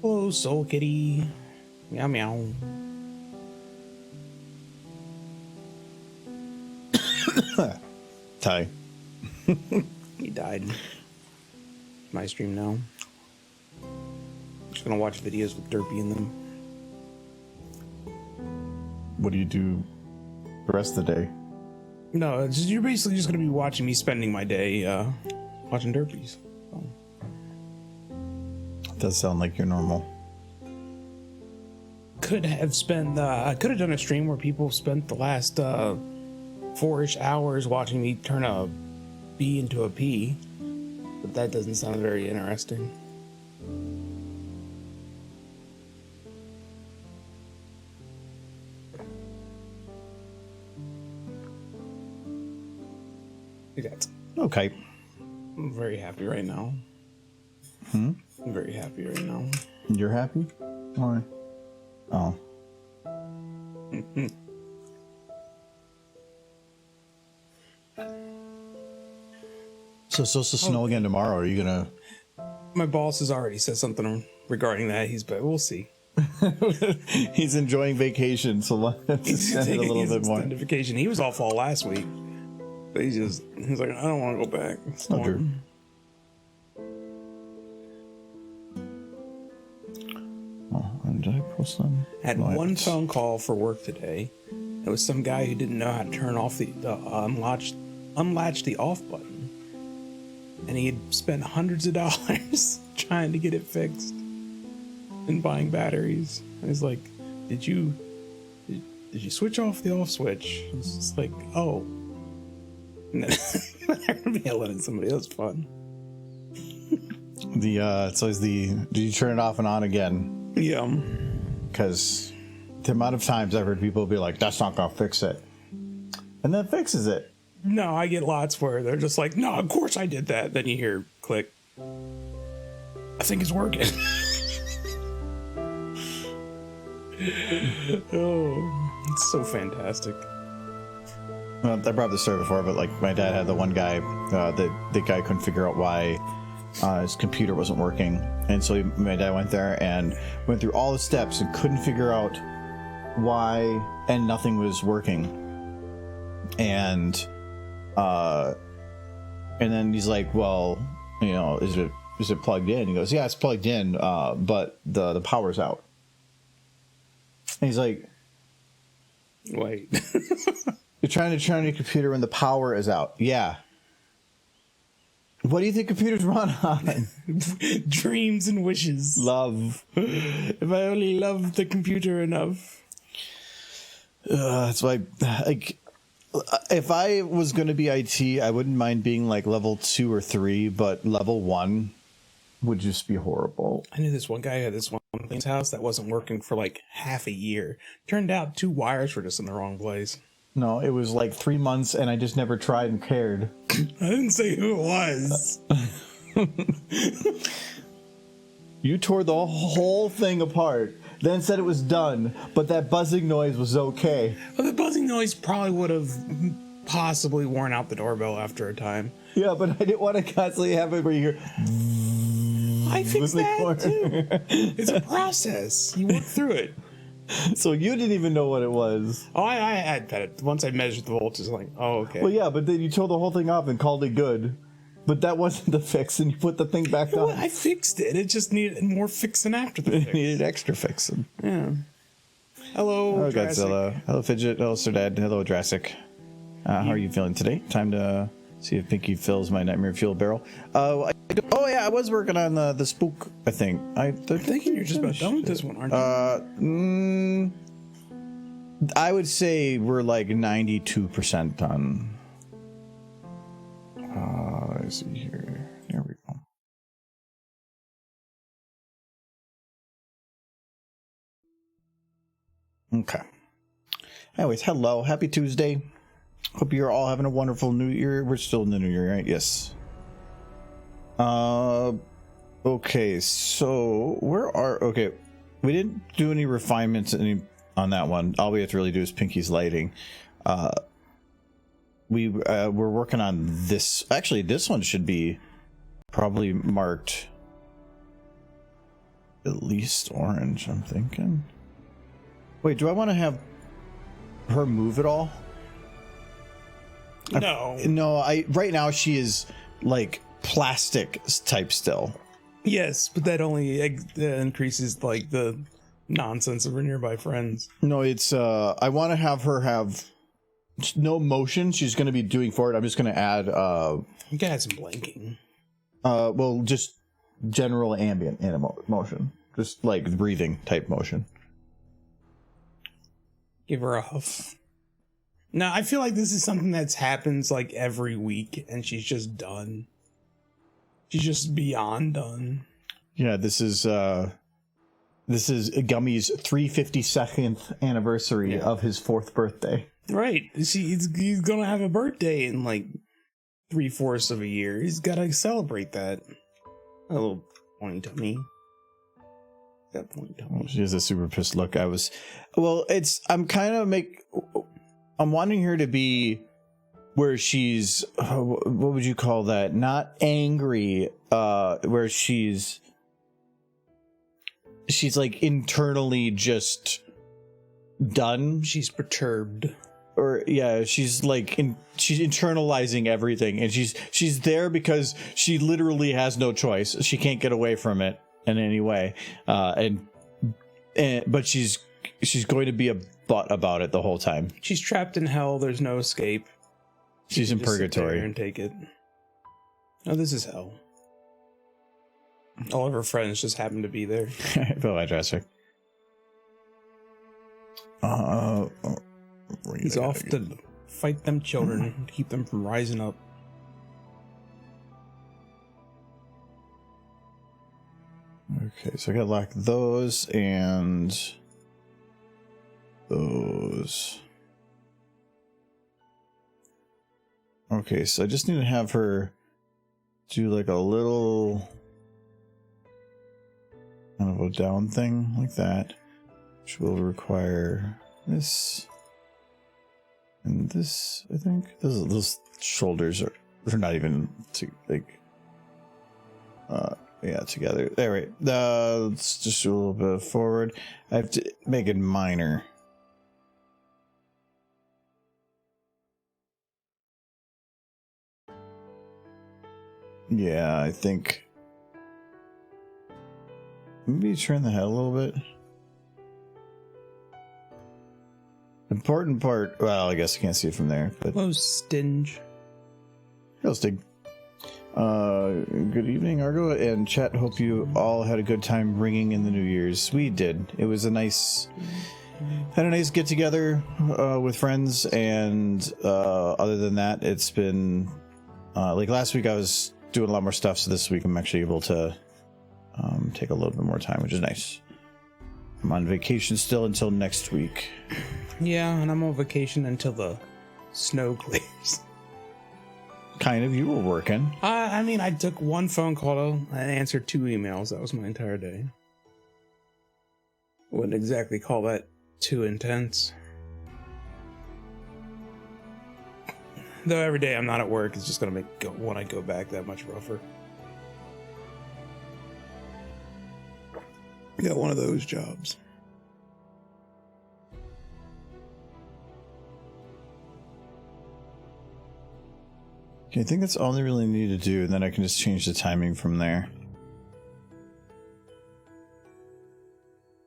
Hello, Soul Kitty. Meow meow. Ty. He died. My stream now. Just gonna watch videos with Derpy in them. What do you do the rest of the day? No, you're basically just gonna be watching me spending my day watching Derpies. So. Does sound like you're normal. Could have spent I could have done a stream where people spent the last 4-ish hours watching me turn a B into a P, but that doesn't sound very interesting. Okay. I'm very happy right now. Hmm? I'm very happy right now. You're happy? Why? Oh. So it's supposed to snow again tomorrow. Are you gonna? My boss has already said something regarding that. But we'll see. He's enjoying vacation, so let's extend it a little bit more. Vacation. He was off all last week, but he's like, I don't want to go back. Oh, true. Oh, and did I post them? Had one phone call for work today. It was some guy who didn't know how to turn off the unlatch the off button, and he had spent hundreds of dollars trying to get it fixed and buying batteries. And he's like, did you switch off the off switch? It's just like, oh. And then I'm yelling at somebody. That's fun. It's always did you turn it off and on again? Yeah. Because the amount of times I've heard people be like, that's not gonna fix it, and then fixes it. No, I get lots where they're just like, no, of course I did that. Then you hear click. I think it's working. Oh, it's so fantastic. Well, I brought this story before, but like my dad had the one guy, the guy couldn't figure out why his computer wasn't working, and so my dad went there and went through all the steps and couldn't figure out why, and nothing was working. And then he's like, well, you know, is it plugged in? He goes, yeah, it's plugged in, but the power's out. And he's like, wait. You're trying to turn your computer when the power is out. Yeah. What do you think computers run on? Dreams and wishes. Love. If I only loved the computer enough. That's why, like, if I was going to be IT, I wouldn't mind being like level 2 or 3, but level 1 would just be horrible. I knew this one guy had this one in his house that wasn't working for like half a year. Turned out 2 wires were just in the wrong place. No, it was like 3 months, and I just never tried and cared. I didn't say who it was. You tore the whole thing apart, then said it was done, but that buzzing noise was okay. Well, the buzzing noise probably would have possibly worn out the doorbell after a time. Yeah, but I didn't want to constantly have it where you hear... I fixed that too. It's a process. You work through it. So you didn't even know what it was. Oh, I had it. Once I measured the voltage, like, oh, okay. Well, yeah, but then you tore the whole thing off and called it good. But that wasn't the fix, and you put the thing back on. I fixed it. It just needed more fixing after the fix. It needed extra fixing. Yeah. Hello, Jurassic. Godzilla. Hello, Fidget. Hello, Sir Dad. Hello, Jurassic. How are you feeling today? Time to see if Pinky fills my nightmare fuel barrel. I was working on the spook, I think. I'm thinking you're just about done with this one, aren't you? I would say we're like 92% done. Let's see here. There we go. Okay. Anyways, hello. Happy Tuesday. Hope you're all having a wonderful New Year. We're still in the New Year, right? Yes. Okay, so okay, we didn't do any refinements on that one. All we have to really do is Pinky's lighting. We're working on this. Actually, this one should be probably marked at least orange, I'm thinking. Wait, do I want to have her move at all? No. Right now she is like plastic type still. Yes, but that only increases like the nonsense of her nearby friends. No, it's I want to have her have no motion. She's going to be doing forward. I'm just going to add You can add some blinking. Well, just general ambient motion, just like breathing type motion. Give her a huff. No, I feel like this is something that's happens like every week, and she's just done. She's just beyond done. Yeah, this is Gummy's 352nd anniversary of his 4th birthday. Right. He's gonna have a birthday in like 3/4 of a year. He's gotta celebrate that. A little pointy tummy. Got pointy tummy. She has a super pissed look. I'm wanting her to be where she's, what would you call that? Not angry, where she's like internally just done. She's perturbed. Or yeah, she's like she's internalizing everything, and she's there because she literally has no choice. She can't get away from it in any way, but she's going to be a butt about it the whole time. She's trapped in hell. There's no escape. She's in purgatory and take it. Oh, this is hell. All of her friends just happen to be there. Feel fantastic. He's off to fight them children, to keep them from rising up. Okay, so I gotta lock those and those. Okay, so I just need to have her do like a little kind of a down thing like that, which will require this and this. I think those shoulders are not even together. There, right. Let's just do a little bit forward. I have to make it minor. Yeah, I think maybe turn the head a little bit. Important part. Well, I guess you can't see it from there. But Hello, Stinge. hello, Stig. Good evening, Argo and chat. Hope you all had a good time ringing in the New Year's. We did. It was had a nice get together with friends, and other than that, it's been like last week I was doing a lot more stuff, so this week I'm actually able to take a little bit more time, which is nice. I'm on vacation still until next week. Yeah, and I'm on vacation until the snow clears. Kind of. You were working. I mean, I took one phone call and answered 2 emails. That was my entire day. Wouldn't exactly call that too intense. Though every day I'm not at work, it's just going to make when I go back that much rougher. I got one of those jobs. Okay, I think that's all I really need to do, and then I can just change the timing from there.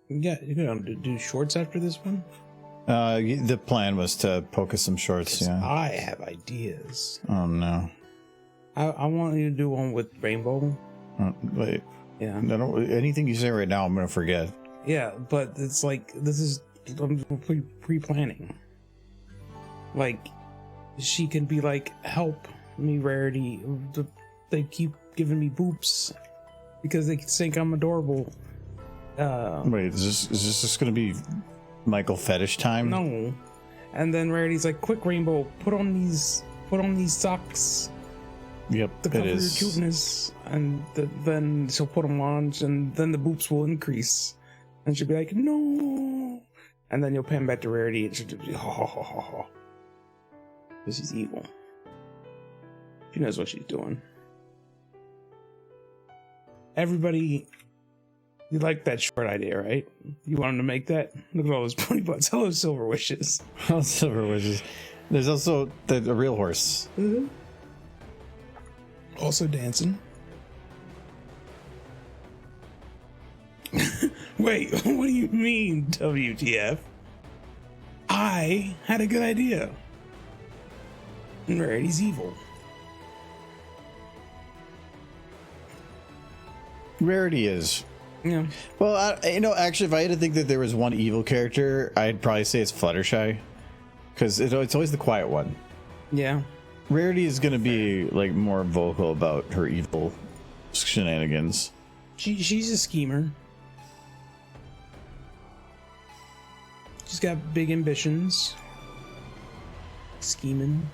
Yeah, you're going to do shorts after this one? The plan was to poke us some shorts, yeah. I have ideas. Oh, no. I want you to do one with Rainbow. Wait. Yeah. Anything you say right now, I'm going to forget. Yeah, but it's like, I'm pre-planning. Like, she can be like, help me, Rarity. They keep giving me boops because they think I'm adorable. Wait, is this just going to be Michael fetish time? No. And then Rarity's like, quick, Rainbow, put on these socks. Yep, To cover it your is. cuteness. And then she'll put them on, and then the boops will increase. And she'll be like, no. And then you'll pan back to Rarity, and she'll just be, ha ha ha ha ha. Because she's evil. She knows what she's doing. Everybody You like that short idea, right? You want him to make that? Look at all those pony butts. Hello, Silver Wishes. Oh, Silver Wishes. There's also the real horse. Mm-hmm. Also dancing. Wait, what do you mean, WTF? I had a good idea. Rarity's evil. Rarity is. Yeah. Well, actually, if I had to think that there was one evil character, I'd probably say it's Fluttershy. Because it's always the quiet one. Yeah. Rarity is going to be, like, more vocal about her evil shenanigans. She's a schemer. She's got big ambitions. Scheming.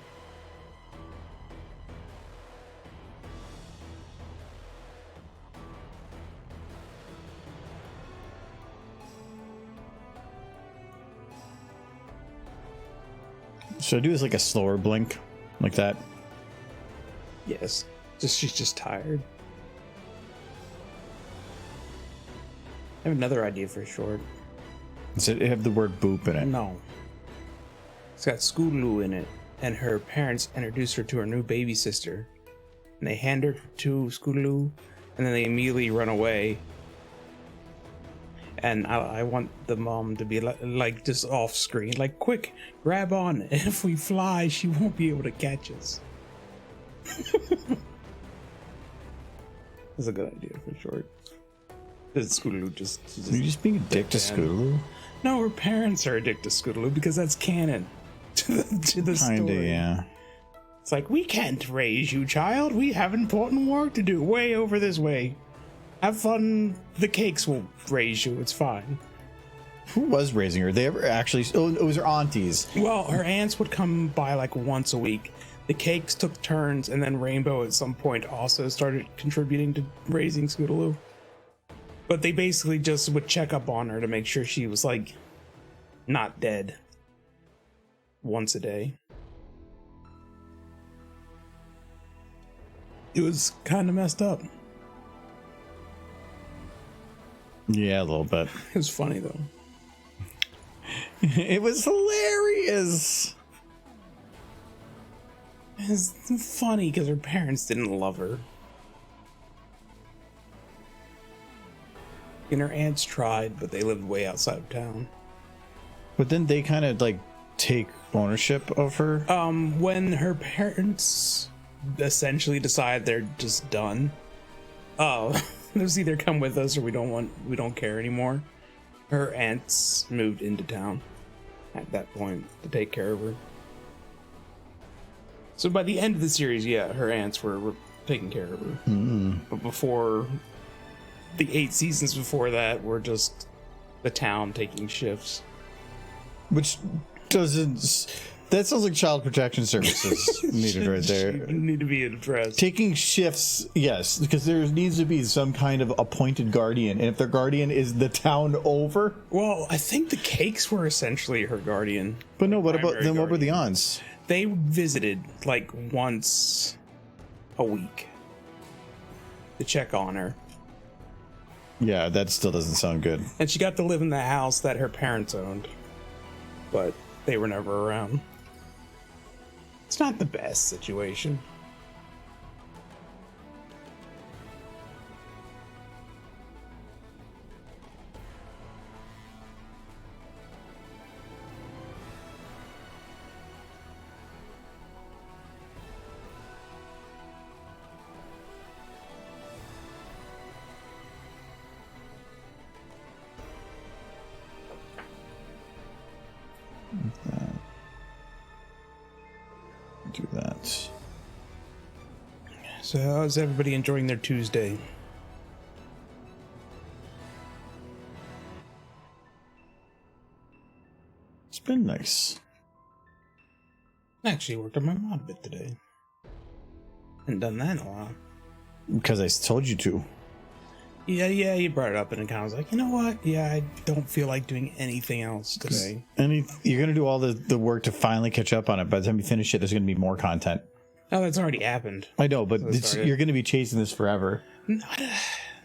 Should I do this like a slower blink? Like that? Yes. She's just tired. I have another idea for a short. Does it have the word boop in it? No. It's got Scootaloo in it, and her parents introduce her to her new baby sister. And they hand her to Scootaloo, and then they immediately run away. And I want the mom to be like just off screen, like, quick, grab on. And if we fly, she won't be able to catch us. That's a good idea for short. Because Scootaloo just Are you just being a dick to Scootaloo? No, her parents are addicted to Scootaloo because that's canon to the Kinda, story. yeah. It's like, we can't raise you, child. We have important work to do way over this way. Have fun. The cakes will raise you. It's fine. Who was raising her? They ever actually? Oh, it was her aunties. Well, her aunts would come by like once a week. The cakes took turns, and then Rainbow at some point also started contributing to raising Scootaloo. But they basically just would check up on her to make sure she was like not dead once a day. It was kind of messed up. Yeah, a little bit. It was funny though. It was hilarious. It's funny because her parents didn't love her. And her aunts tried, but they lived way outside of town. But then they kind of like take ownership of her. When her parents essentially decide they're just done, it was either come with us or we don't care anymore. Her aunts moved into town at that point to take care of her. So by the end of the series, yeah, her aunts were taking care of her. But before, the 8 seasons before that were just the town taking shifts. Which doesn't... That sounds like child protection services needed right there. Need to be addressed. Taking shifts, yes, because there needs to be some kind of appointed guardian. And if their guardian is the town over... Well, I think the cakes were essentially her guardian. But no, what about Primary them? What were the guardian. aunts? They visited like once a week to check on her. Yeah, that still doesn't sound good. And she got to live in the house that her parents owned. But they were never around. It's not the best situation. Do that. So how's everybody enjoying their Tuesday? It's been nice. I actually worked on my mod a bit today. Hadn't done that in a while. Because I told you to. Yeah, you brought it up and it kind of was like, you know what? Yeah, I don't feel like doing anything else today. And you're going to do all the work to finally catch up on it. By the time you finish it, there's going to be more content. Oh, that's already happened. I know, but So you're going to be chasing this forever.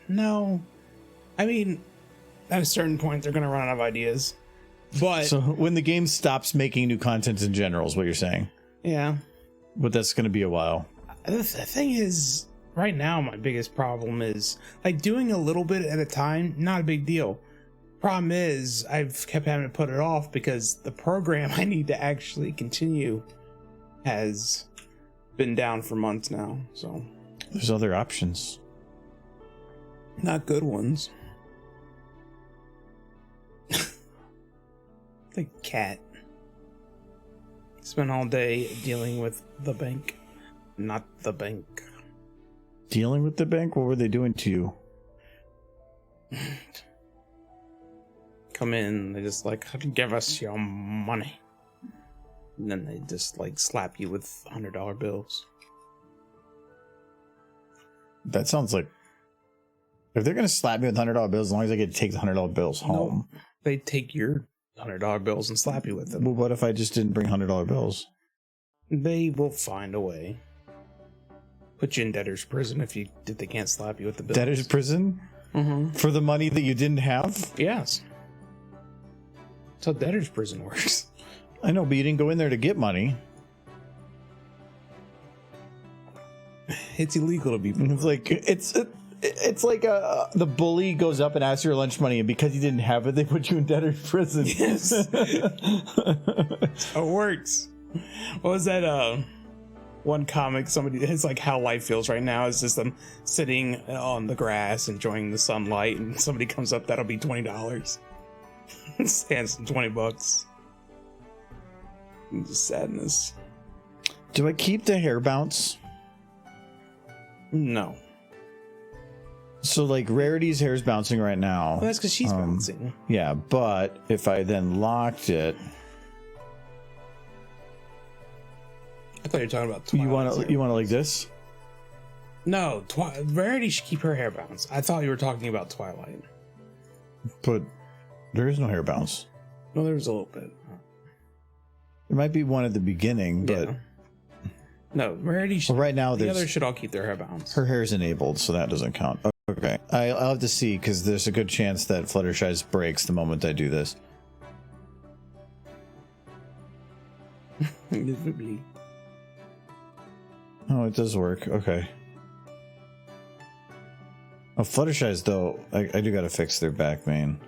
No. I mean, at a certain point, they're going to run out of ideas. But So when the game stops making new content in general is what you're saying. yeah, But that's going to be a while. the thing is, right now, my biggest problem is like doing a little bit at a time, not a big deal. Problem is, I've kept having to put it off because the program I need to actually continue has been down for months now. So There's other options. not good ones. The cat. Spent all day dealing with the bank, not the bank. Dealing with the bank? What were they doing to you? Come in, they just like, give us your money. And then they just like slap you with $100 bills. That sounds like... If they're going to slap me with $100 bills, as long as I get to take the $100 bills home. No, they take your $100 bills and slap you with them. Well, what if I just didn't bring $100 bills? They will find a way. Put you in debtor's prison if they can't slap you with the bills. Debtor's prison? Mm-hmm. For the money that you didn't have? Yes. That's how debtor's prison works. I know, but you didn't go in there to get money. It's illegal to be. It's like it's like the bully goes up and asks your lunch money, and because you didn't have it, they put you in debtor's prison. Yes. It works. What was that? One comic, somebody, it's like how life feels right now is just them sitting on the grass enjoying the sunlight, and somebody comes up, that'll be $20. Hands them $20. And just sadness. Do I keep the hair bounce? No. So like Rarity's hair's bouncing right now. Well, that's because she's bouncing. Yeah, but if I then locked it, I thought you were talking about Twilight. you want to like this? No, Rarity should keep her hair bounced. I thought you were talking about Twilight. But there is no hair bounce. No, there was a little bit. There might be one at the beginning, but Yeah. No, Rarity should. well, right now The there's others should all keep their hair bounced. her hair is enabled, so that doesn't count. Okay, I'll have to see because there's a good chance that Fluttershy's breaks the moment I do this. Oh, it does work. Okay. Oh, Fluttershy's though, I do gotta fix their back mane.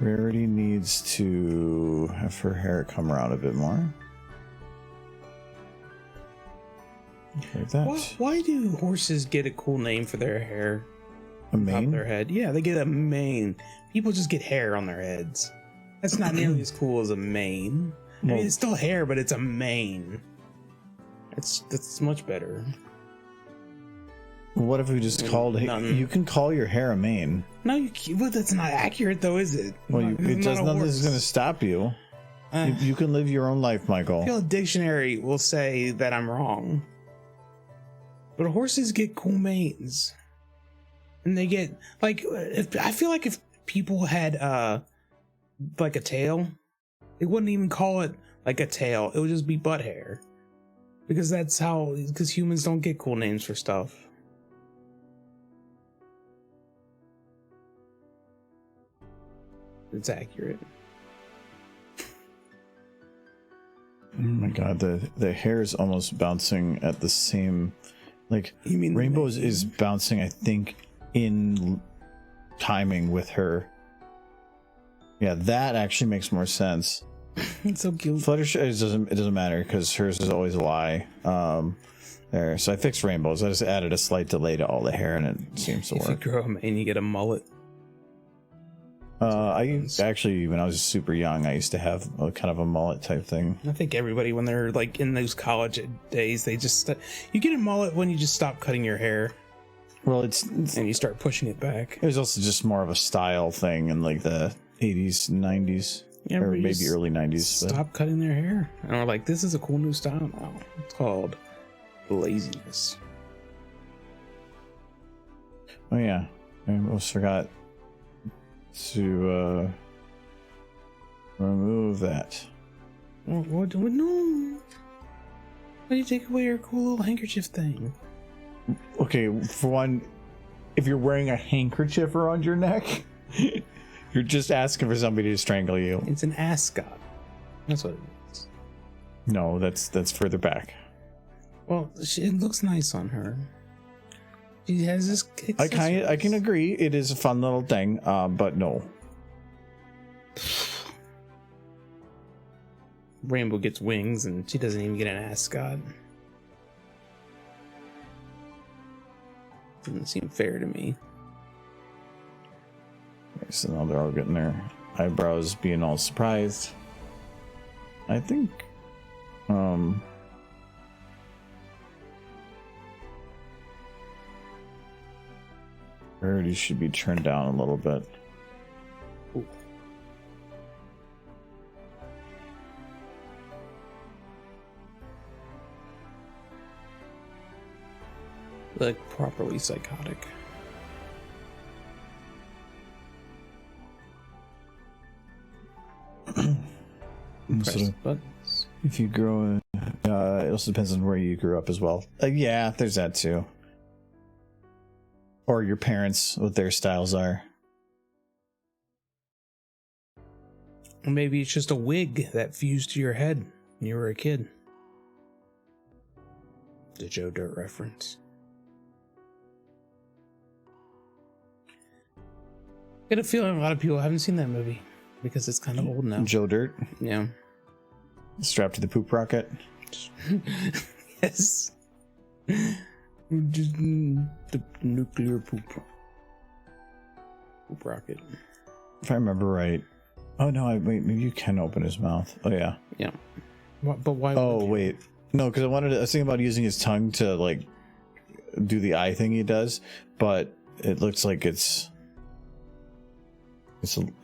Rarity needs to have her hair come around a bit more. Like that. Why do horses get a cool name for their hair? A On top of mane? their head. Yeah, they get a mane. People just get hair on their heads. That's not nearly as cool as a mane. I Well- mean, it's still hair, but it's a mane. That's much better. What if we just called None. you can call your hair a mane? No, well, that's not accurate, though, is it? Well, Not- it it's does not a nothing horse. that's going to stop you. Uh, You can live your own life, Michael. I feel a dictionary will say that I'm wrong. But horses get cool manes. And they get, like, I feel like if people had, like a tail, they wouldn't even call it, like, a tail. It would just be butt hair. Because because humans don't get cool names for stuff. It's accurate. Oh my god, the hair is almost bouncing at the same, like, You mean the Rainbows mane? is bouncing, I think, in timing with her. Yeah, that actually makes more sense. It's so cute. Fluttershy, it doesn't matter because hers is always a lie. There, so I fixed Rainbows. I just added a slight delay to all the hair, and it seems to If you work. grow a mane, you get a mullet. Actually, when I was super young, I used to have a kind of a mullet type thing. I think everybody, when they're like in those college days, they just you get a mullet when you just stop cutting your hair Well, and you start pushing it back. it was also just more of a style thing in like the 80s, 90s, Yeah, or everybody maybe just early 90s. But Stop cutting their hair, and we're like, this is a cool new style now. It's called laziness. oh yeah, I almost forgot to remove that. What no? Why do you take away your cool little handkerchief thing? Okay, for one, if you're wearing a handkerchief around your neck, you're just asking for somebody to strangle you. It's an ascot. That's what it is. No, that's further back. Well, it looks nice on her. She has this. I can agree. It is a fun little thing, but no. Rainbow gets wings, and she doesn't even get an ascot. Doesn't seem fair to me. Okay, so now they're all getting their eyebrows being all surprised. I think, rarity should be turned down a little bit. Ooh. Like properly psychotic. Press buttons. If you grow, it also depends on where you grew up as well. Yeah, there's that too. Or your parents, what their styles are. Or maybe it's just a wig that fused to your head when you were a kid. The Joe Dirt reference. I get a feeling a lot of people haven't seen that movie because it's kind of old now. Joe Dirt? Yeah. Strapped to the poop rocket? Yes. Just the nuclear poop rocket. If I remember right. Oh no, wait, maybe you can open his mouth. Oh yeah. Yeah. But why? Oh wait. No, because I was thinking about using his tongue to like do the eye thing he does, but it looks like it's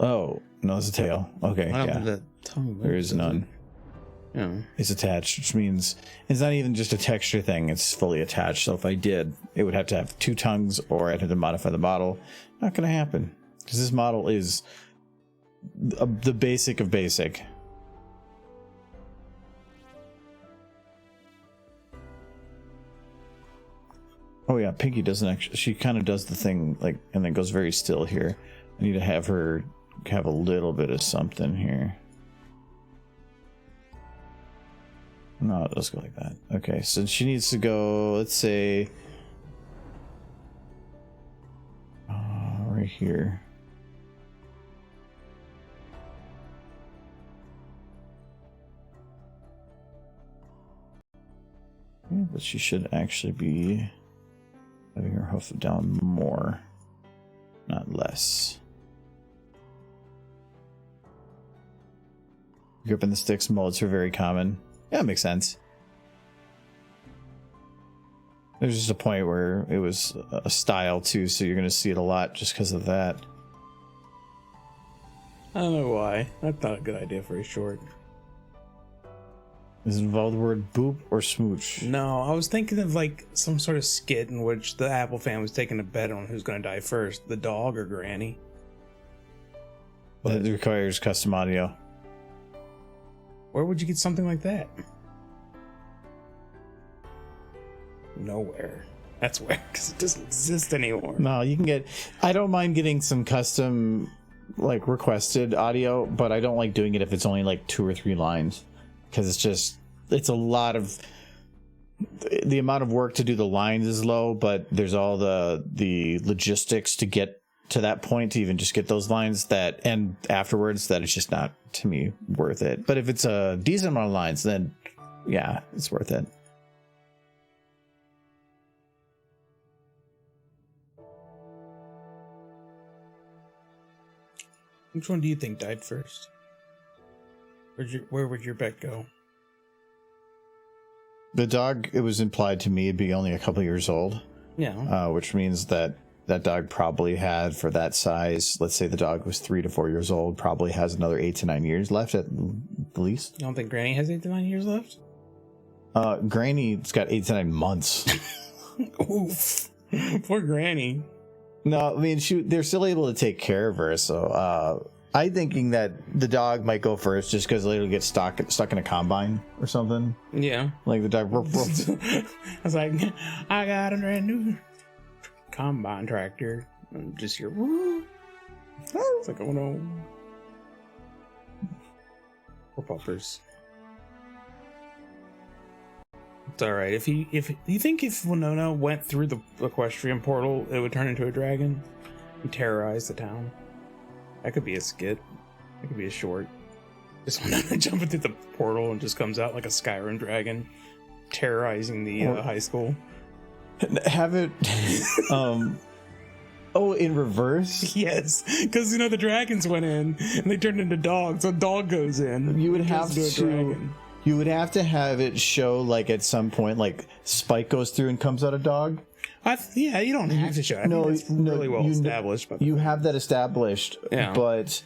oh no, it's a tail. Okay, I don't yeah. think the tongue There is none. Yeah. It's attached, which means it's not even just a texture thing, it's fully attached. So if I did, it would have to have two tongues, or I'd have to modify the model. Not gonna happen, because this model is the basic of basic. Oh yeah, Pinky doesn't actually, she kind of does the thing like, and then goes very still here. I need to have her have a little bit of something here. No, let's go like that. Okay, so she needs to go, let's say, right here. Yeah, but she should actually be having her hoof down more, not less. Gripping the sticks molds are very common. Yeah, it makes sense. There's just a point where it was a style too, so you're going to see it a lot just because of that. I don't know why. That's not a good idea for a short. Does it involve the word boop or smooch? No, I was thinking of like some sort of skit in which the Apple family was taking a bet on who's going to die first, the dog or Granny. Well, it requires custom audio. Where would you get something like that? Nowhere. That's where, because it doesn't exist anymore. No, you can get... I don't mind getting some custom, like, requested audio, but I don't like doing it if it's only, like, 2 or 3 lines. Because it's just... It's a lot of... The amount of work to do the lines is low, but there's all the logistics to get to that point to even just get those lines that... And afterwards, that it's just not, to me, worth it. But if it's a decent amount of lines, then, yeah, it's worth it. Which one do you think died first? Where would your bet go? The dog, it was implied to me, it'd be only a couple years old. Yeah. Which means that that dog probably had, for that size, let's say the dog was 3 to 4 years old, probably has another 8 to 9 years left at the least. You don't think Granny has 8 to 9 years left? Granny's got 8 to 9 months. Oof. Poor Granny. No, I mean, they're still able to take care of her, so I'm thinking that the dog might go first just because it'll get stuck in a combine or something. Yeah. Like the dog. I was like, I got a brand new combine tractor. I'm just here. It's like, oh no. Poor puppers. It's alright. If you think if Winona went through the equestrian portal, it would turn into a dragon and terrorize the town. That could be a skit. That could be a short. Just Winona jumping through the portal and just comes out like a Skyrim dragon, terrorizing the high school. Have it. Oh, in reverse? Yes, because the dragons went in and they turned into dogs. So a dog goes in. You would have to have it show like at some point like Spike goes through and comes out a dog. Yeah, you don't have to show it. It's really well established. But you have that established, but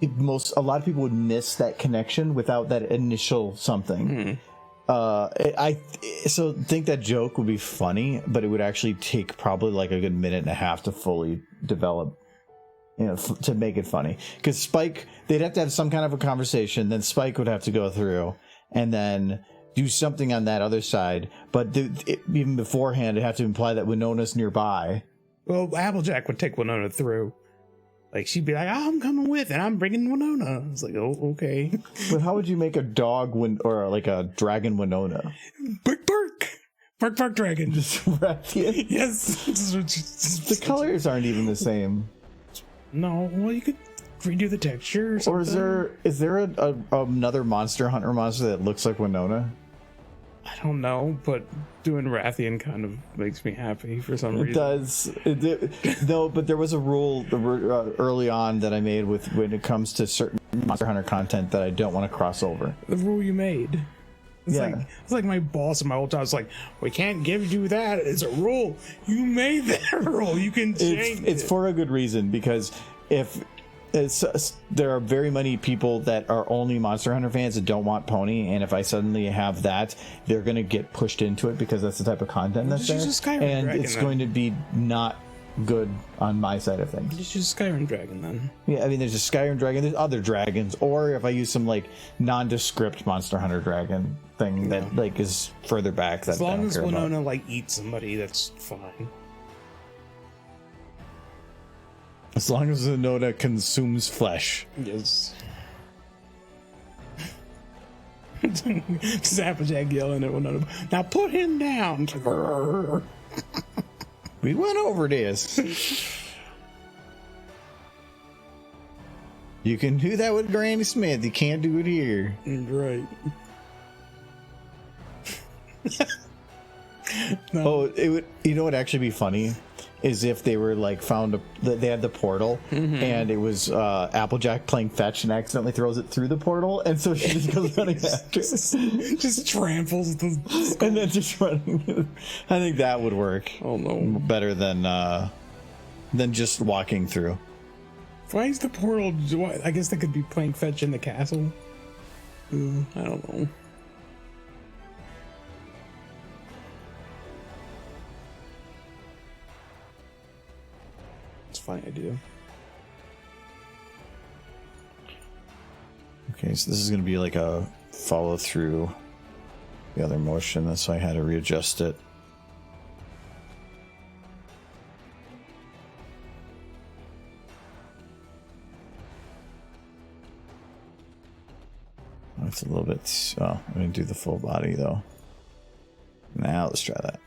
a lot of people would miss that connection without that initial something. I think that joke would be funny, but it would actually take probably like a good minute and a half to fully develop, to make it funny. Because Spike, they'd have to have some kind of a conversation, then Spike would have to go through and then do something on that other side. But even beforehand, it'd have to imply that Winona's nearby. Well, Applejack would take Winona through. Like, she'd be like, oh, I'm coming with, and I'm bringing Winona. It's like, oh, okay. But how would you make a dog or like a dragon Winona? Bark, bark. Bark, bark, dragon. Just Rathian? Yes. The colors aren't even the same. No, well, you could redo the texture or something. Or is there another Monster Hunter monster that looks like Winona? I don't know, but doing Rathian kind of makes me happy for some reason. It does. No, but there was a rule early on that I made when it comes to certain Monster Hunter content that I don't want to cross over. The rule you made. It's like my boss in my old job. It's like, we can't give you that. It's a rule. You made that rule. You can change it. It's for a good reason, because there are very many people that are only Monster Hunter fans that don't want Pony, and if I suddenly have that, they're going to get pushed into it because that's the type of content that's there, and it's going to be not good on my side of things. Just use Skyrim Dragon then. Yeah, I mean, there's a Skyrim Dragon, there's other dragons, or if I use some like nondescript Monster Hunter Dragon thing that like is further back. As long as Winona like eats somebody, that's fine. As long as Winona consumes flesh. Yes. Just Applejack yelling at Winona. Now put him down. We went over this. You can do that with Granny Smith. You can't do it here. Right. No. Oh, it would. You know, what'd actually be funny is if they were like they had the portal, and it was Applejack playing fetch and accidentally throws it through the portal, and so she just goes running after it. Just tramples the skull. And then just running. I think that would work. Oh no, better than just walking through. Why is the portal? I guess they could be playing fetch in the castle. I don't know. Funny idea. Okay, so this is going to be like a follow through the other motion. That's why I had to readjust it. It's a little bit. Oh, I'm going to do the full body though. Now let's try that.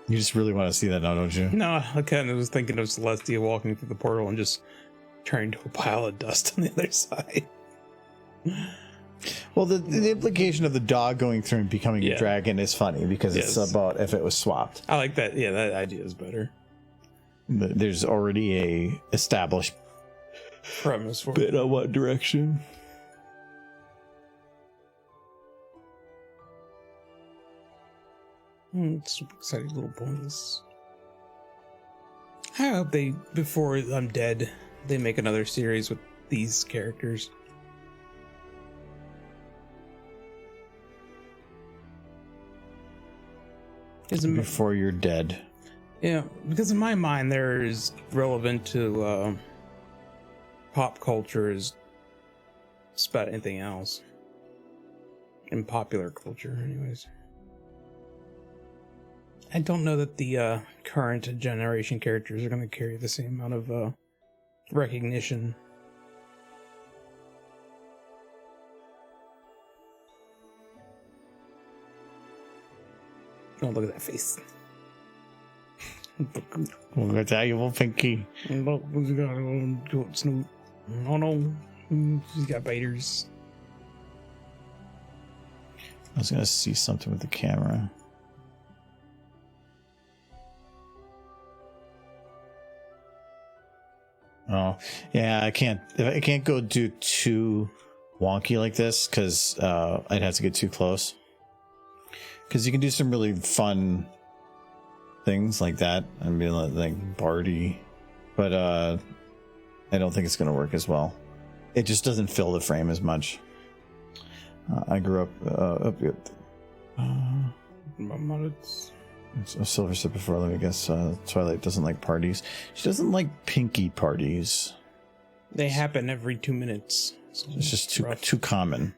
You just really want to see that now, don't you? No, I kind of was thinking of Celestia walking through the portal and just turning to a pile of dust on the other side. Well, the implication of the dog going through and becoming a dragon is funny because it's about if it was swapped. I like that. Yeah, that idea is better. There's already a established premise for bit on what direction. It's exciting little points. I hope before I'm dead, they make another series with these characters. before you're dead. Yeah, because in my mind, they're as relevant to pop culture as just about anything else. In popular culture, anyways. I don't know that the current generation characters are going to carry the same amount of recognition. Oh, look at that face. Well, it's valuable, Pinky. Look, he's got a little goat snoot. Oh no, he's got biters. I was gonna see something with the camera. Oh, yeah, I can't go do too wonky like this because I'd have to get too close. Because you can do some really fun things like that. I mean, like Barty, but I don't think it's going to work as well. It just doesn't fill the frame as much. I grew up here. A silver set before. Let me guess. Twilight doesn't like parties. She doesn't like pinky parties. They happen every 2 minutes. So it's just too common.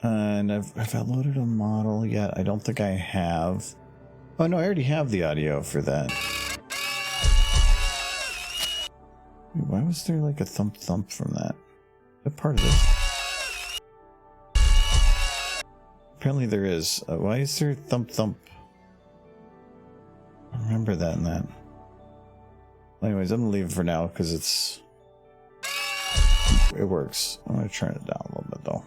And have I loaded a model yet? I don't think I have. Oh no, I already have the audio for that. Why was there like a thump thump from that? Is that part of this? Apparently there is. Why is there thump thump? I remember that in that. Anyways, I'm gonna leave it for now because it works. I'm gonna turn it down a little bit though.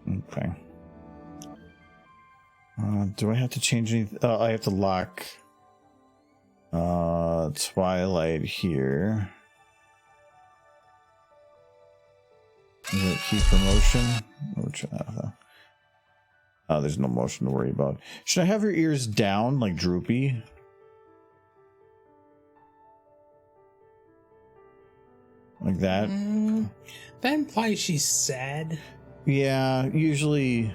Okay. Do I have to change anything? I have to lock Twilight here. Is it keep promotion? Oh, there's no motion to worry about. Should I have your ears down, like droopy? Like that? That implies she's sad. Yeah, usually.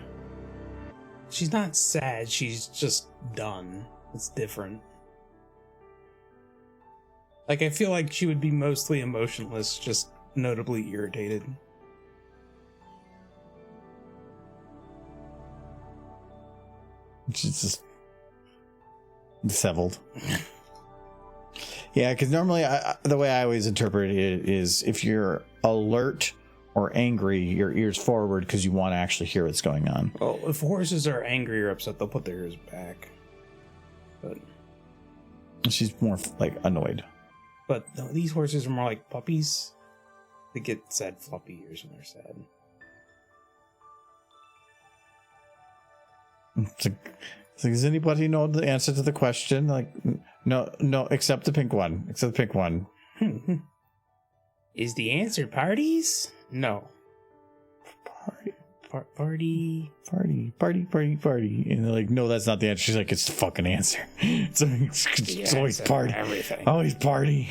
She's not sad, she's just done. It's different. Like, I feel like she would be mostly emotionless, just notably irritated. She's just disheveled. Yeah, because normally the way I always interpret it is if you're alert or angry, your ears forward because you want to actually hear what's going on. Well, if horses are angry or upset, they'll put their ears back. But she's more like annoyed. But no, these horses are more like puppies. They get sad floppy ears when they're sad. It's like, does anybody know the answer to the question? Like, no, except the pink one. Except the pink one. Is the answer parties? No. Party. And they're like, no, that's not the answer. She's like, it's the fucking answer. It's always party. Everything. Always party.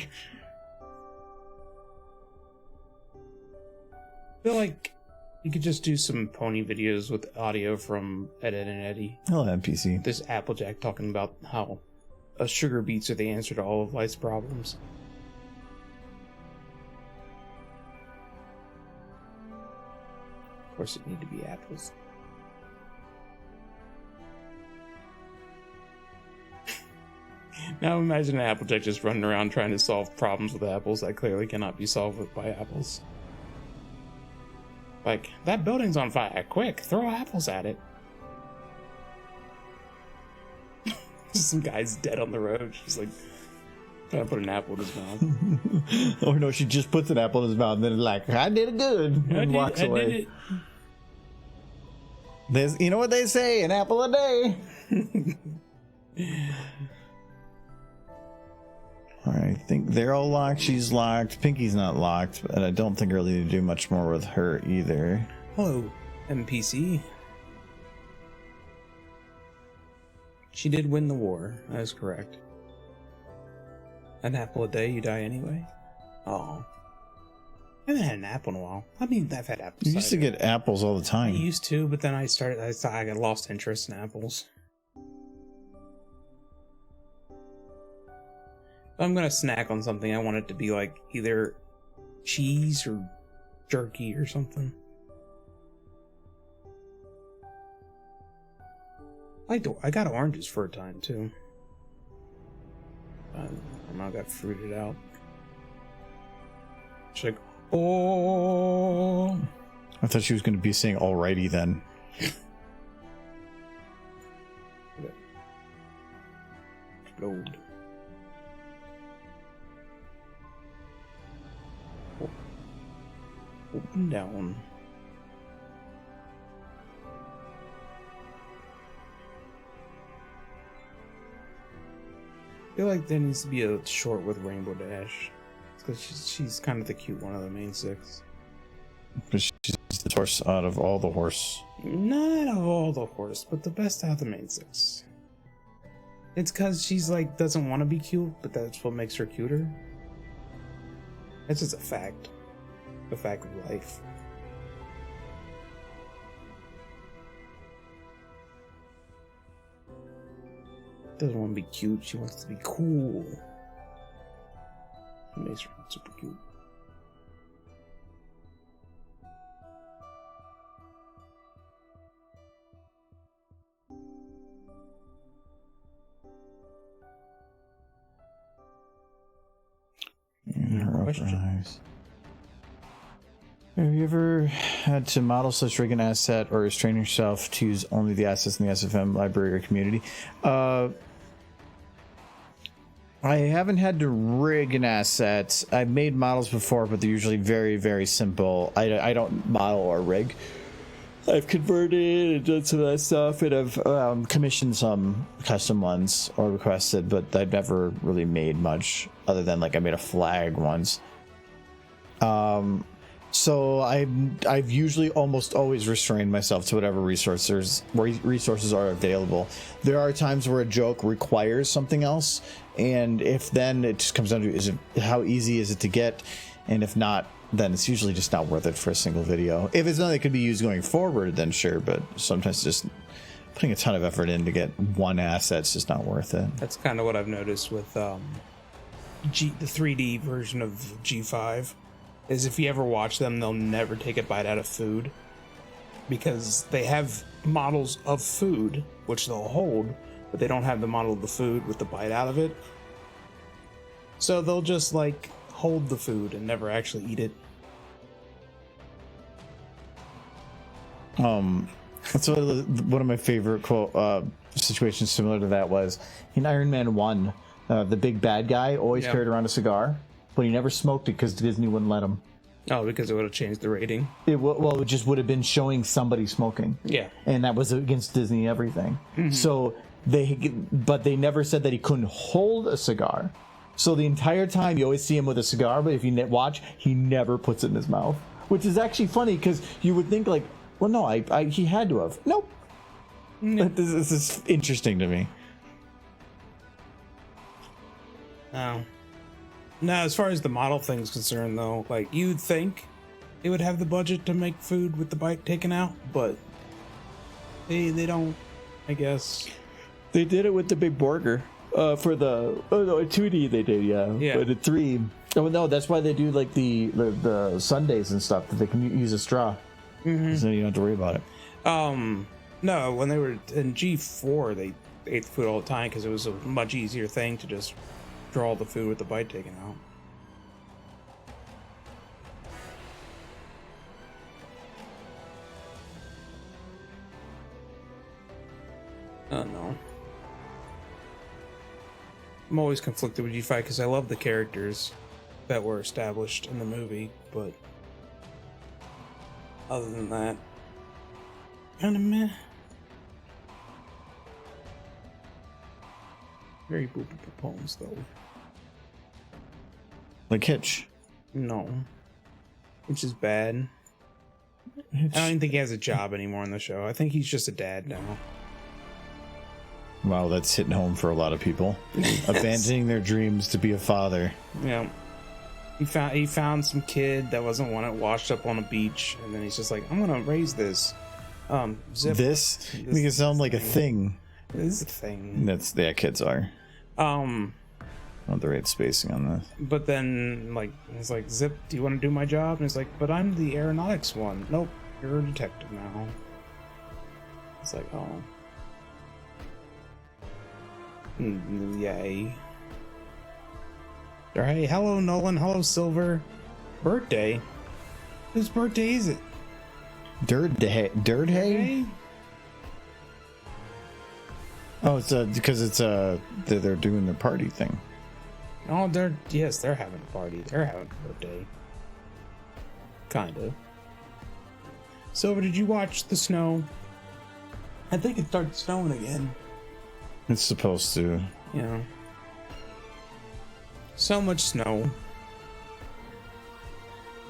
I feel like you could just do some pony videos with audio from Ed, Ed and Eddie. Hello, NPC. This Applejack talking about how sugar beets are the answer to all of life's problems. Of course, it need to be apples. Now imagine an Applejack just running around trying to solve problems with apples that clearly cannot be solved by apples. Like, that building's on fire. Quick, throw apples at it. Some guy's dead on the road. She's like, trying to put an apple in his mouth. Oh no, she just puts an apple in his mouth and then like, I did it good. And walks away. I did There's, you know what they say, an apple a day. I think they're all locked. She's locked. Pinky's not locked, and I don't think I really need to do much more with her either. Hello, NPC. She did win the war. That is correct. An apple a day, you die anyway. Oh, I haven't had an apple in a while. I mean, I've had apples. You used to get apples all the I time. used to, but then I got lost interest in apples. If I'm gonna snack on something, I want it to be like either cheese or jerky or something. I got oranges for a time too. I got fruited out. She's like, oh. I thought she was going to be saying alrighty then. Explode. Open down. I feel like there needs to be a short with Rainbow Dash. Because she's kind of the cute one of the main six. But she's the horse out of all the horse. Not out of all the horse, but the best out of the main six. It's because she's like, doesn't want to be cute, but that's what makes her cuter. It's just a fact. A fact of life. Doesn't want to be cute, she wants to be cool. It makes her super cute. Eyes. Have you ever had to model such rig an asset or restrain yourself to use only the assets in the SFM library or community? I haven't had to rig an asset. I've made models before, but they're usually very, very simple. I don't model or rig. I've converted and done some of that stuff, and I've commissioned some custom ones or requested, but I've never really made much other than like I made a flag once. So I've usually almost always restrained myself to whatever resources are available. There are times where a joke requires something else, and if then it just comes down to how easy is it to get, and if not, then it's usually just not worth it for a single video. If it's something that could be used going forward, then sure, but sometimes just putting a ton of effort in to get one asset's just not worth it. That's kind of what I've noticed with the 3D version of G5. Is if you ever watch them, they'll never take a bite out of food. Because they have models of food, which they'll hold, but they don't have the model of the food with the bite out of it. So they'll just like hold the food and never actually eat it. That's one of my favorite quote situations similar to that was in Iron Man 1. The big bad guy always carried around a cigar, but he never smoked it because Disney wouldn't let him. Oh, because it would have changed the rating. It just would have been showing somebody smoking. Yeah. And that was against Disney everything. Mm-hmm. So they never said that he couldn't hold a cigar. So the entire time you always see him with a cigar, but if you watch, he never puts it in his mouth. Which is actually funny because you would think like, well, no, he had to have. Nope. No. This is interesting to me. Oh. Now, as far as the model thing's concerned, though, like, you'd think they would have the budget to make food with the bite taken out, but they don't, I guess. They did it with the big burger for the 2D they did, yeah. But the 3, oh no, that's why they do like the Sundays and stuff, that they can use a straw. Mm-hmm. So you don't have to worry about it. No, when they were in G4, they ate the food all the time because it was a much easier thing to just draw the food with the bite taken out. Oh no. I'm always conflicted with G5 because I love the characters that were established in the movie, but other than that, kind of meh. Very boopy poems though. Like Hitch. No. Which is bad. I don't even think he has a job anymore on the show. I think he's just a dad now. Wow, that's hitting home for a lot of people. Abandoning their dreams to be a father. Yeah. He found some kid that wasn't wanted, washed up on a beach, and then he's just like, I'm gonna raise this. Zip. This make it sound like a thing. This is a thing. That's kids are. Not the right spacing on this. But then, like, he's like, Zip, do you want to do my job? And he's like, but I'm the aeronautics one. Nope, you're a detective now. It's like, oh. Yay. Hey, hello, Nolan. Hello, Silver. Birthday? Whose birthday is it? Dirt hay? Oh, it's because it's they're doing their party thing. Oh, they're having a party. They're having a birthday. Kind of. Silver, did you watch the snow? I think it started snowing again. It's supposed to. Yeah. So much snow.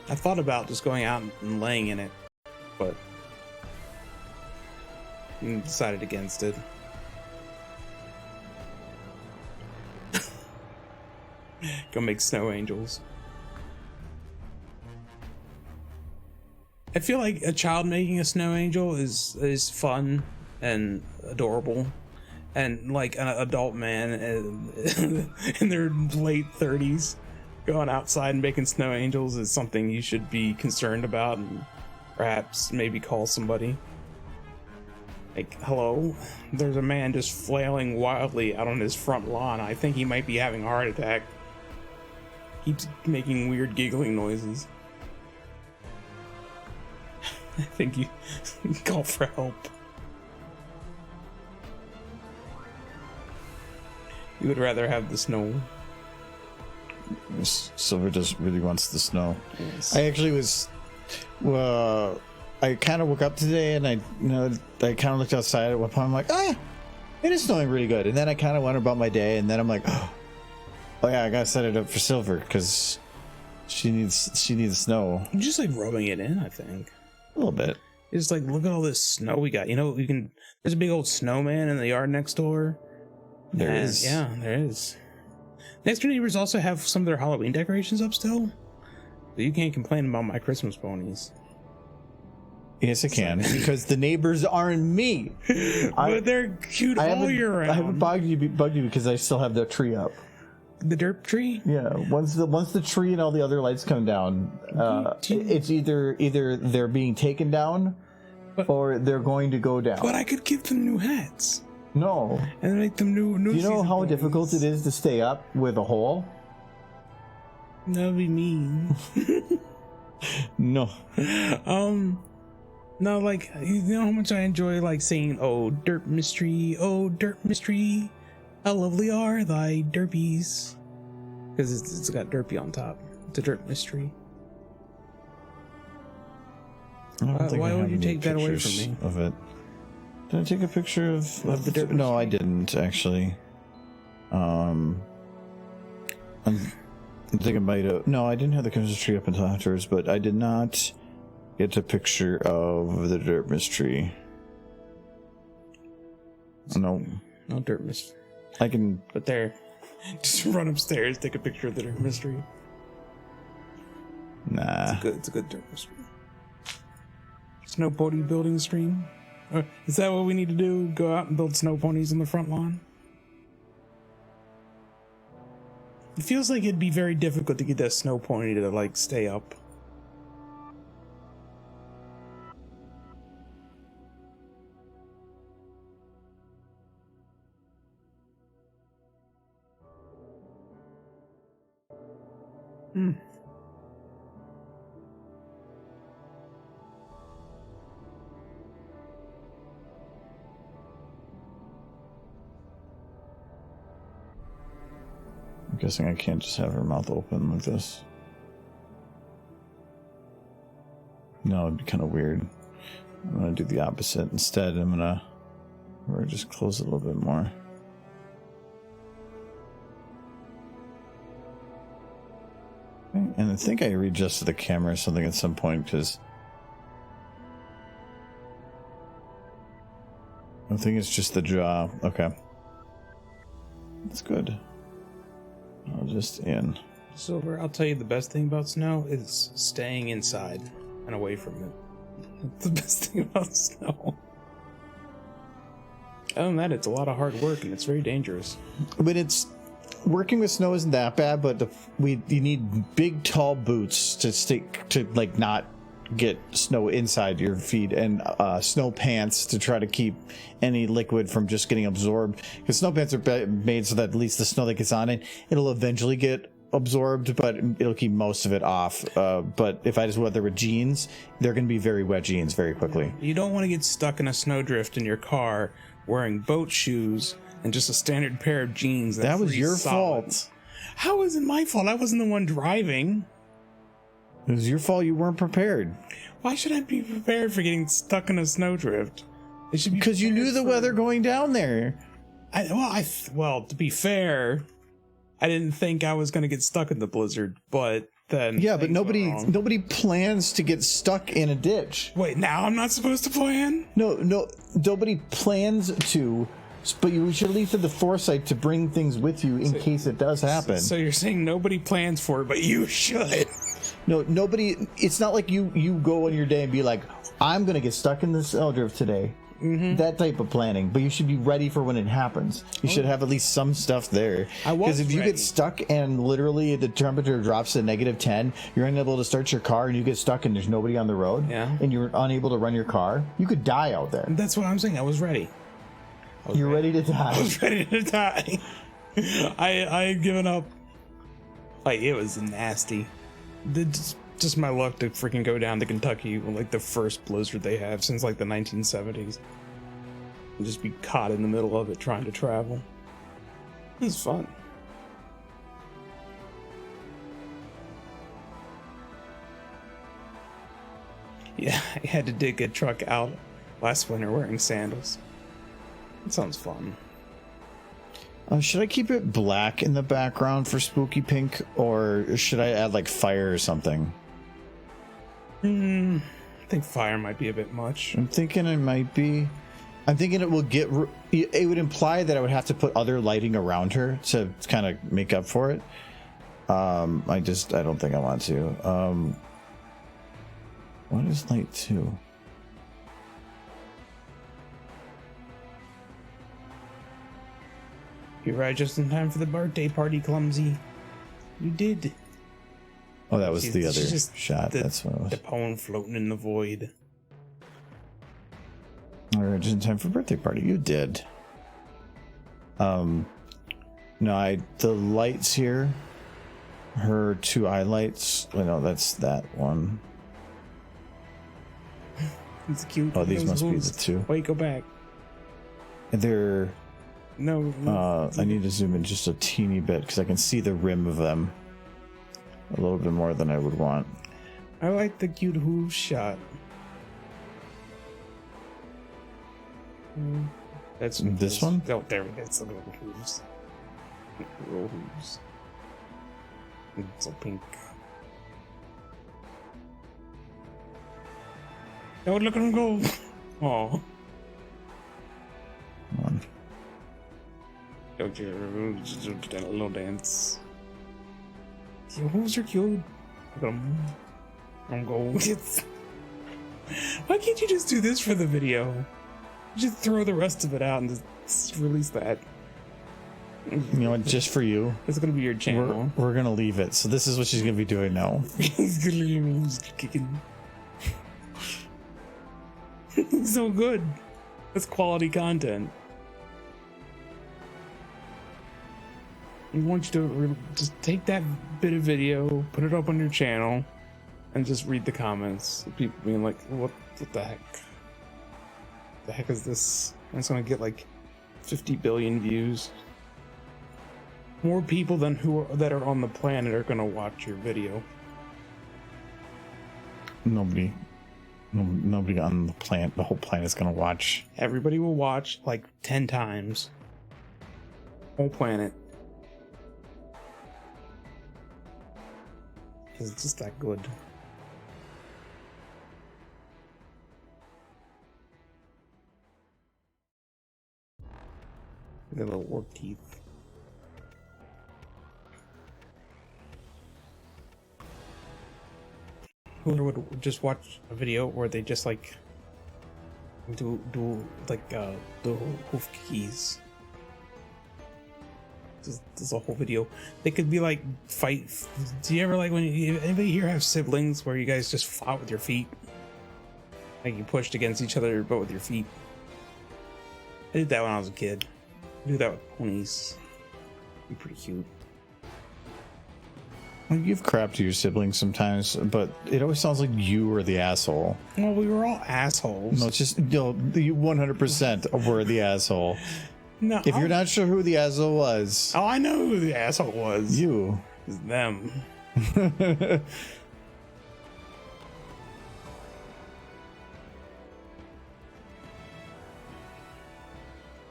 I thought about just going out and laying in it, but decided against it. Go make snow angels. I feel like a child making a snow angel is fun and adorable, and like an adult man in their late 30s going outside and making snow angels is something you should be concerned about and perhaps maybe call somebody. Like, hello, there's a man just flailing wildly out on his front lawn. I think he might be having a heart attack. Keeps making weird giggling noises. I think you call for help. You would rather have the snow. Silver just really wants the snow. Yes. I actually was. I kind of woke up today and I kind of looked outside at one point. I'm like, it is snowing really good. And then I kind of went about my day, and then I'm like, oh yeah, I gotta set it up for Silver because she needs snow. You're just like rubbing it in, I think. A little bit. It's like, look at all this snow we got. You know, there's a big old snowman in the yard next door. There is. Yeah, there is. Next door neighbors also have some of their Halloween decorations up still. So you can't complain about my Christmas ponies. Yes, I can, because the neighbors aren't me. But they're cute all year round. I haven't bugged you because I still have the tree up. The dirt tree? Yeah. Once the tree and all the other lights come down, it's either they're being taken down, or they're going to go down. But I could give them new hats. No. And make them new. Do you know how ponies. difficult it is to stay up with a hole? That'd be mean. No. No, like, you know how much I enjoy, like, saying, oh, dirt mystery, how lovely are thy derpies. Because it's got derpy on top. It's a dirt mystery. Why would you take that away from me? Of it. Did I take a picture of the dirt? No, I didn't, actually. I think I might have. No, I didn't have the Christmas tree up until afterwards, but I did not get a picture of the dirt mystery. No. No dirt mystery. I can. But there. Just run upstairs, take a picture of the dirt mystery. Nah. It's a good dirt mystery. Snow pony building stream? Is that what we need to do? Go out and build snow ponies on the front lawn? It feels like it'd be very difficult to get that snow pony to, like, stay up. I'm guessing I can't just have her mouth open like this. No, it'd be kind of weird. I'm gonna do the opposite. Instead, I'm gonna just close it a little bit more. And I think I readjusted the camera or something at some point because I think it's just the jaw. Okay. That's good. I'll just in. Silver, I'll tell you the best thing about snow is staying inside and away from it. That's the best thing about snow. Other than that, it's a lot of hard work and it's very dangerous. But it's working with snow isn't that bad, but you need big tall boots to stick to like not get snow inside your feet, and snow pants to try to keep any liquid from just getting absorbed, because snow pants are made so that at least the snow that gets on it, it'll eventually get absorbed, but it'll keep most of it off. But if I just weather with jeans, they're going to be very wet jeans very quickly. You don't want to get stuck in a snowdrift in your car wearing boat shoes and just a standard pair of jeans. That was your fault. How is it my fault? I wasn't the one driving. It was your fault you weren't prepared. Why should I be prepared for getting stuck in a snowdrift? It should be because you knew the weather going down there. Well, to be fair, I didn't think I was going to get stuck in the blizzard, but then yeah, but nobody plans to get stuck in a ditch. Wait, now I'm not supposed to plan? No, nobody plans to. But you should at least have the foresight to bring things with you in case it does happen. So you're saying nobody plans for it, but you should. No, nobody. It's not like you go on your day and be like, I'm going to get stuck in this snowdrift today. Mm-hmm. That type of planning. But you should be ready for when it happens. You should have at least some stuff there. Because if you get stuck and literally the temperature drops to -10, you're unable to start your car and you get stuck and there's nobody on the road, and you're unable to run your car, you could die out there. That's what I'm saying. I was ready. You're ready to die. I was ready to die. I had given up. Like, it was nasty. Just my luck to freaking go down to Kentucky with like the first blizzard they have since like the 1970s. And just be caught in the middle of it trying to travel. It was fun. Yeah, I had to dig a truck out last winter wearing sandals. It sounds fun. Should I keep it black in the background for spooky pink, or should I add like fire or something? I think fire might be a bit much. I'm thinking it might be. I'm thinking it will get. It would imply that I would have to put other lighting around her to kind of make up for it. I don't think I want to. What is light 2? You arrived just in time for the birthday party, Clumsy. You did. Oh, that was the other shot. That's what it was. The poem floating in the void. All right, just in time for birthday party. You did. No, the lights here. Her 2 eye lights. Oh, no, that's that one. It's cute. Oh, these must be the 2. Wait, go back. They're. No. I need to zoom in just a teeny bit because I can see the rim of them a little bit more than I would want. I like the cute hooves shot. That's this one? Oh, there we go. It's the little hooves. Little hooves. It's so pink. Oh, look at him go. Aw. Come on. That little dance. Your hooves are cute. Look at them. I'm going. Why can't you just do this for the video? Just throw the rest of it out and just release that. You know what? Just for you. It's gonna be your channel. We're gonna leave it. So this is what she's gonna be doing now. He's gonna leave me just kicking. So good. That's quality content. I want you to just take that bit of video, put it up on your channel, and just read the comments. People being like, what the heck? The heck is this? And it's gonna get like 50 billion views. More people than that are on the planet are gonna watch your video. Nobody on the planet, the whole planet's gonna watch. Everybody will watch like 10 times. Whole planet. 'cause it's just that good. The little orc teeth. Who would just watch a video where they just like do like the hoof keys? There's a whole video. They could be like fight. Do you ever like when anybody here have siblings where you guys just fought with your feet? Like you pushed against each other but with your feet. I did that when I was a kid. I do that with ponies. Be pretty cute. Well, you give crap to your siblings sometimes, but it always sounds like you were the asshole. Well, we were all assholes. No, it's just, you 100% were the asshole. No, If you're not sure who the asshole was, oh, I know who the asshole was. you. It's them.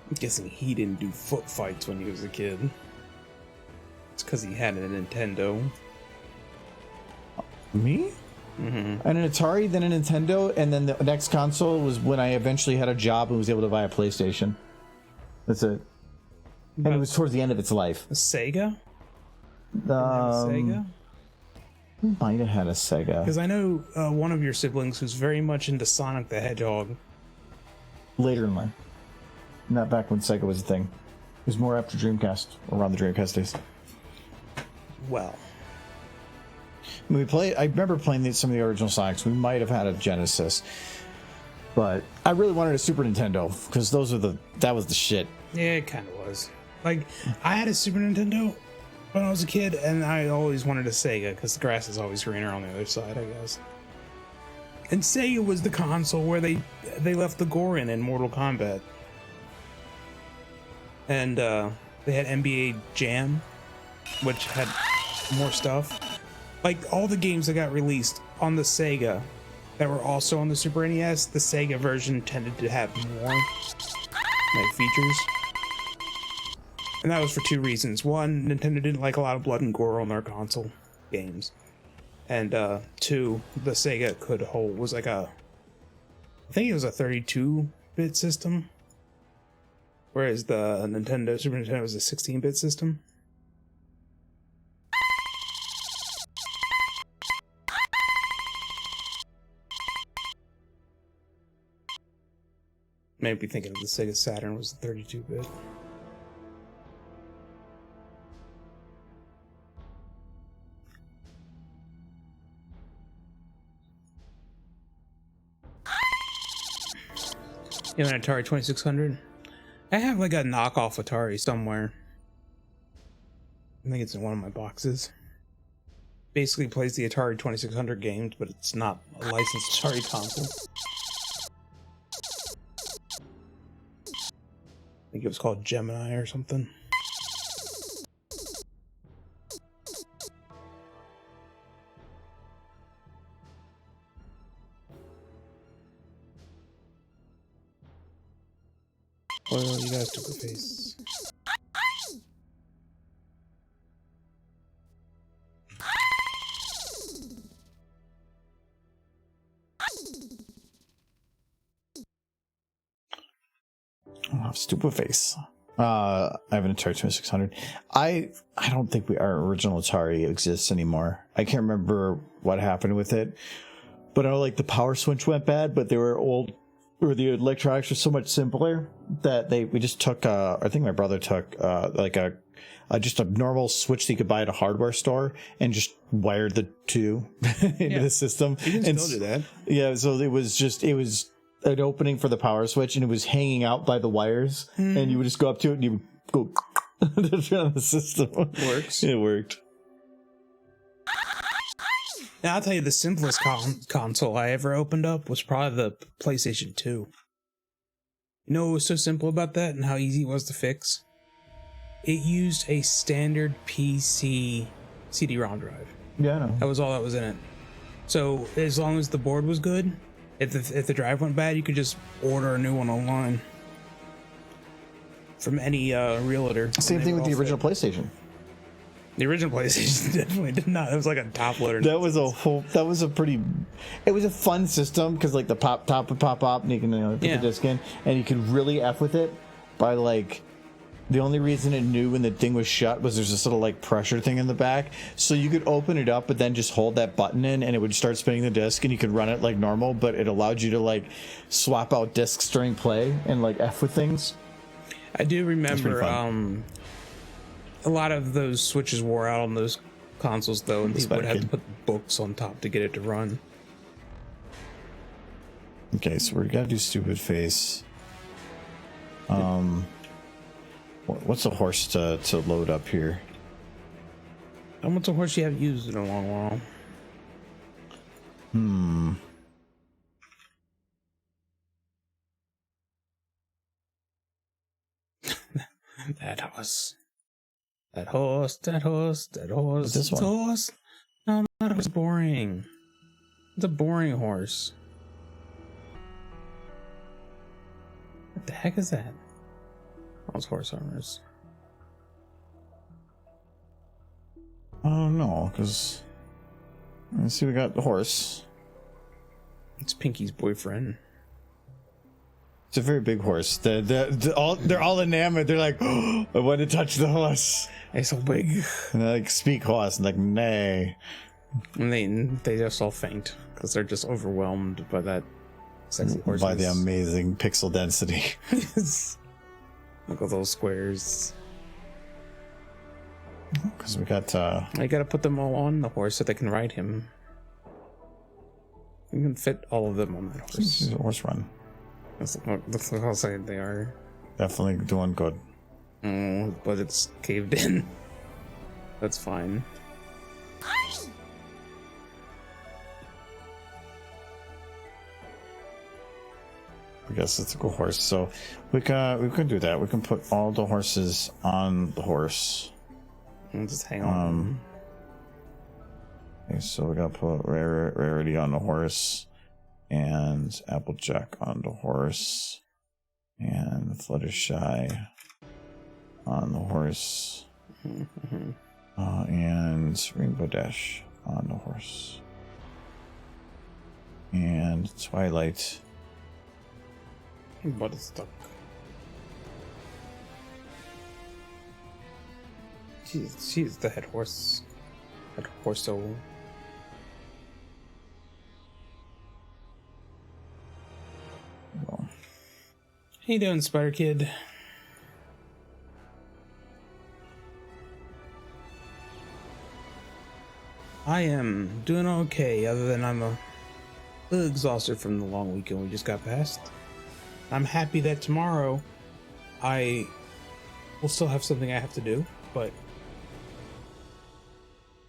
I'm guessing he didn't do foot fights when he was a kid. It's because he had a Nintendo. Me? Mm-hmm. And an Atari, then a Nintendo, and then the next console was when I eventually had a job and was able to buy a PlayStation. That's it. And it was towards the end of its life. A Sega? Sega? Who might have had a Sega? Because I know one of your siblings who's very much into Sonic the Hedgehog. Later in life. Not back when Sega was a thing. It was more after Dreamcast, around the Dreamcast days. Well. I remember playing some of the original Sonics. We might have had a Genesis. But I really wanted a Super Nintendo, because that was the shit. Yeah, it kind of was. Like, I had a Super Nintendo when I was a kid, and I always wanted a Sega, because the grass is always greener on the other side, I guess. And Sega was the console where they left the gore in Mortal Kombat. And they had NBA Jam, which had more stuff. Like, all the games that got released on the Sega that were also on the Super NES, the Sega version tended to have more like features. And that was for two reasons. One, Nintendo didn't like a lot of blood and gore on their console games. And two, the Sega was like I think it was a 32-bit system. Whereas the Super Nintendo was a 16-bit system. Maybe thinking of the Sega Saturn was 32-bit. You have an Atari 2600? I have like a knockoff Atari somewhere. I think it's in one of my boxes. Basically plays the Atari 2600 games, but it's not a licensed Atari console. I think it was called Gemini or something. Well, you guys took a face. Oh, stupid face. I have an Atari 2600. I don't think our original Atari exists anymore. I can't remember what happened with it, but I know like the power switch went bad, but they were old, or the electronics were so much simpler that we just took. I think my brother took just a normal switch that you could buy at a hardware store and just wired the two into the system. You can still do that. Yeah, so it was an opening for the power switch, and it was hanging out by the wires, and you would just go up to it and you would go to turn on the system. Works. It worked. Now, I'll tell you, the simplest console I ever opened up was probably the PlayStation 2. You know what was so simple about that and how easy it was to fix? It used a standard PC CD-ROM drive. Yeah, I know. That was all that was in it. So as long as the board was good, if the drive went bad, you could just order a new one online from any realtor. Same thing with the original PlayStation. The original PlayStation definitely did not. It was like a top loader. That was a pretty. It was a fun system because like the top would pop up and you can put the disc in and you could really f with it by like. The only reason it knew when the thing was shut was there's this little like pressure thing in the back, so you could open it up but then just hold that button in and it would start spinning the disc and you could run it like normal, but it allowed you to like swap out discs during play and like f with things. I do remember a lot of those switches wore out on those consoles though, and people would have to put books on top to get it to run. Okay, so we gotta do stupid face. What's a horse to load up here? How much a horse you have used in a long while? That horse. That horse. That horse. That horse. This one. Horse. No, that horse is boring. It's a boring horse. What the heck is that? Those horse armors. I don't know, because let's see, we got the horse. It's Pinky's boyfriend. It's a very big horse. They're all enamored. They're like, oh, I want to touch the horse. It's so big. And they like speak horse and like, nay. And they just all faint because they're just overwhelmed by that sexy horse. By the amazing pixel density. Look at those squares. Because we got I gotta put them all on the horse so they can ride him. You can fit all of them on that horse. This is a horse run. That's how sad they are. Definitely doing good. Oh, but it's caved in. That's fine. I guess it's a good horse. So we can do that. We can put all the horses on the horse. And just hang on. Okay, so we gotta put Rarity on the horse, and Applejack on the horse, and Fluttershy on the horse, and Rainbow Dash on the horse, and Twilight. But it's stuck. She's the head horse. Head horse soul. Well, How you doing, Spider Kid? I am doing okay, other than I'm a little exhausted from the long weekend we just got past. I'm happy that tomorrow I will still have something I have to do, but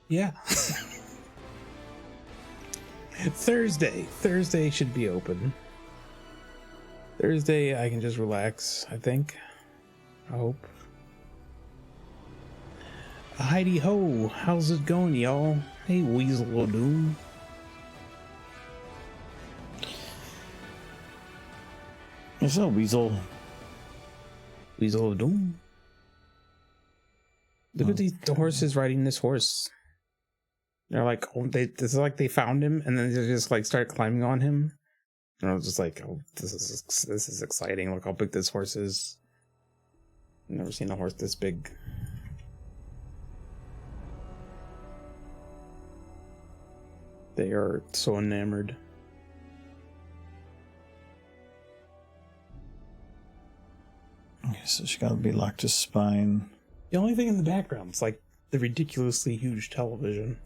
yeah. Thursday should be open. Thursday I can just relax, I think. I hope. Heidi ho, how's it going, y'all? Hey, Weasel of Doom. It's a Weasel. Weasel of Doom. Look at the horses riding this horse. They're like, it's like they found him and then they just like start climbing on him. And I was just like, oh, this is exciting. Look how big this horse is. I've never seen a horse this big. They are so enamored. Okay, so she gotta be locked to spine. The only thing in the background is like the ridiculously huge television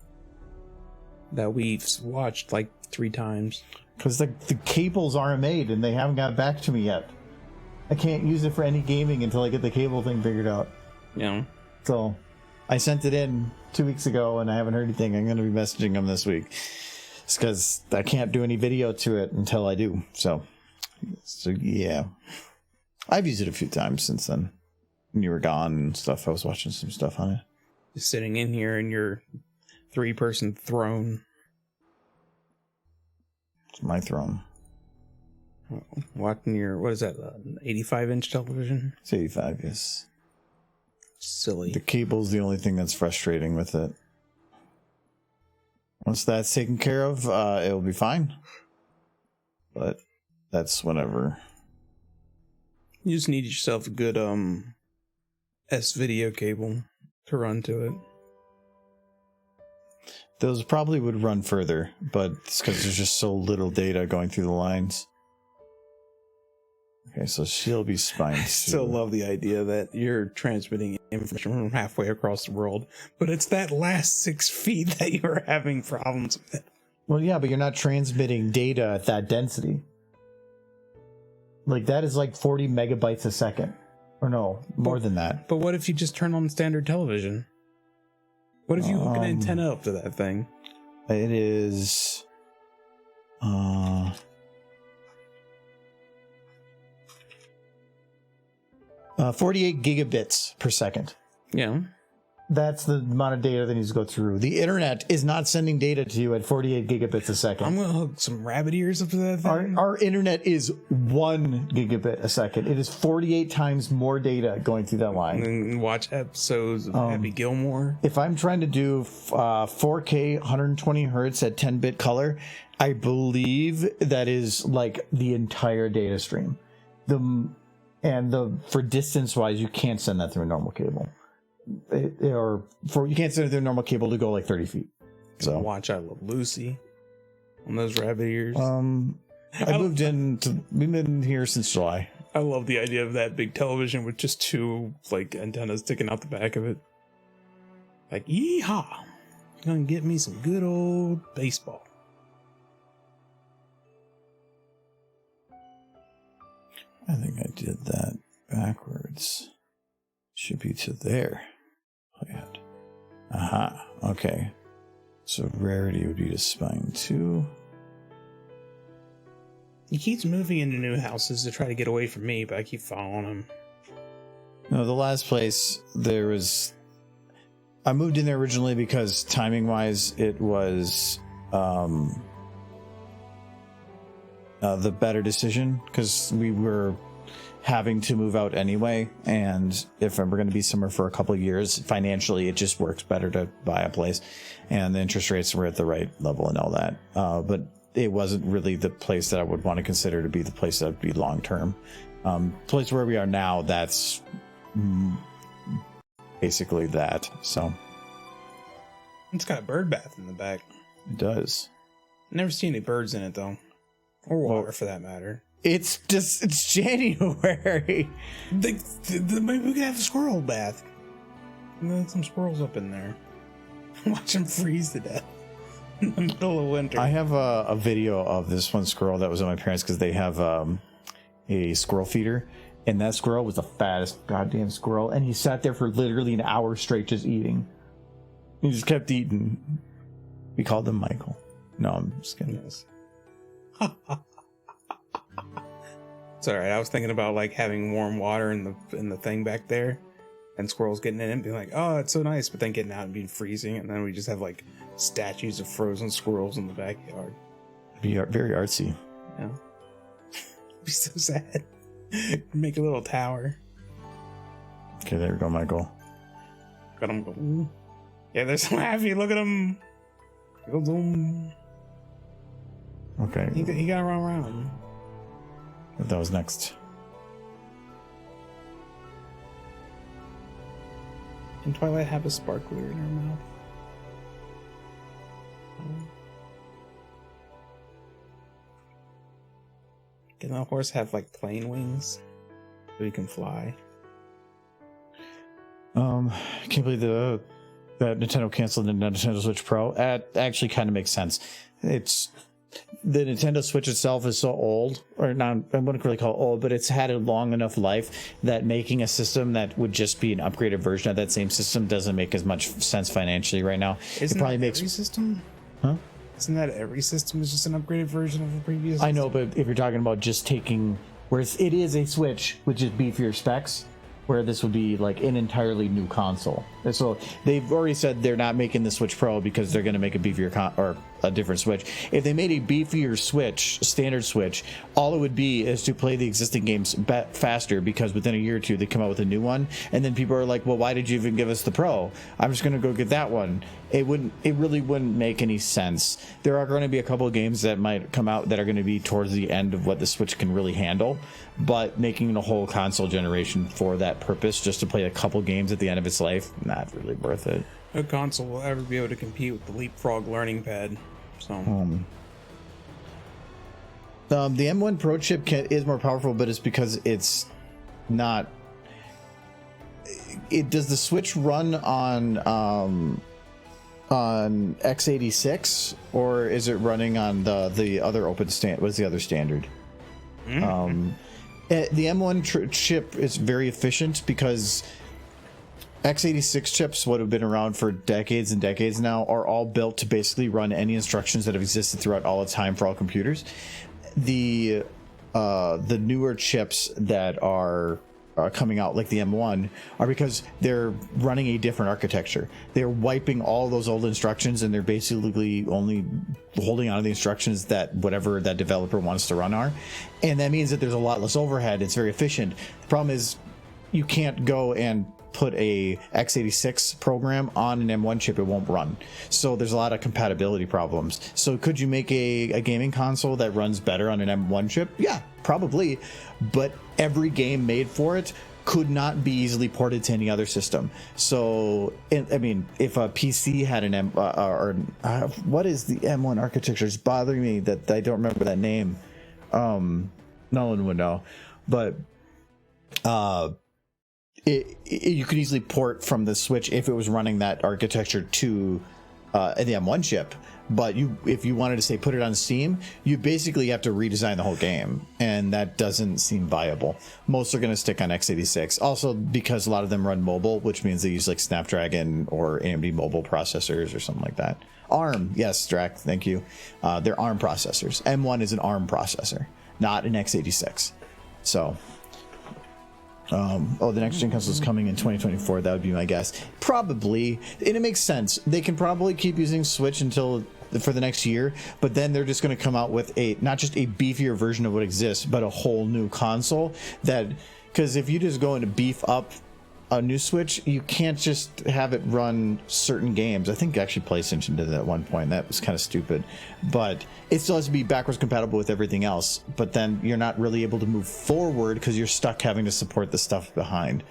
that we've watched like 3 times. Because the cables aren't made and they haven't got back to me yet. I can't use it for any gaming until I get the cable thing figured out. Yeah. So I sent it in 2 weeks ago and I haven't heard anything. I'm going to be messaging them this week. It's because I can't do any video to it until I do. So yeah. I've used it a few times since then. When you were gone and stuff, I was watching some stuff on it. Just sitting in here in your 3-person throne. It's my throne. Watching your, what is that, 85-inch television? It's 85, yes. Silly. The cable's the only thing that's frustrating with it. Once that's taken care of, it'll be fine. But that's whenever. You just need yourself a good S-video cable to run to it. Those probably would run further, but it's because there's just so little data going through the lines. Okay, so she'll be spine I still love the idea that you're transmitting information from halfway across the world, but it's that last 6 feet that you're having problems with. Well, yeah, but you're not transmitting data at that density. Like, that is like 40 megabytes a second. Or no, more than that. But what if you just turn on standard television? What if you hook an antenna up to that thing? It is... 48 gigabits per second. Yeah. That's the amount of data that needs to go through. The internet is not sending data to you at 48 gigabits a second. I'm going to hook some rabbit ears up to that thing. Our internet is 1 gigabit a second. It is 48 times more data going through that line. And watch episodes of Happy Gilmore. If I'm trying to do 4K 120 hertz at 10-bit color, I believe that is like the entire data stream. For distance wise, you can't send that through a normal cable. You can't send it through a normal cable to go like 30 feet. So watch I Love Lucy on those rabbit ears. We've been here since July. I love the idea of that big television with just 2 like antennas sticking out the back of it. Like, yeehaw! Gonna get me some good old baseball. I think I did that backwards. Should be to there. Play it. Aha. Okay. So rarity would be to spine 2. He keeps moving into new houses to try to get away from me, but I keep following him. No, the last place I moved in there originally because timing wise it was the better decision, because we were having to move out anyway, and if we're going to be somewhere for a couple of years, financially it just works better to buy a place, and the interest rates were at the right level and all that, but it wasn't really the place that I would want to consider to be the place that would be long term. Place where we are now, that's basically that. So It's got a bird bath in the back. it does. Never seen any birds in it though, or water for that matter. It's January. Maybe we could have a squirrel bath. Let some squirrels up in there. Watch them freeze to death in the middle of winter. I have a video of this one squirrel that was at my parents because they have a squirrel feeder, and that squirrel was the fattest goddamn squirrel, and he sat there for literally an hour straight just eating. He just kept eating. We called him Michael. No, I'm just kidding. Yes. It's all right. I was thinking about like having warm water in the thing back there, and squirrels getting in it and being like, "Oh, it's so nice," but then getting out and being freezing, and then we just have like statues of frozen squirrels in the backyard. Be very artsy. Yeah, it'd be so sad. Make a little tower. Okay, there we go, Michael. Got him. Go. Yeah, they're so happy. Look at him. Go zoom. Okay, He got to run around. that was next. Can Twilight have a sparkler in her mouth? Can the horse have like plane wings so he can fly? I can't believe that Nintendo canceled the Nintendo Switch Pro. That actually kind of makes sense. It's the Nintendo Switch itself is so old, or not, I wouldn't really call it old, but it's had a long enough life that making a system that would just be an upgraded version of that same system doesn't make as much sense financially right now. Isn't it probably that makes every system? Huh? Isn't that every system is just an upgraded version of the previous I system? know, but if you're talking about just taking, whereas it is a Switch with just beefier specs, where this would be like an entirely new console. And so they've already said they're not making the Switch Pro because they're going to make a beefier a different Switch. If they made a beefier Switch, standard Switch, all it would be is to play the existing games faster, because within a year or two they come out with a new one, and then people are like, well, why did you even give us the Pro? I'm just going to go get that one. It really wouldn't make any sense. There are going to be a couple of games that might come out that are going to be towards the end of what the Switch can really handle, but making the whole console generation for that purpose, just to play a couple games at the end of its life, not really worth it. No console will ever be able to compete with the Leapfrog learning pad. So the M1 Pro chip is more powerful, but it's because it's not. Does the Switch run on x86, or is it running on the other open stand? What's the other standard? The M1 chip is very efficient because x86 chips, what have been around for decades and decades now, are all built to basically run any instructions that have existed throughout all of time for all computers. The newer chips that are coming out, like the M1, are because they're running a different architecture. They're wiping all those old instructions, and they're basically only holding on to the instructions that whatever that developer wants to run are. And that means that there's a lot less overhead. It's very efficient. The problem is you can't go and put a x86 program on an M1 chip. It won't run. So there's a lot of compatibility problems. So could you make a gaming console that runs better on an M1 chip? Yeah, probably. But every game made for it could not be easily ported to any other system. So, I mean, if a PC had an what is the M1 architecture? It's bothering me that I don't remember that name. No one would know. But you could easily port from the Switch if it was running that architecture to the M1 chip. But if you wanted to say put it on Steam, you basically have to redesign the whole game, and that doesn't seem viable. Most are going to stick on x86, also because a lot of them run mobile, which means they use like Snapdragon or AMD mobile processors or something like that. ARM, yes, Drac, thank you. They're ARM processors. M1 is an ARM processor, not an x86. So the next gen console is coming in 2024. That would be my guess. Probably, and it makes sense. They can probably keep using Switch for the next year, but then they're just going to come out with not just a beefier version of what exists, but a whole new console. Because if you just go in to beef up a new Switch, you can't just have it run certain games. I think actually PlayStation did that at one point. That was kind of stupid, but it still has to be backwards compatible with everything else. But then you're not really able to move forward because you're stuck having to support the stuff behind.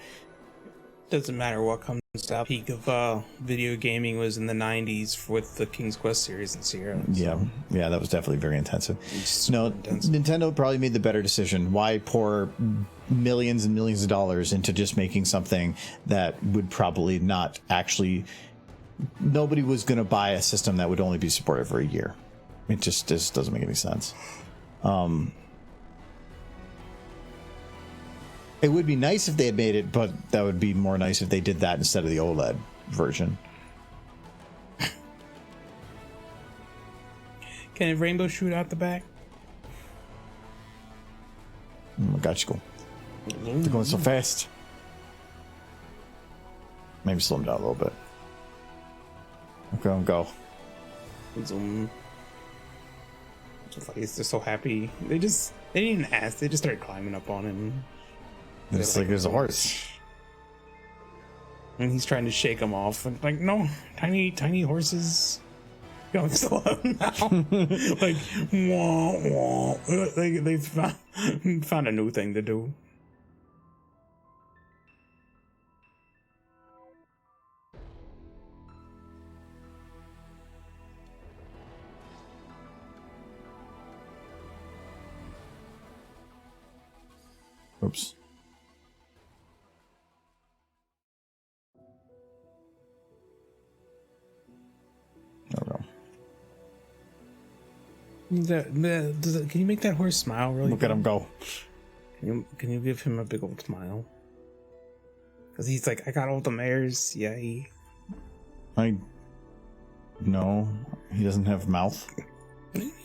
Doesn't matter what comes out. Peak of video gaming was in the 90s with the King's Quest series and Sierra. So. Yeah, that was definitely very intensive. Nintendo probably made the better decision. Why pour millions and millions of dollars into just making something that would probably not actually... Nobody was going to buy a system that would only be supported for a year. It just doesn't make any sense. It would be nice if they had made it, but that would be more nice if they did that instead of the OLED version. Can a rainbow shoot out the back? Oh my gosh, cool. They're going so fast. Maybe slow them down a little bit. Okay, go. Zoom. Just like they're so happy. They didn't even ask. They just started climbing up on him. It's like there's a horse. And he's trying to shake him off. And like, no, tiny horses. Going slow now. Like, wah, wah. They found a new thing to do. Oops. Can you make that horse smile really? Look at him go. Can you give him a big old smile? Because he's like, I got all the mares, yay. No, he doesn't have a mouth.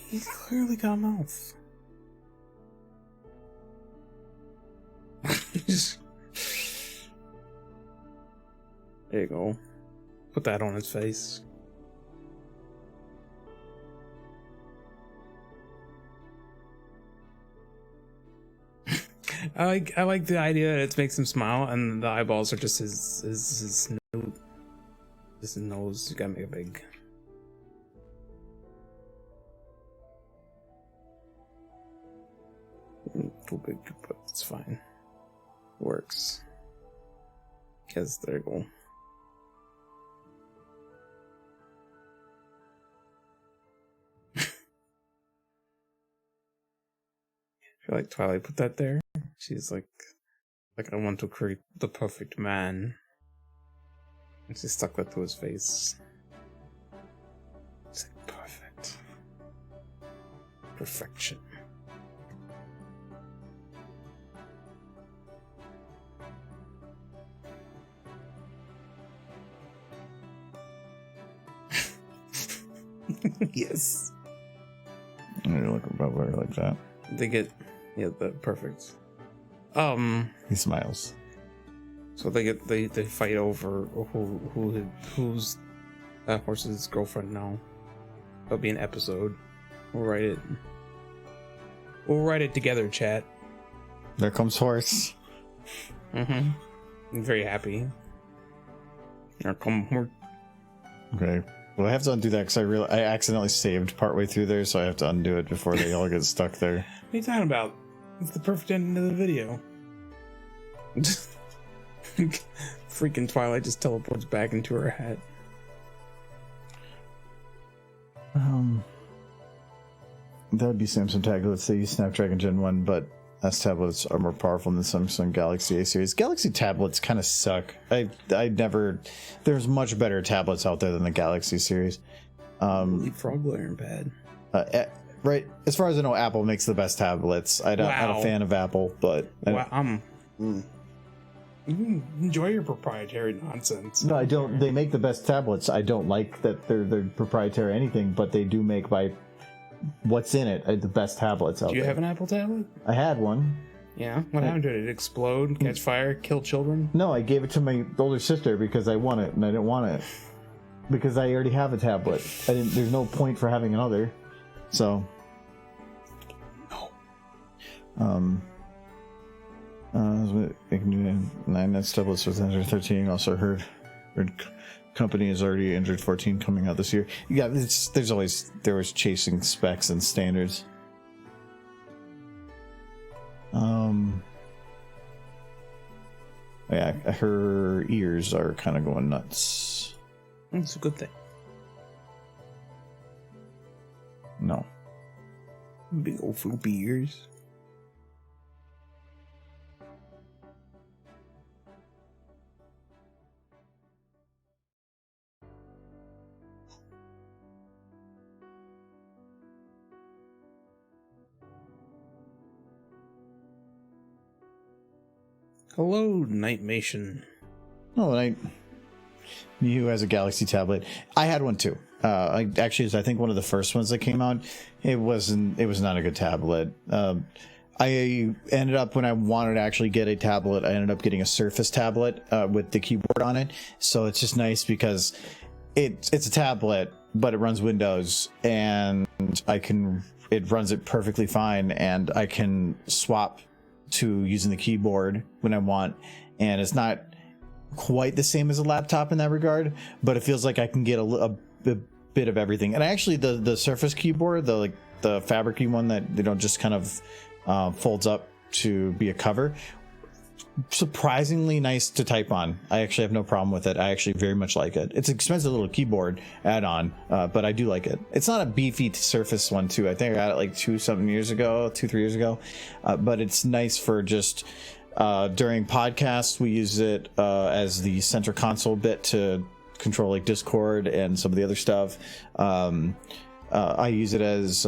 He's clearly got a mouth. There you go. Put that on his face. I like the idea that it makes him smile, and the eyeballs are just his nose. His nose. You gotta make it big. Too big, but it's fine. Works. Because there you go. I feel like Twilight put that there. She's like I want to create the perfect man. And she stuck that to his face. It's like perfect. Perfection. Yes. You look about where like that. They get the perfect. He smiles. So they fight over who's that horse's girlfriend now. That'll be an episode. We'll write it. We'll write it together, chat. There comes horse. I'm very happy. Here come horse. Okay. Well, I have to undo that because I accidentally saved partway through there, so I have to undo it before they all get stuck there. What are you talking about? It's the perfect ending of the video. Freaking Twilight just teleports back into her head. That would be Samsung tablets. They use Snapdragon Gen 1, but S tablets are more powerful than the Samsung Galaxy A series. Galaxy tablets kind of suck. There's much better tablets out there than the Galaxy series. Frog Layer bad. Right. As far as I know, Apple makes the best tablets. I'm not a fan of Apple, but enjoy your proprietary nonsense. No, I don't. They make the best tablets. I don't like that they're proprietary or anything, but they do make by what's in it the best tablets out there. Do you have an Apple tablet? I had one. Yeah. What happened to it? Did it explode, catch fire, kill children? No, I gave it to my older sister because I want it, and I didn't want it because I already have a tablet. There's no point for having another. So. No. It can do 9 nets tablets with Android 13. Also heard company has already Android 14 coming out this year. Yeah, there was chasing specs and standards. Yeah, her ears are kind of going nuts. It's a good thing. No. Big old floopy ears. Hello, Nightmation. Oh, me who has a Galaxy tablet. I had one too. I think one of the first ones that came out. It was not a good tablet. I ended up, when I wanted to actually get a tablet, I ended up getting a Surface tablet with the keyboard on it. So it's just nice because it's a tablet, but it runs Windows, and it runs it perfectly fine, and I can swap to using the keyboard when I want, and it's not quite the same as a laptop in that regard, but it feels like I can get a bit of everything. And actually the Surface keyboard, the fabricy one that just kind of folds up to be a cover, surprisingly nice to type on. I actually have no problem with it. I actually very much like it. It's an expensive little keyboard add-on, but I do like it. It's not a beefy Surface one too. I think I got it like 2-3 years ago, but it's nice for just during podcasts. We use it as the center console bit to control like Discord and some of the other stuff. I use it as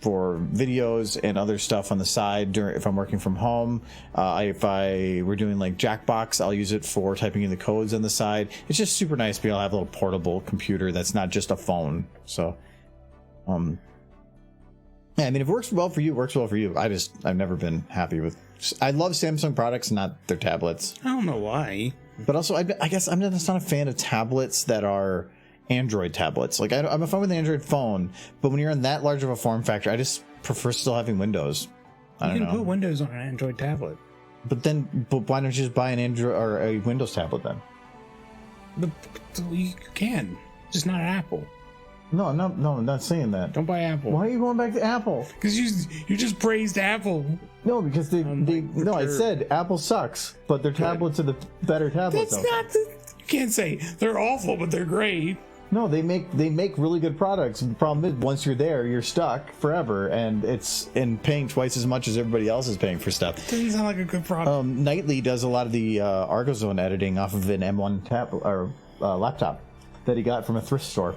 for videos and other stuff on the side if I'm working from home. If I were doing like Jackbox, I'll use it for typing in the codes on the side. It's just super nice to be able to have a little portable computer that's not just a phone. So, yeah, I mean, if it works well for you, it works well for you. I've never been happy with. I love Samsung products, not their tablets. I don't know why. But also, I guess I'm just not a fan of tablets that are Android tablets. Like I'm a fan with an Android phone, but when you're in that large of a form factor, I just prefer still having Windows. I don't You know. can put Windows on an Android tablet. But why don't you just buy an Android or a Windows tablet then? But you can, just not Apple. No, I'm not saying that. Don't buy Apple. Why are you going back to Apple? Because you just praised Apple. No, because I said Apple sucks, but their tablets are the better tablets. That's not the. You can't say they're awful, but they're great. No, they make really good products. The problem is, once you're there, you're stuck forever, and it's paying twice as much as everybody else is paying for stuff. Doesn't sound like a good product. Nightly does a lot of the ArgoZone editing off of an M1 tablet or laptop that he got from a thrift store.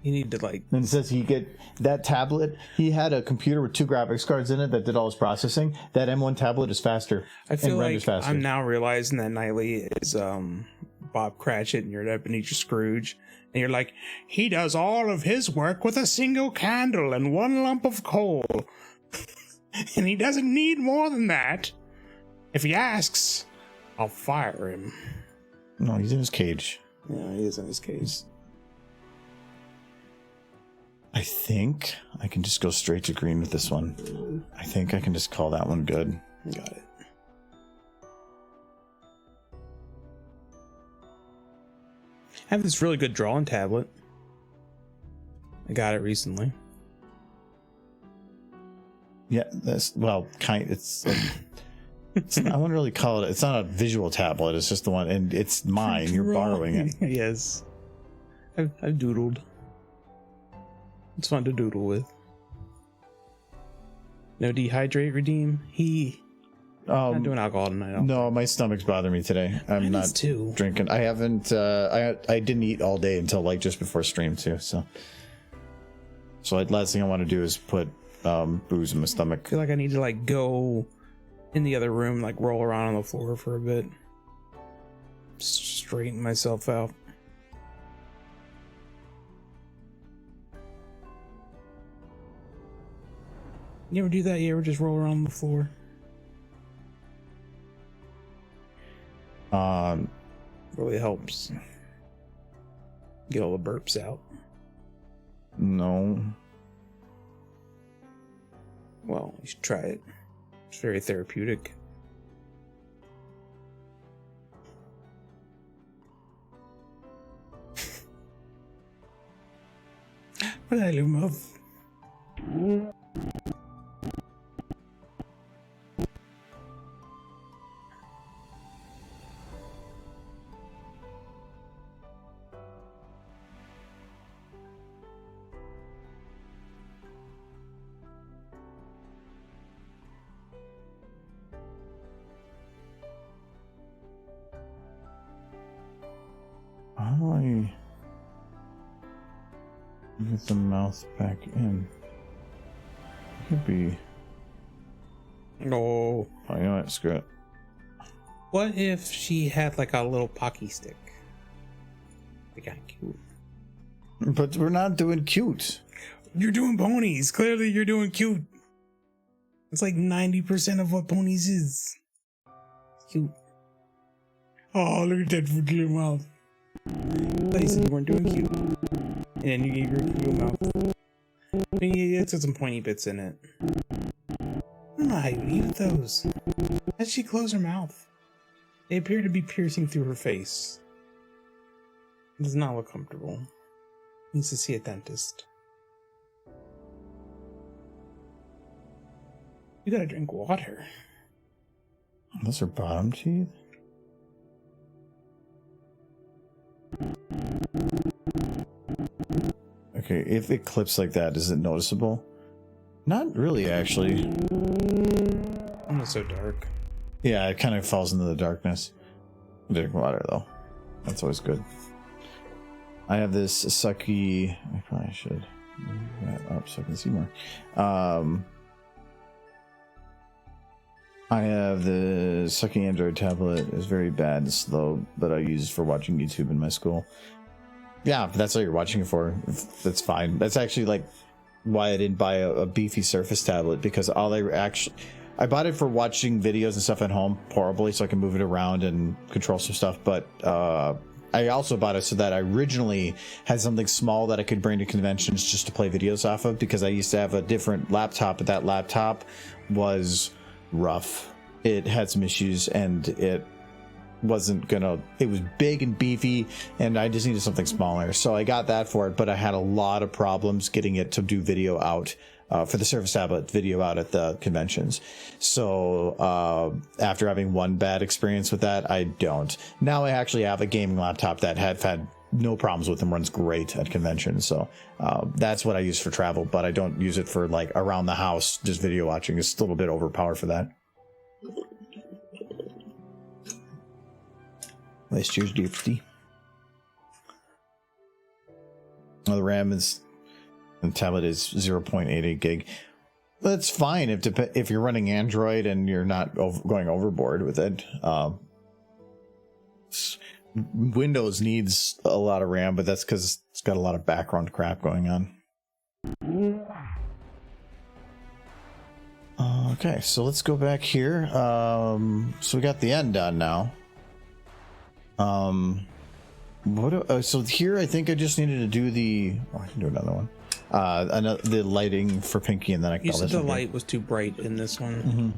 You need to like. And it says he get that tablet. He had a computer with 2 graphics cards in it that did all his processing. That M1 tablet is faster. I feel and like renders faster. I'm now realizing that Nightly is Bob Cratchit and you're Ebenezer Scrooge, and you're like, he does all of his work with a single candle and 1 lump of coal, and he doesn't need more than that. If he asks, I'll fire him. No, he's in his cage. Yeah, he is in his case. I think I can just go straight to green with this one. I think I can just call that one good. Got it. I have this really good drawing tablet. I got it recently. Yeah, that's it's like, I wouldn't really call it. It's not a visual tablet. It's just the one, and it's mine. You're borrowing it. Yes, I've doodled. It's fun to doodle with. No dehydrate redeem. Not doing alcohol tonight. No, my stomach's bothering me today. I'm not drinking. I haven't. I didn't eat all day until like just before stream too. So last thing I want to do is put booze in my stomach. I feel like I need to like go in the other room, like roll around on the floor for a bit, straighten myself out. You ever do that? You ever just roll around on the floor? Really helps get all the burps out. No. Well, you should try it. It's very therapeutic. What did I do, Muff? How do I get the mouth back in? Could be. No. Oh, you know what? Screw it. What if she had like a little pocky stick? Like kind of cute. But we're not doing cute. You're doing ponies. Clearly, you're doing cute. It's like 90% of what ponies is. Cute. Oh, look at that little mouth. I you said you weren't doing cute. And then you gave your cute mouth. I mean, it's got some pointy bits in it. I don't know how you eat with those. How did she close her mouth? They appear to be piercing through her face. It does not look comfortable. Needs to see a dentist. You gotta drink water. Those are bottom teeth? Okay, if it clips like that, is it noticeable? Not really, actually. Oh, it's so dark. Yeah, it kind of falls into the darkness. Drink water, though. That's always good. I have this sucky... I probably should move that up so I can see more. I have the sucky Android tablet. It's very bad and slow, but I use it for watching YouTube in my school. Yeah, if that's what you're watching it for, that's fine. That's actually like why I didn't buy a beefy Surface tablet, because I bought it for watching videos and stuff at home portably so I can move it around and control some stuff, but I also bought it so that I originally had something small that I could bring to conventions just to play videos off of, because I used to have a different laptop, but that laptop was rough. It had some issues, and it was big and beefy, and I just needed something smaller. So I got that for it, but I had a lot of problems getting it to do video out for the Surface tablet, video out at the conventions. So after having one bad experience with that, I don't. Now I actually have a gaming laptop that have had no problems with and runs great at conventions. So that's what I use for travel, but I don't use it for like around the house, just video watching. It's a little bit overpowered for that. Last year's DFD. The RAM is, and the tablet is 0.88 gig. That's fine if you're running Android and you're not going overboard with it. Windows needs a lot of RAM, but that's because it's got a lot of background crap going on. Okay, so let's go back here. So we got the end done now. So here I think I just needed to do I can do another one. The lighting for Pinky, and then I can. You said the light was too bright in this one.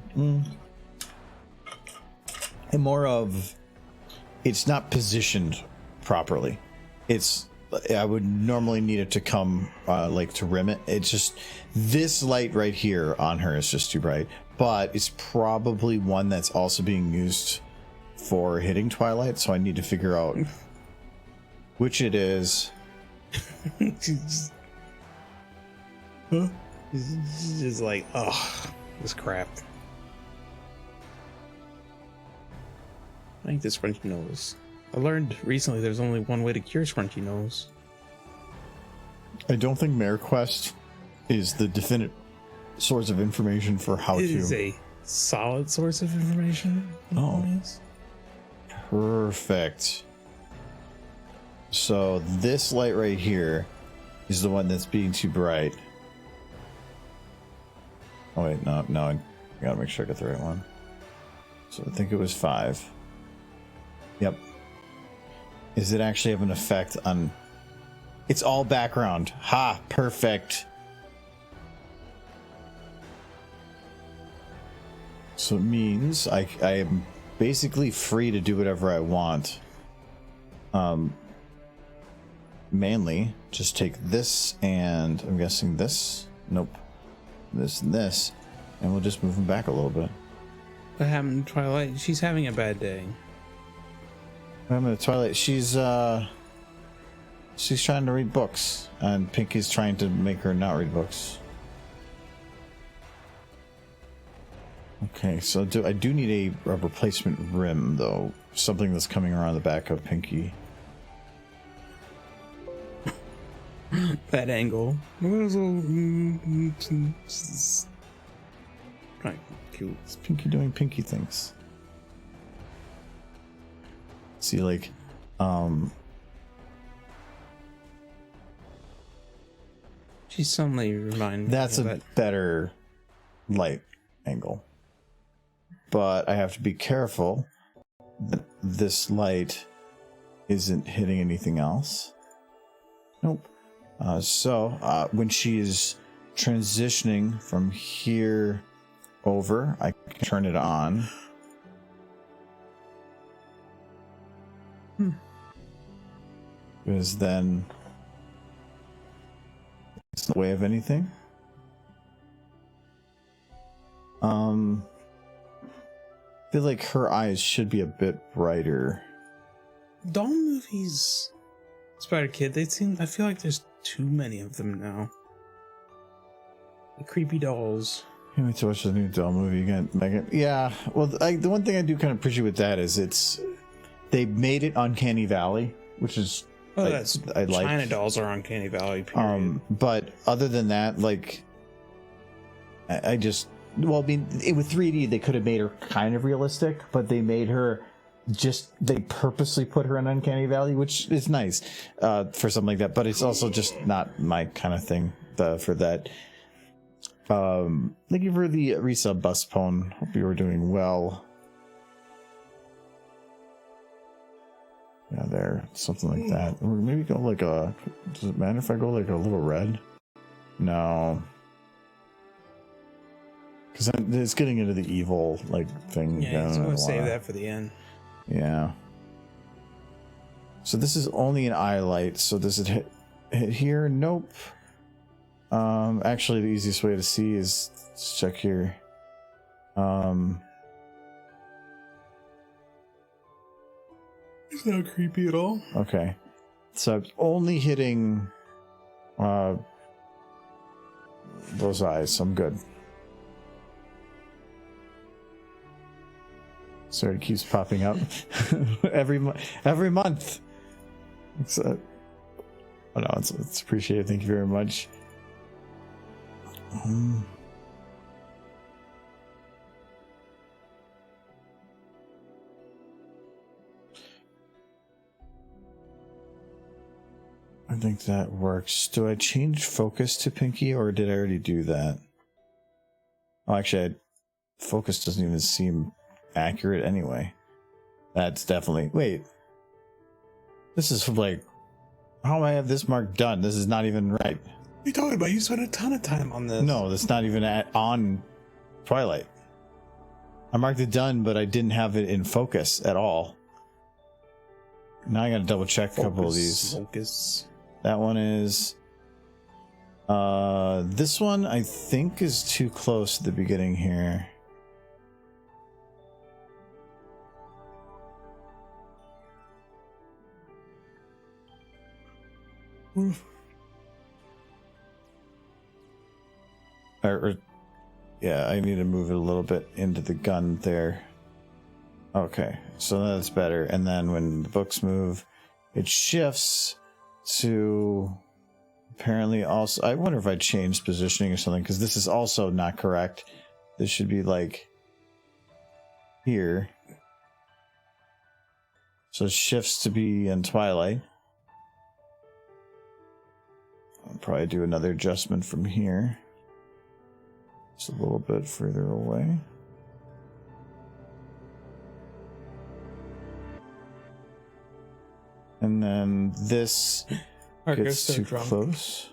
And more of, it's not positioned properly. I would normally need it to come like to rim it. It's just this light right here on her is just too bright, but it's probably one that's also being used for hitting Twilight, so I need to figure out which it is. Just like, oh, this crap. I think this scrunchy nose. I learned recently there's only one way to cure scrunchy nose. I don't think MareQuest is the definite source of information for how to. It is a solid source of information. Oh. Perfect. So this light right here is the one that's being too bright. Oh wait, no, I gotta make sure I get the right one. So I think it was 5. Yep. Is it actually have an effect on... It's all background. Ha! Perfect. So it means I am basically free to do whatever I want. Mainly just take this, and I'm guessing this. Nope. This and this, and we'll just move them back a little bit. What happened to Twilight? She's having a bad day. What happened to Twilight? She's trying to read books, and Pinky's trying to make her not read books. Okay, so I do need a replacement rim, though. Something that's coming around the back of Pinky. That angle. Kind of cute. It's Pinky doing Pinky things. See, like, She's suddenly reminded. That's a better light angle. But I have to be careful that this light isn't hitting anything else. Nope. So when she's transitioning from here over, I can turn it on. Because then it's in the way of anything. I feel like her eyes should be a bit brighter. Doll movies. Spider Kid. I feel like there's too many of them now. The creepy dolls. Can't wait to watch the new doll movie again, Megan. Yeah. Well, the one thing I do kind of appreciate with that is they made it Uncanny Valley, which is I like. China dolls are Uncanny Valley. Period. But other than that, like, I just. Well, I mean, with 3D, they could have made her kind of realistic, but they made her they purposely put her in Uncanny Valley, which is nice for something like that, but it's also just not my kind of thing for that. Thank you for the resub, Buspone. Hope you were doing well. Yeah, there, something like that. Or maybe go like a. Does it matter if I go like a little red? No, because it's getting into the evil like thing. Yeah, he's gonna save that for the end. Yeah. So this is only an eye light. So does it hit here? Nope. Actually, the easiest way to see is let's check here. It's not creepy at all. Okay. So I'm only hitting those eyes, so I'm good. Sorry, it keeps popping up every month. It's oh no, it's appreciated. Thank you very much. I think that works. Do I change focus to Pinky, or did I already do that? Oh, actually, focus doesn't even seem accurate anyway. That's definitely... Wait. This is like... How do I have this mark done? This is not even right. What are you talking about? You spent a ton of time on this. No, that's not even on Twilight. I marked it done, but I didn't have it in focus at all. Now I gotta double check a couple of these. Focus. That one is... this one I think is too close at the beginning here. Yeah, I need to move it a little bit into the gun there. Okay, so that's better. And then when the books move, it shifts to apparently also... I wonder if I changed positioning or something, because this is also not correct. This should be like here. So it shifts to be in Twilight. I'll probably do another adjustment from here. Just a little bit further away. And then this gets too close.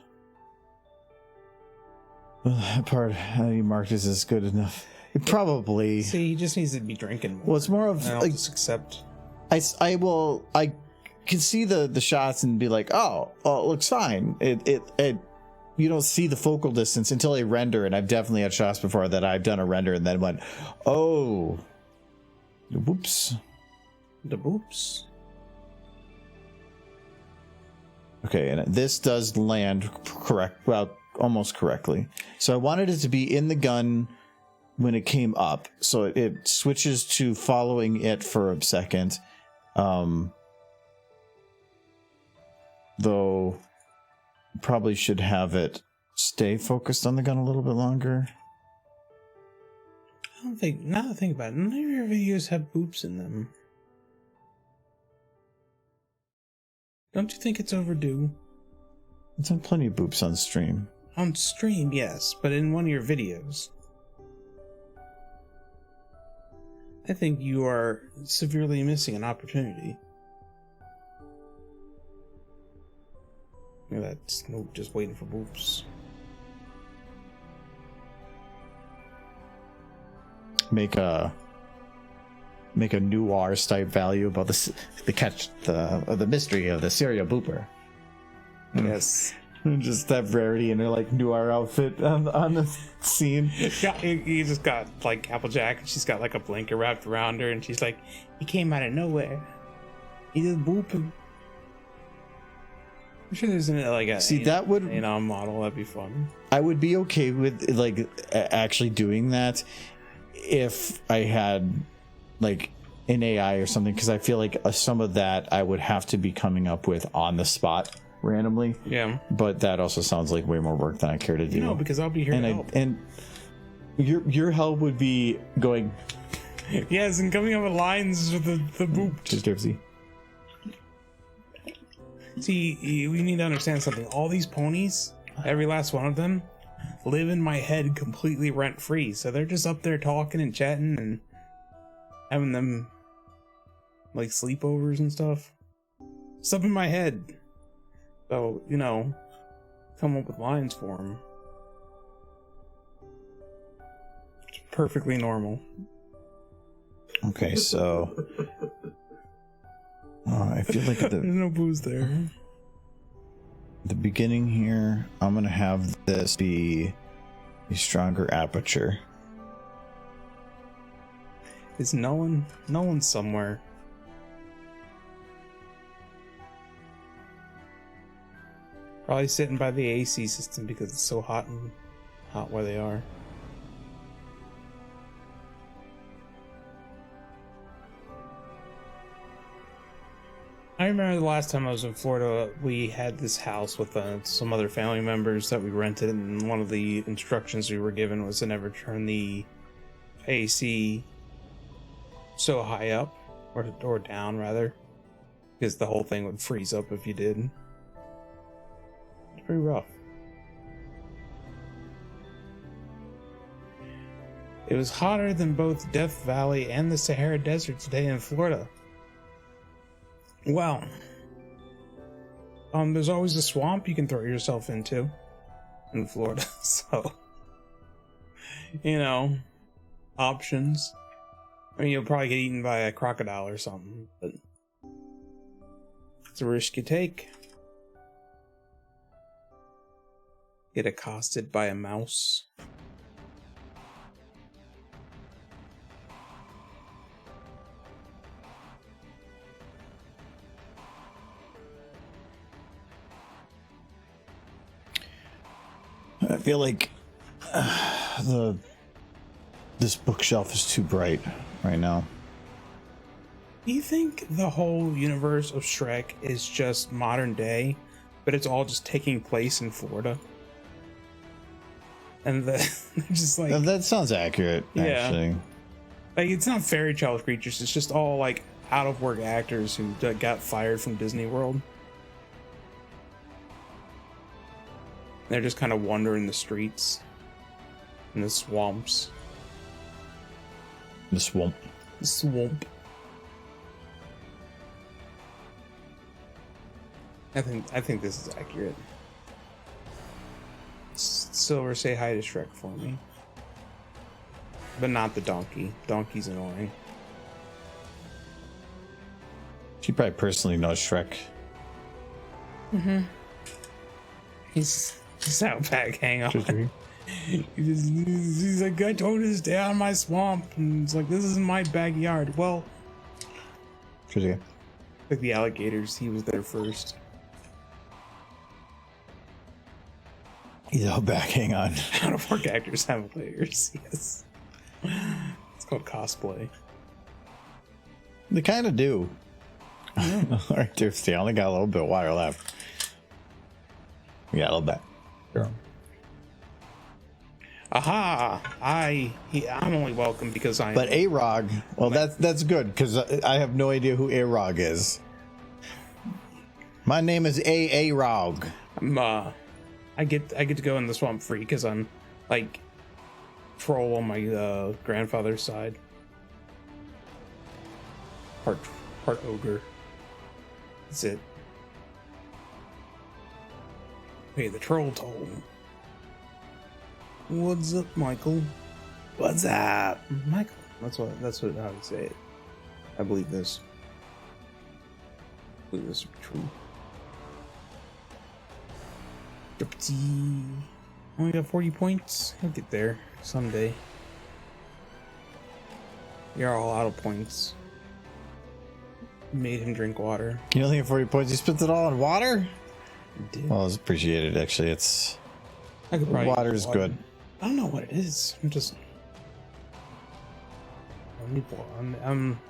Well, that part how you marked this is good enough. It probably... See, he just needs to be drinking more. Well, it's more of... I'll like, just accept... I can see the shots and be like, oh, it looks fine. It you don't see the focal distance until they render, and I've definitely had shots before that I've done a render and then went, oh, whoops. The boops. Okay, and this does land correct, well, almost correctly. So I wanted it to be in the gun when it came up, so it switches to following it for a second. Though probably should have it stay focused on the gun a little bit longer. I don't think, now that I think about it, none of your videos have boops in them. Don't you think it's overdue? It's on plenty of boops on stream. On stream, yes, but in one of your videos. I think you are severely missing an opportunity. That's no, just waiting for boops. Make a noir type value about the mystery of the serial booper. Yes. Just that rarity in her like noir outfit on the scene. Yeah, you just got like Applejack, and she's got like a blanket wrapped around her, and she's like, he came out of nowhere. He just booping. I'm sure there's like a that would model. That'd be fun. I would be okay with like actually doing that if I had like an AI or something, because I feel like some of that I would have to be coming up with on the spot randomly. Yeah, but that also sounds like way more work than I care to do. No, because I'll be here to help. And your help would be going. Yes, and coming up with lines with the boop. Just Dipsy. See, we need to understand something. All these ponies, every last one of them, live in my head completely rent-free. So they're just up there talking and chatting and having them, like, sleepovers and stuff. It's up in my head. So, you know, come up with lines for him. It's perfectly normal. Okay, so I feel like There's no booze there. the beginning here, I'm gonna have this be a stronger aperture. Is Nolan somewhere? Probably sitting by the AC system because it's so hot where they are. I remember the last time I was in Florida, we had this house with some other family members that we rented, and one of the instructions we were given was to never turn the AC so high up, or down rather, because the whole thing would freeze up if you did. It's pretty rough. It was hotter than both Death Valley and the Sahara Desert today in Florida. Well, there's always a swamp you can throw yourself into in Florida, so, you know, options. I mean, you'll probably get eaten by a crocodile or something, but it's a risk you take. Get accosted by a mouse. I feel like this bookshelf is too bright right now. Do you think the whole universe of Shrek is just modern day, but it's all just taking place in Florida? And they're just like... That sounds accurate, actually. Like, it's not fairy tale creatures, it's just all, like, out-of-work actors who got fired from Disney World. They're just kind of wandering the streets in the swamps. The swamp. The swamp. I think this is accurate. Silver, say hi to Shrek for me. But not the donkey. Donkey's annoying. She probably personally knows Shrek. Mm-hmm. He's out back, hang on. He's like, I told you to stay out of my swamp. And it's like, this isn't my backyard. Well, like the alligators, he was there first. He's out back, hang on. Out-of-work actors have layers, yes. It's called cosplay. They kind of do. Yeah. All right, Thirsty. I only got a little bit of water left. We got a little bit. Sure. Aha! I'm only welcome because I'm... But A-Rog, well, that's good, because I have no idea who A-Rog is. My name is A-Rog. I get to go in the swamp free because I'm, like, troll on my grandfather's side. Part ogre. That's it. Pay the troll toll. What's up, Michael? What's up, Michael? That's what I would say it. I believe this. I believe this to be true. Only got 40 points. He'll get there someday. You're all out of points. Made him drink water. You don't think at 40 points he spent it all on water? He did. Well, it's appreciated, actually. It's... I could probably water is good. I don't know what it is. I'm just...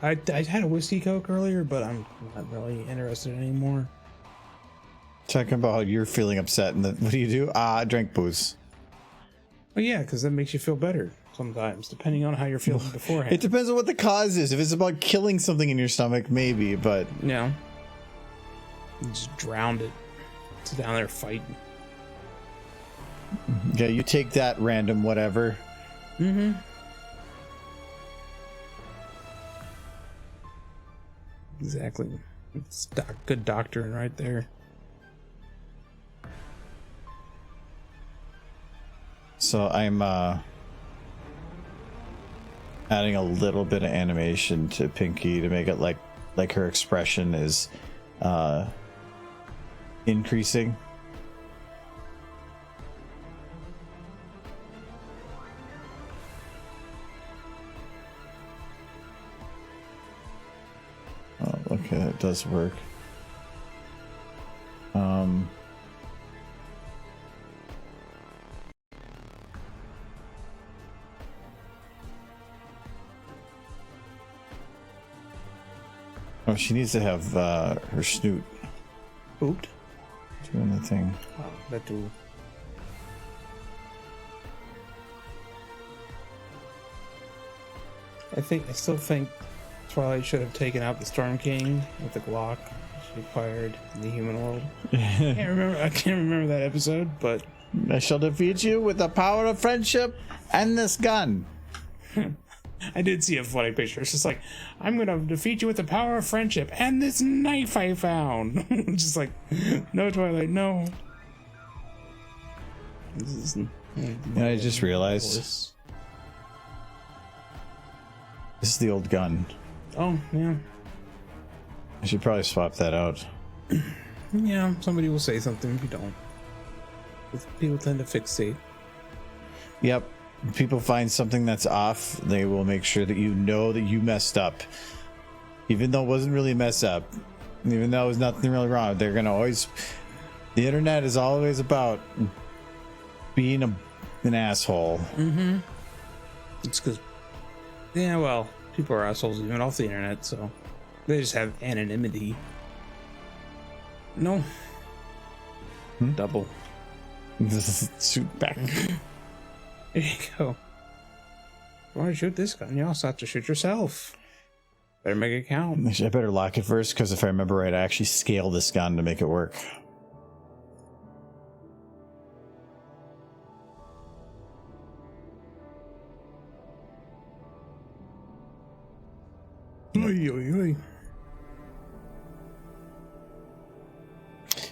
I had a whiskey coke earlier, but I'm not really interested anymore. Talking about how you're feeling upset, and what do? I drink booze. Well, yeah, because that makes you feel better sometimes, depending on how you're feeling beforehand. It depends on what the cause is. If it's about killing something in your stomach, maybe, but... No. You just drowned it. It's down there fighting. Yeah, you take that random whatever. Mm-hmm. Exactly. It's good doctoring right there. So I'm adding a little bit of animation to Pinky to make it like her expression is increasing. Oh, okay, that does work. Oh, she needs to have her snoot Ooped. doing the thing. Oh, that too. I still think Twilight should have taken out the Storm King with the Glock she acquired in the human world. I can't remember that episode, but I shall defeat you with the power of friendship and this gun. I did see a funny picture. It's just like, I'm gonna defeat you with the power of friendship and this knife I found. Just like, no, Twilight, no. This is, And I just realized this is the old gun. Oh, yeah. I should probably swap that out. Yeah, somebody will say something if you don't. People tend to fixate. Yep. If people find something that's off, they will make sure that you know that you messed up. Even though it wasn't really a mess up. Even though it was nothing really wrong. They're going to always... The internet is always about being an asshole. Mm-hmm. It's because... Yeah, well, people are assholes even off the internet, so... They just have anonymity. No. Double. Shoot back. There you go. If you want to shoot this gun, you also have to shoot yourself. Better make it count. I better lock it first, because if I remember right, I actually scaled this gun to make it work. Oy, oy, oy.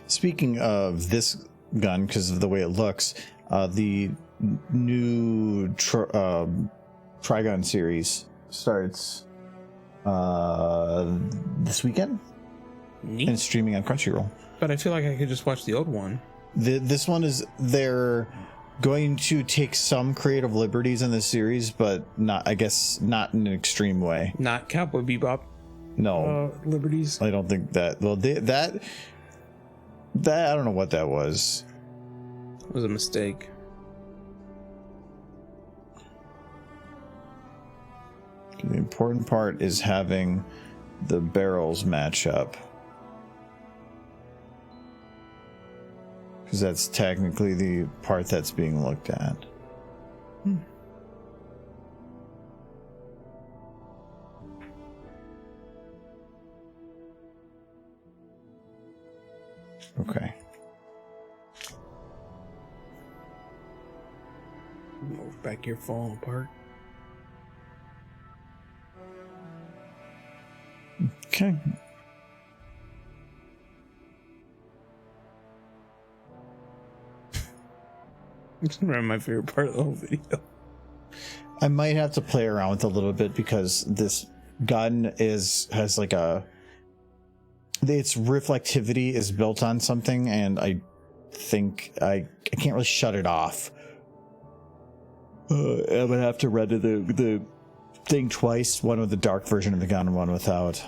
Speaking of this gun, because of the way it looks, the new Trigun series starts this weekend. Neat. And streaming on Crunchyroll. But I feel like I could just watch the old one. This one is, they're going to take some creative liberties in this series, but not, I guess, not in an extreme way. Not Cowboy Bebop. No, liberties. I don't think that. Well, that I don't know what that was. It was a mistake. The important part is having the barrels match up, because that's technically the part that's being looked at. Okay. Move back here, falling apart. Okay. It's around my favorite part of the whole video. I might have to play around with it a little bit, because this gun has like its reflectivity is built on something, and I think I can't really shut it off. I'm gonna have to render the thing twice, one with the dark version of the gun and one without.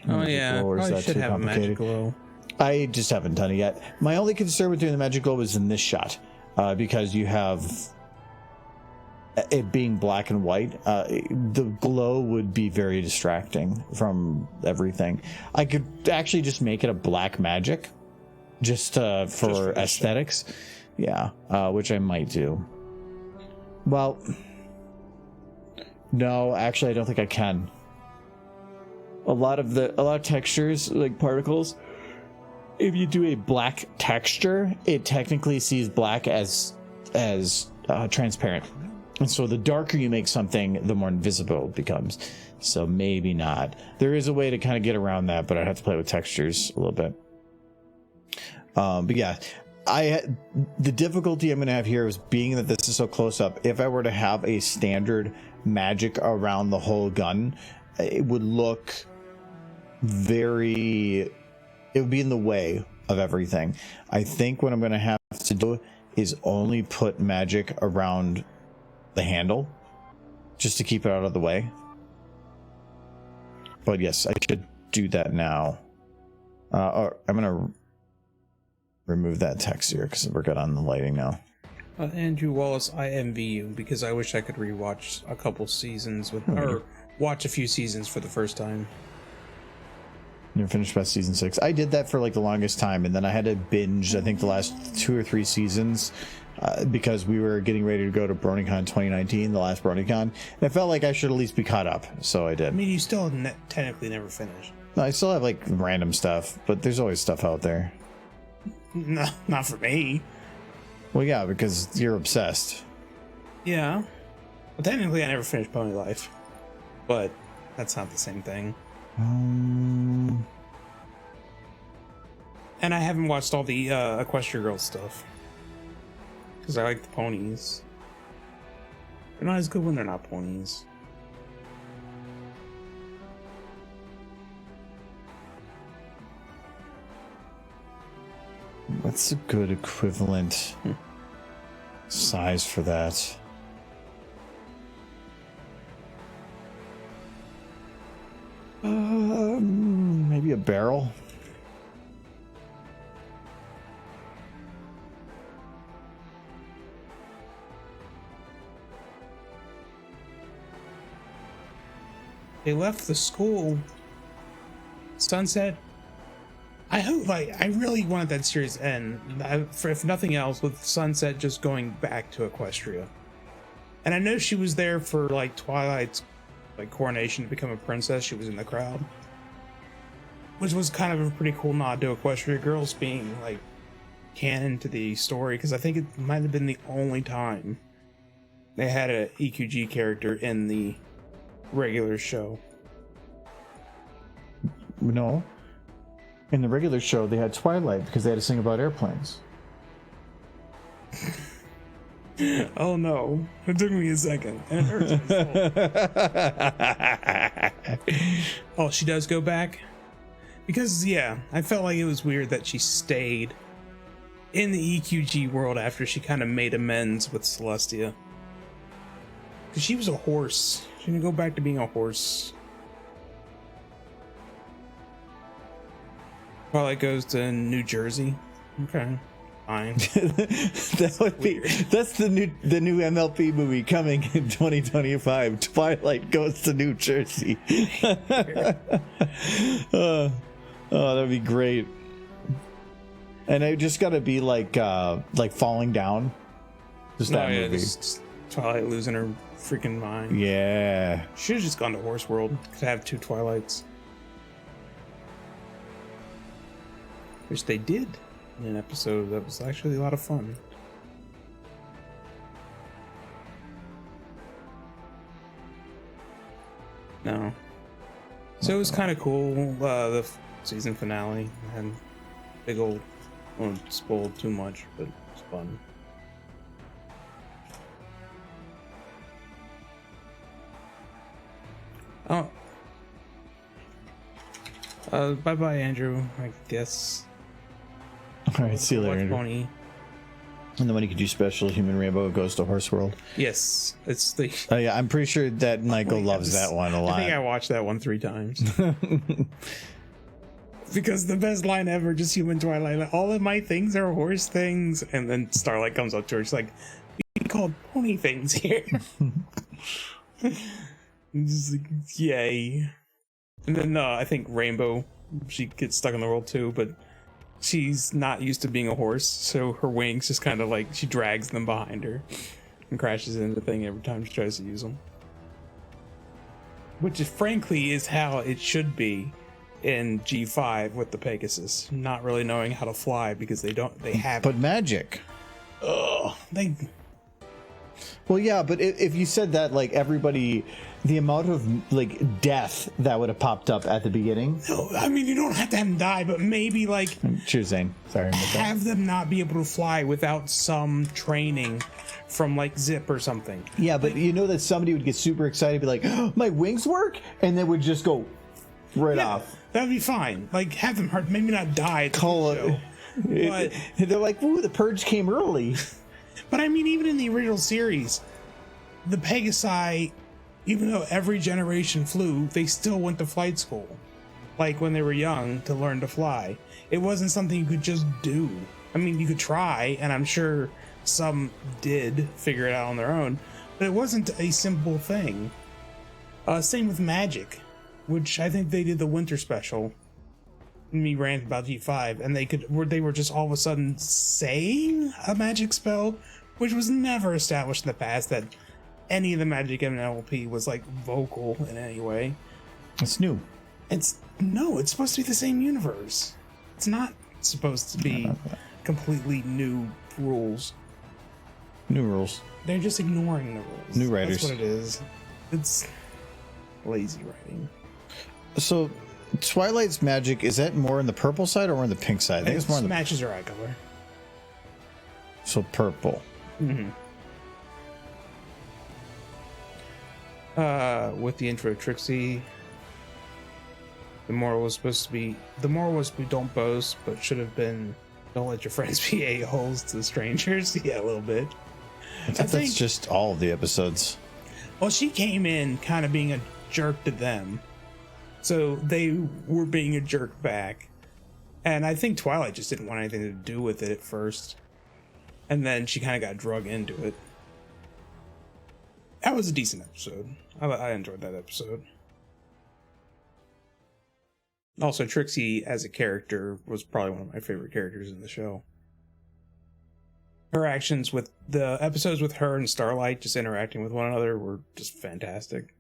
Oh yeah, Or is probably that should too have a magic complicated? glow. I just haven't done it yet. My only concern with doing the magic glow is in this shot, because you have it being black and white. The glow would be very distracting from everything. I could actually just make it a black magic, just for aesthetics. Yeah, which I might do. Well, no, actually, I don't think I can. a lot of textures, like particles, if you do a black texture, it technically sees black as transparent. And so the darker you make something, the more invisible it becomes. So maybe not. There is a way to kind of get around that, but I'd have to play with textures a little bit. But yeah, the difficulty I'm going to have here is being that this is so close up. If I were to have a standard magic around the whole gun, it would look it would be in the way of everything. I think what I'm going to have to do is only put magic around the handle just to keep it out of the way. But yes, I should do that now. Or I'm going to remove that text here because we're good on the lighting now. Andrew Wallace, I envy you because I wish I could rewatch a couple seasons or watch a few seasons for the first time. Never finished past season 6. I did that for like the longest time, and then I had to binge, I think, the last 2 or 3 seasons because we were getting ready to go to BronyCon 2019, the last BronyCon, and I felt like I should at least be caught up, so I did. I mean, you still technically never finished. No, I still have like random stuff, but there's always stuff out there. No, not for me. Well, yeah, because you're obsessed. Yeah. Well, technically, I never finished Pony Life, but that's not the same thing. And I haven't watched all the Equestria Girls stuff because I like the ponies. They're not as good when they're not ponies. What's a good equivalent size for that? Maybe a barrel. They left the school. Sunset. I hope, I really wanted that series to end, if nothing else, with Sunset just going back to Equestria. And I know she was there for, like, Twilight's, like, coronation to become a princess. She was in the crowd. Which was kind of a pretty cool nod to Equestria Girls being, like, canon to the story, because I think it might have been the only time they had a EQG character in the regular show. No. In the regular show, they had Twilight because they had to sing about airplanes. Oh no, it took me a second. And it hurts. Oh, she does go back? Because, yeah, I felt like it was weird that she stayed in the EQG world after she kind of made amends with Celestia. Because she was a horse. She didn't go back to being a horse. Twilight goes to New Jersey. Okay, fine. That would be. That's the new MLP movie coming in 2025. Twilight goes to New Jersey. Oh, that'd be great. And it just got to be like falling down. Just that movie. Just Twilight losing her freaking mind. Yeah. Should have just gone to Horse World. Could have 2 Twilights. Which they did in an episode that was actually a lot of fun. No. So it was kind of cool. The season finale and big old, I won't spoil too much, but it was fun. Oh. Bye bye, Andrew, I guess. All right, see you later, Andrew. Pony. And then when you can do special, Human Rainbow goes to Horse World. Yes, it's the. Oh yeah, I'm pretty sure that Michael loves that one a lot. I think I watched that one 3 times. Because the best line ever, just Human Twilight. Like, all of my things are horse things, and then Starlight comes up to her. She's like, "We called pony things here." Just like, yay! And then I think Rainbow, she gets stuck in the world too, but she's not used to being a horse, so her wings just kind of like, she drags them behind her and crashes into the thing every time she tries to use them. which is frankly is how it should be in G5 with the Pegasus, not really knowing how to fly because they have. But magic. Ugh, they. Well, yeah, but if you said that, like, everybody, the amount of, like, death that would have popped up at the beginning. No, I mean, you don't have to have them die, but maybe, like, Cheers, Zane. Sorry. have them not be able to fly without some training from, like, Zip or something. Yeah, but you know that somebody would get super excited, be like, oh, my wings work? And then would just go right off. That would be fine. Like, have them hurt, maybe not die at the show. But they're like, ooh, the purge came early. But I mean, even in the original series, the Pegasi, even though every generation flew, they still went to flight school. Like when they were young to learn to fly. It wasn't something you could just do. I mean, you could try, and I'm sure some did figure it out on their own, but it wasn't a simple thing. Same with magic, which I think they did the winter special. Me rant about G5, and they were just all of a sudden saying a magic spell, which was never established in the past that any of the magic in NLP was like vocal in any way. It's new. It's supposed to be the same universe. It's not supposed to be completely new rules. New rules. They're just ignoring the rules. New writers. That's what it is. It's lazy writing. So Twilight's magic, is that more in the purple side or more in the pink side? I think it's more in the matches her eye color. So purple. Mm-hmm. With the intro, Trixie. The moral was supposed to be don't boast, but should have been don't let your friends be a-holes to strangers. Yeah, a little bit. I think that's just all of the episodes. Well, she came in kind of being a jerk to them. So they were being a jerk back. And I think Twilight just didn't want anything to do with it at first. And then she kind of got drug into it. That was a decent episode. I enjoyed that episode. Also, Trixie as a character was probably one of my favorite characters in the show. Her actions with the episodes with her and Starlight just interacting with one another were just fantastic.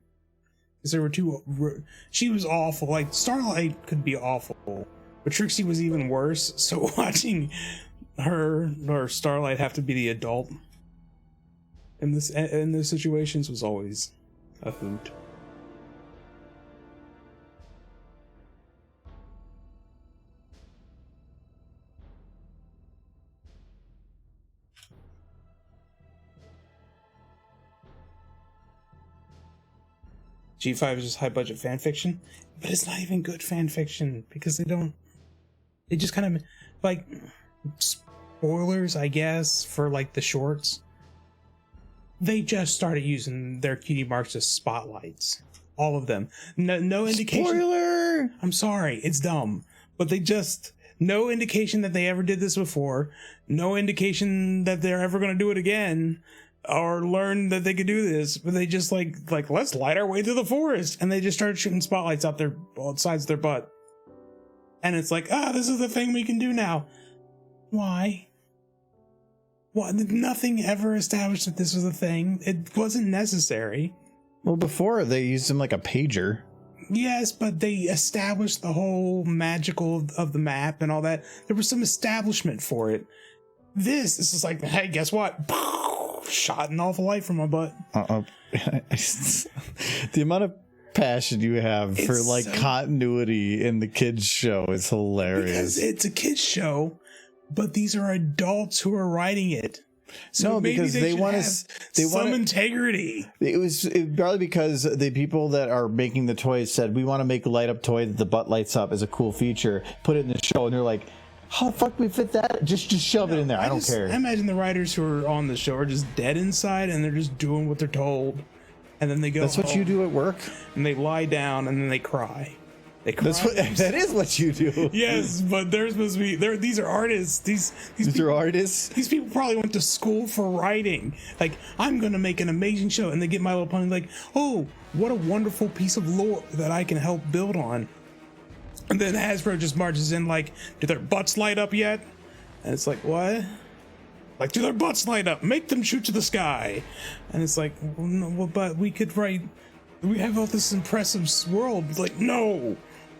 Because there were she was awful. Like, Starlight could be awful, but Trixie was even worse. So watching her or Starlight have to be the adult in those situations was always a hoot. G5 is just high budget fan fiction, but it's not even good fan fiction because they just kind of like spoilers, I guess, for like the shorts. They just started using their cutie marks as spotlights. All of them. No indication. Spoiler! I'm sorry, it's dumb. But no indication that they ever did this before. No indication that they're ever going to do it again. Or learn that they could do this, but they just like let's light our way through the forest, and they just started shooting spotlights out their both sides of their butt, and it's like, this is the thing we can do now. Why? Nothing ever established that this was a thing. It wasn't necessary. Well, before they used them like a pager. Yes, but they established the whole magical of the map and all that. There was some establishment for it. This is just like, hey, guess what? Shot an awful light from my butt. The amount of passion you have for like continuity in the kids show is hilarious. Because it's a kids show, but these are adults who are writing it. So no, because they want some integrity. It was probably because the people that are making the toys said, we want to make a light up toy that the butt lights up as a cool feature. Put it in the show, and they're like, how the fuck do we fit that? Just shove it in there. I don't care. I imagine the writers who are on the show are just dead inside, and they're just doing what they're told, and then they go. That's what you do at work. And they lie down, and then they cry. They cry. That is what you do. Yes, but they're supposed to be. These are artists. These people, are artists. These people probably went to school for writing. Like, I'm gonna make an amazing show, and they get My Little Pony. Like, oh, what a wonderful piece of lore that I can help build on. And then Hasbro just marches in like, do their butts light up yet? And it's like, what? Like, do their butts light up? Make them shoot to the sky. And it's like, well, no, but we could write We have all this impressive world. Like, no,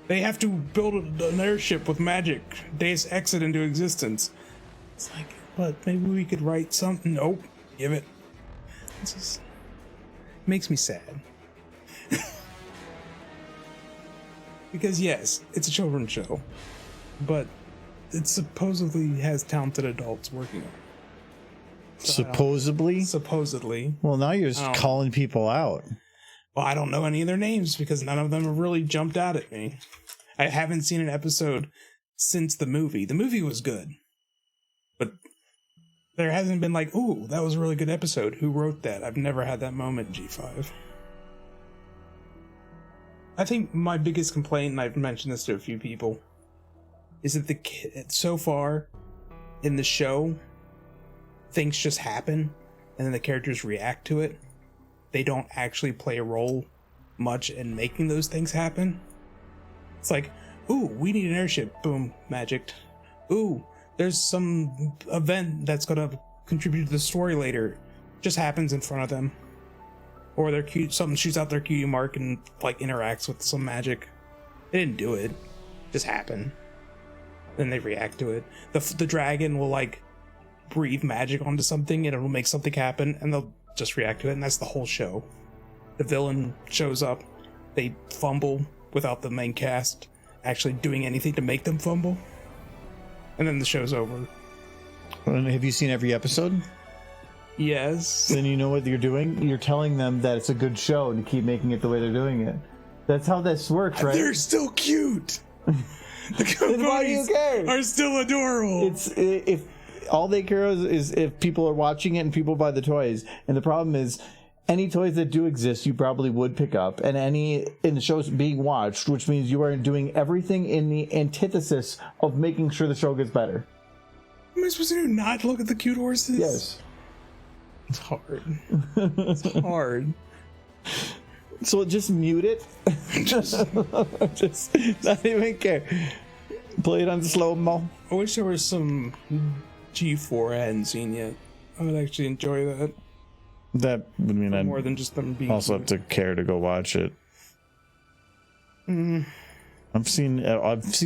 they have to build an airship with magic. Deus Ex it into existence. It's like, but maybe we could write something. Nope, give it. It makes me sad. Because yes, it's a children's show, but it supposedly has talented adults working on it. So supposedly. Well, now you're just calling people out. Well, I don't know any of their names because none of them have really jumped out at me. I haven't seen an episode since the movie. The movie was good, but there hasn't been like, ooh, that was a really good episode. Who wrote that? I've never had that moment in G5. I think my biggest complaint, and I've mentioned this to a few people, is that so far in the show, things just happen, and then the characters react to it. They don't actually play a role much in making those things happen. It's like, ooh, we need an airship. Boom, magicked. Ooh, there's some event that's gonna contribute to the story later. Just happens in front of them. Or they're cute, something shoots out their cutie mark and like interacts with some magic. They didn't do it. Just happened. Then they react to it. The dragon will like breathe magic onto something and it'll make something happen and they'll just react to it, and that's the whole show. The villain shows up, they fumble without the main cast actually doing anything to make them fumble, and then the show's over. Have you seen every episode? Yes. Then you know what you're doing? You're telling them that it's a good show to keep making it the way they're doing it. That's how this works, right? They're still cute. The Then why do you care? are still adorable. It's if all they care is if people are watching it and people buy the toys. And the problem is, any toys that do exist, you probably would pick up. And any in the show's being watched, which means you are doing everything in the antithesis of making sure the show gets better. Am I supposed to do not look at the cute horses? Yes. It's hard. It's hard. So just mute it. Just not even care. Play it on slow-mo. I wish there was some G4 I hadn't seen yet. I would actually enjoy that. That would mean I'd more than just them being also have to care to go watch it. I've seen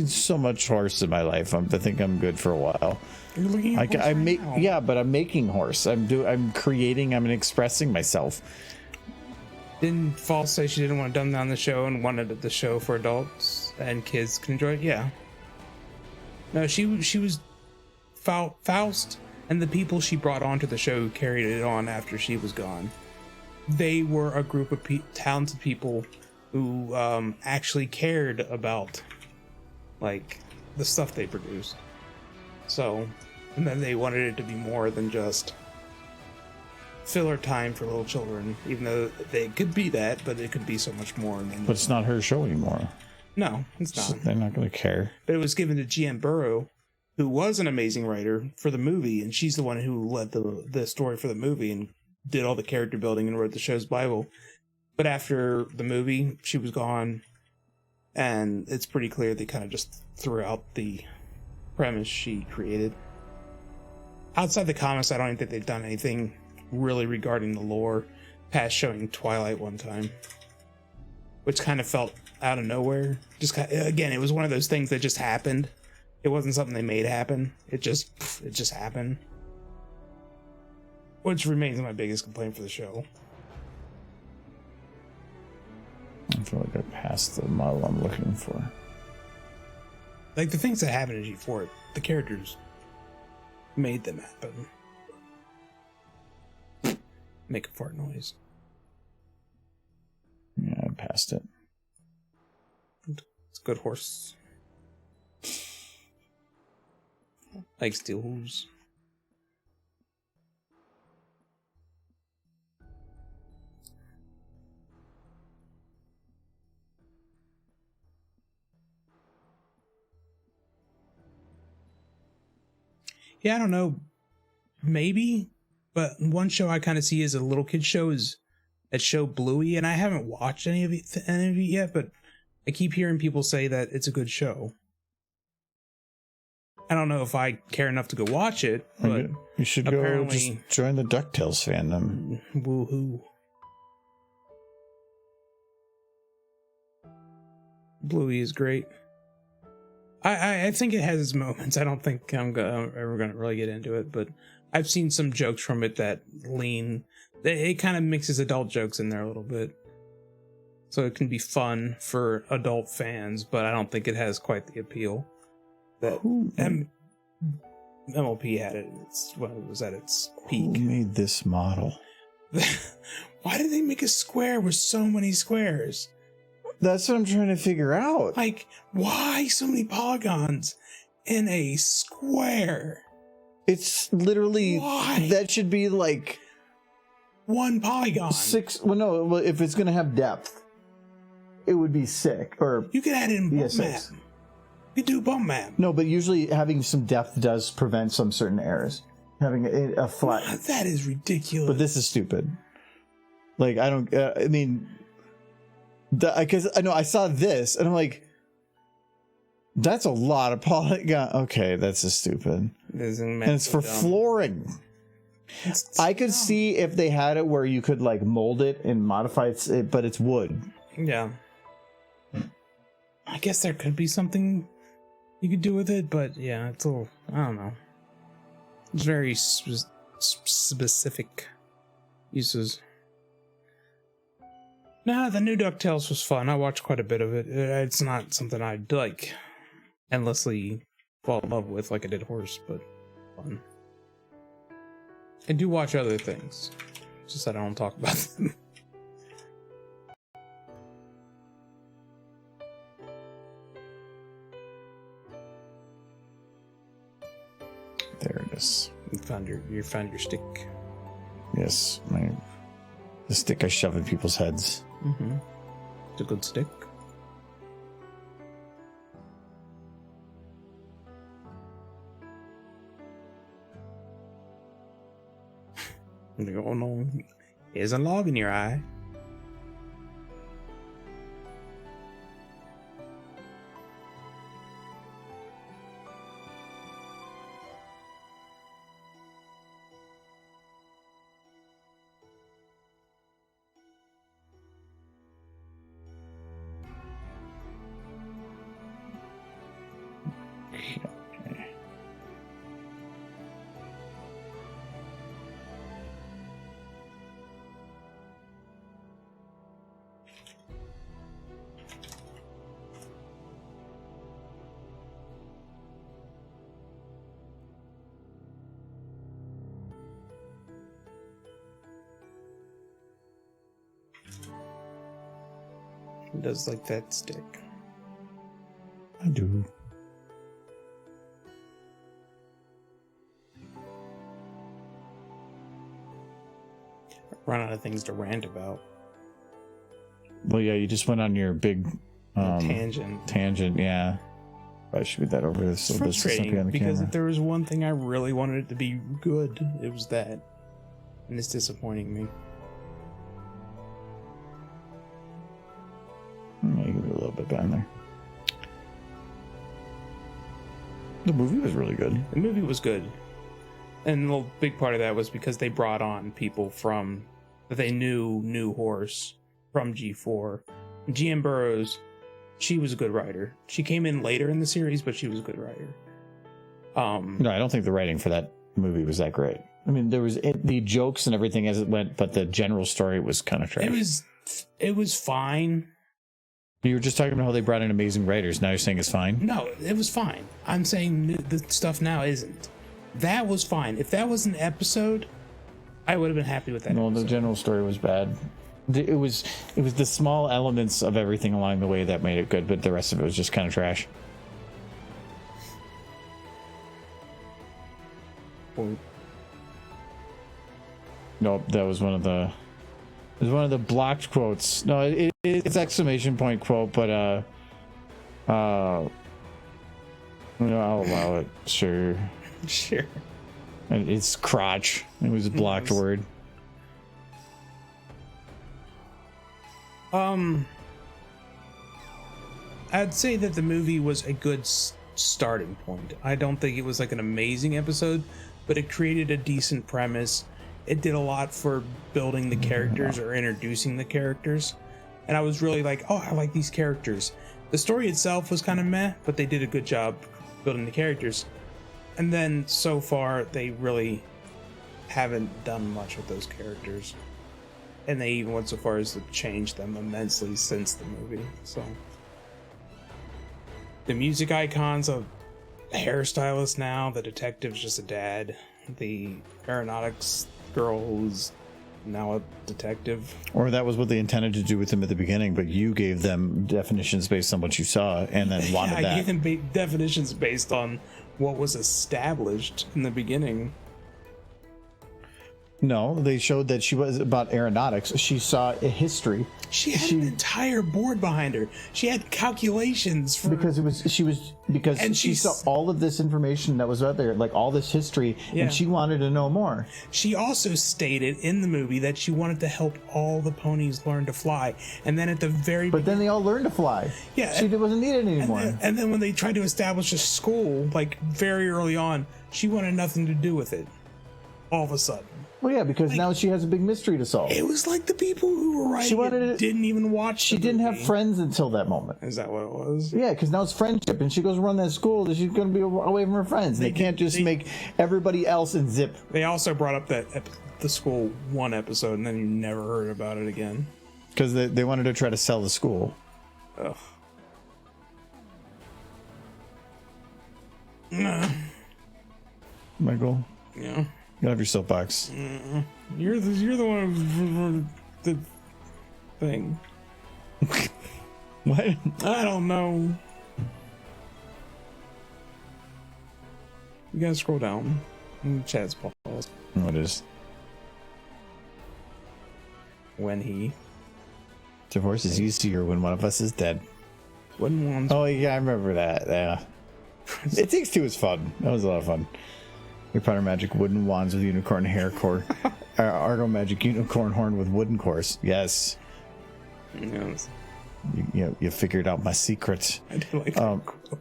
so much horse in my life. I think I'm good for a while. You're looking at horse right now. Yeah, but I'm making horse. I'm creating. I'm expressing myself. Didn't Fall say she didn't want to dumb down the show and wanted the show for adults and kids can enjoy it? Yeah. No, she was Faust and the people she brought onto the show who carried it on after she was gone. They were a group of talented people who actually cared about like the stuff they produced. So, and then they wanted it to be more than just filler time for little children, even though they could be that, but it could be so much more. But it's not her show anymore. No, it's not. So they're not going to care. But it was given to G.M. Burrow, who was an amazing writer for the movie, and she's the one who led the story for the movie and did all the character building and wrote the show's Bible. But after the movie, she was gone, and it's pretty clear they kind of just threw out the premise she created. Outside the comics, I don't think they've done anything really regarding the lore past showing Twilight one time, which kind of felt out of nowhere. Just again, it was one of those things that just happened. It wasn't something they made happen. It just happened, which remains my biggest complaint for the show. I feel like I passed the model I'm looking for. Like the things that happen in G4, the characters made them happen. Make a fart noise. Yeah, I passed it. It's good horse. Like steel hooves. Yeah, I don't know. Maybe. But one show I kind of see as a little kid show is that show Bluey, and I haven't watched any of it yet, but I keep hearing people say that it's a good show. I don't know if I care enough to go watch it, but you should go just join the DuckTales fandom. Woohoo. Bluey is great. I think it has its moments. I don't think I'm ever gonna really get into it, but I've seen some jokes from it that lean. It kind of mixes adult jokes in there a little bit, so it can be fun for adult fans. But I don't think it has quite the appeal that MLP had it. When it was at its peak. Who made this model? Why did they make a square with so many squares? That's what I'm trying to figure out. Like, why so many polygons in a square? It's literally Why? That should be like one polygon. 6. Well, no. Well, if it's gonna have depth, it would be sick. Or You could add it in bump map. 6. You could do bump map. No, but usually having some depth does prevent some certain errors. Having a flat. That is ridiculous. But this is stupid. Like, I don't. I mean, because I know I saw this and I'm like, that's a lot of polygon. Okay, that's just stupid. And it's for flooring. I could see if they had it where you could like mold it and modify it, but it's wood. Yeah. I guess there could be something you could do with it, but yeah, it's a little, I don't know. It's very specific uses. Nah, the new DuckTales was fun. I watched quite a bit of it. It's not something I'd like endlessly fall in love with like I did Horse, but fun. I do watch other things. It's just that I don't talk about them. There it is. You found your stick. Yes, the stick I shove in people's heads. Mm-hmm. It's a good stick. And they go, oh no, here's a log in your eye. He does like that stick. I do. Run out of things to rant about. Well, yeah, you just went on your big Tangent, yeah. I should read that over this. It's frustrating because if there was one thing I really wanted it to be good, it was that. And it's disappointing me. You can do a little bit behind there. The movie was really good. The movie was good. And a big part of that was because they brought on people that they knew Horse from G4. GM Burrows, she was a good writer. She came in later in the series, but she was a good writer. No, I don't think the writing for that movie was that great. I mean, there was the jokes and everything as it went, but the general story was kind of trash. It was fine. You were just talking about how they brought in amazing writers. Now you're saying it's fine? No, it was fine. I'm saying the stuff now isn't. That was fine. If that was an episode, I would have been happy with that. No, episode. the general story was bad. It was the small elements of everything along the way that made it good, but the rest of it was just kind of trash. Nope, that was one of the. It was one of the blocked quotes. No, it's exclamation point quote, but I'll allow it. Sure. Sure. And it's crotch. It was a blocked word. I'd say that the movie was a good starting point. I don't think it was like an amazing episode, but it created a decent premise. It did a lot for building the characters or introducing the characters. And I was really like, oh, I like these characters. The story itself was kind of meh, but they did a good job building the characters. And then so far, they really haven't done much with those characters. And they even went so far as to change them immensely since the movie. So the music icons, a hairstylist now, the detective's just a dad, the aeronautics girl who's now a detective. Or that was what they intended to do with them at the beginning, but you gave them definitions based on what you saw and then wanted I that. gave them definitions based on what was established in the beginning. No, they showed that she was about aeronautics. She saw a history. She had an entire board behind her. She had calculations for because she saw all of this information that was out there, like all this history, and she wanted to know more. She also stated in the movie that she wanted to help all the ponies learn to fly, and then at the very then they all learned to fly. Yeah, she wasn't needed anymore. And then when they tried to establish a school, like very early on, she wanted nothing to do with it. All of a sudden. Well, yeah, because now she has a big mystery to solve. It was like the people who were writing it didn't even watch. She didn't have friends until that moment. Is that what it was? Yeah, because now it's friendship, and she goes run that school. That she's going to be away from her friends. They can't just make everybody else in zip. They also brought up that the school one episode, and then you never heard about it again. Because they wanted to try to sell the school. Ugh. Nah. Michael. Yeah. Get off your soapbox. You're the one for the thing. What? I don't know. You gotta scroll down. Chat's paused. What is? When he Divorce is easier when one of us is dead. Wooden wands. Oh yeah, I remember that. Yeah. It Takes Two was fun. That was a lot of fun. Harry Potter magic wooden wands with unicorn hair core. Argo magic unicorn horn with wooden cores. Yes. Yes. You figured out my secret. I do like that quote.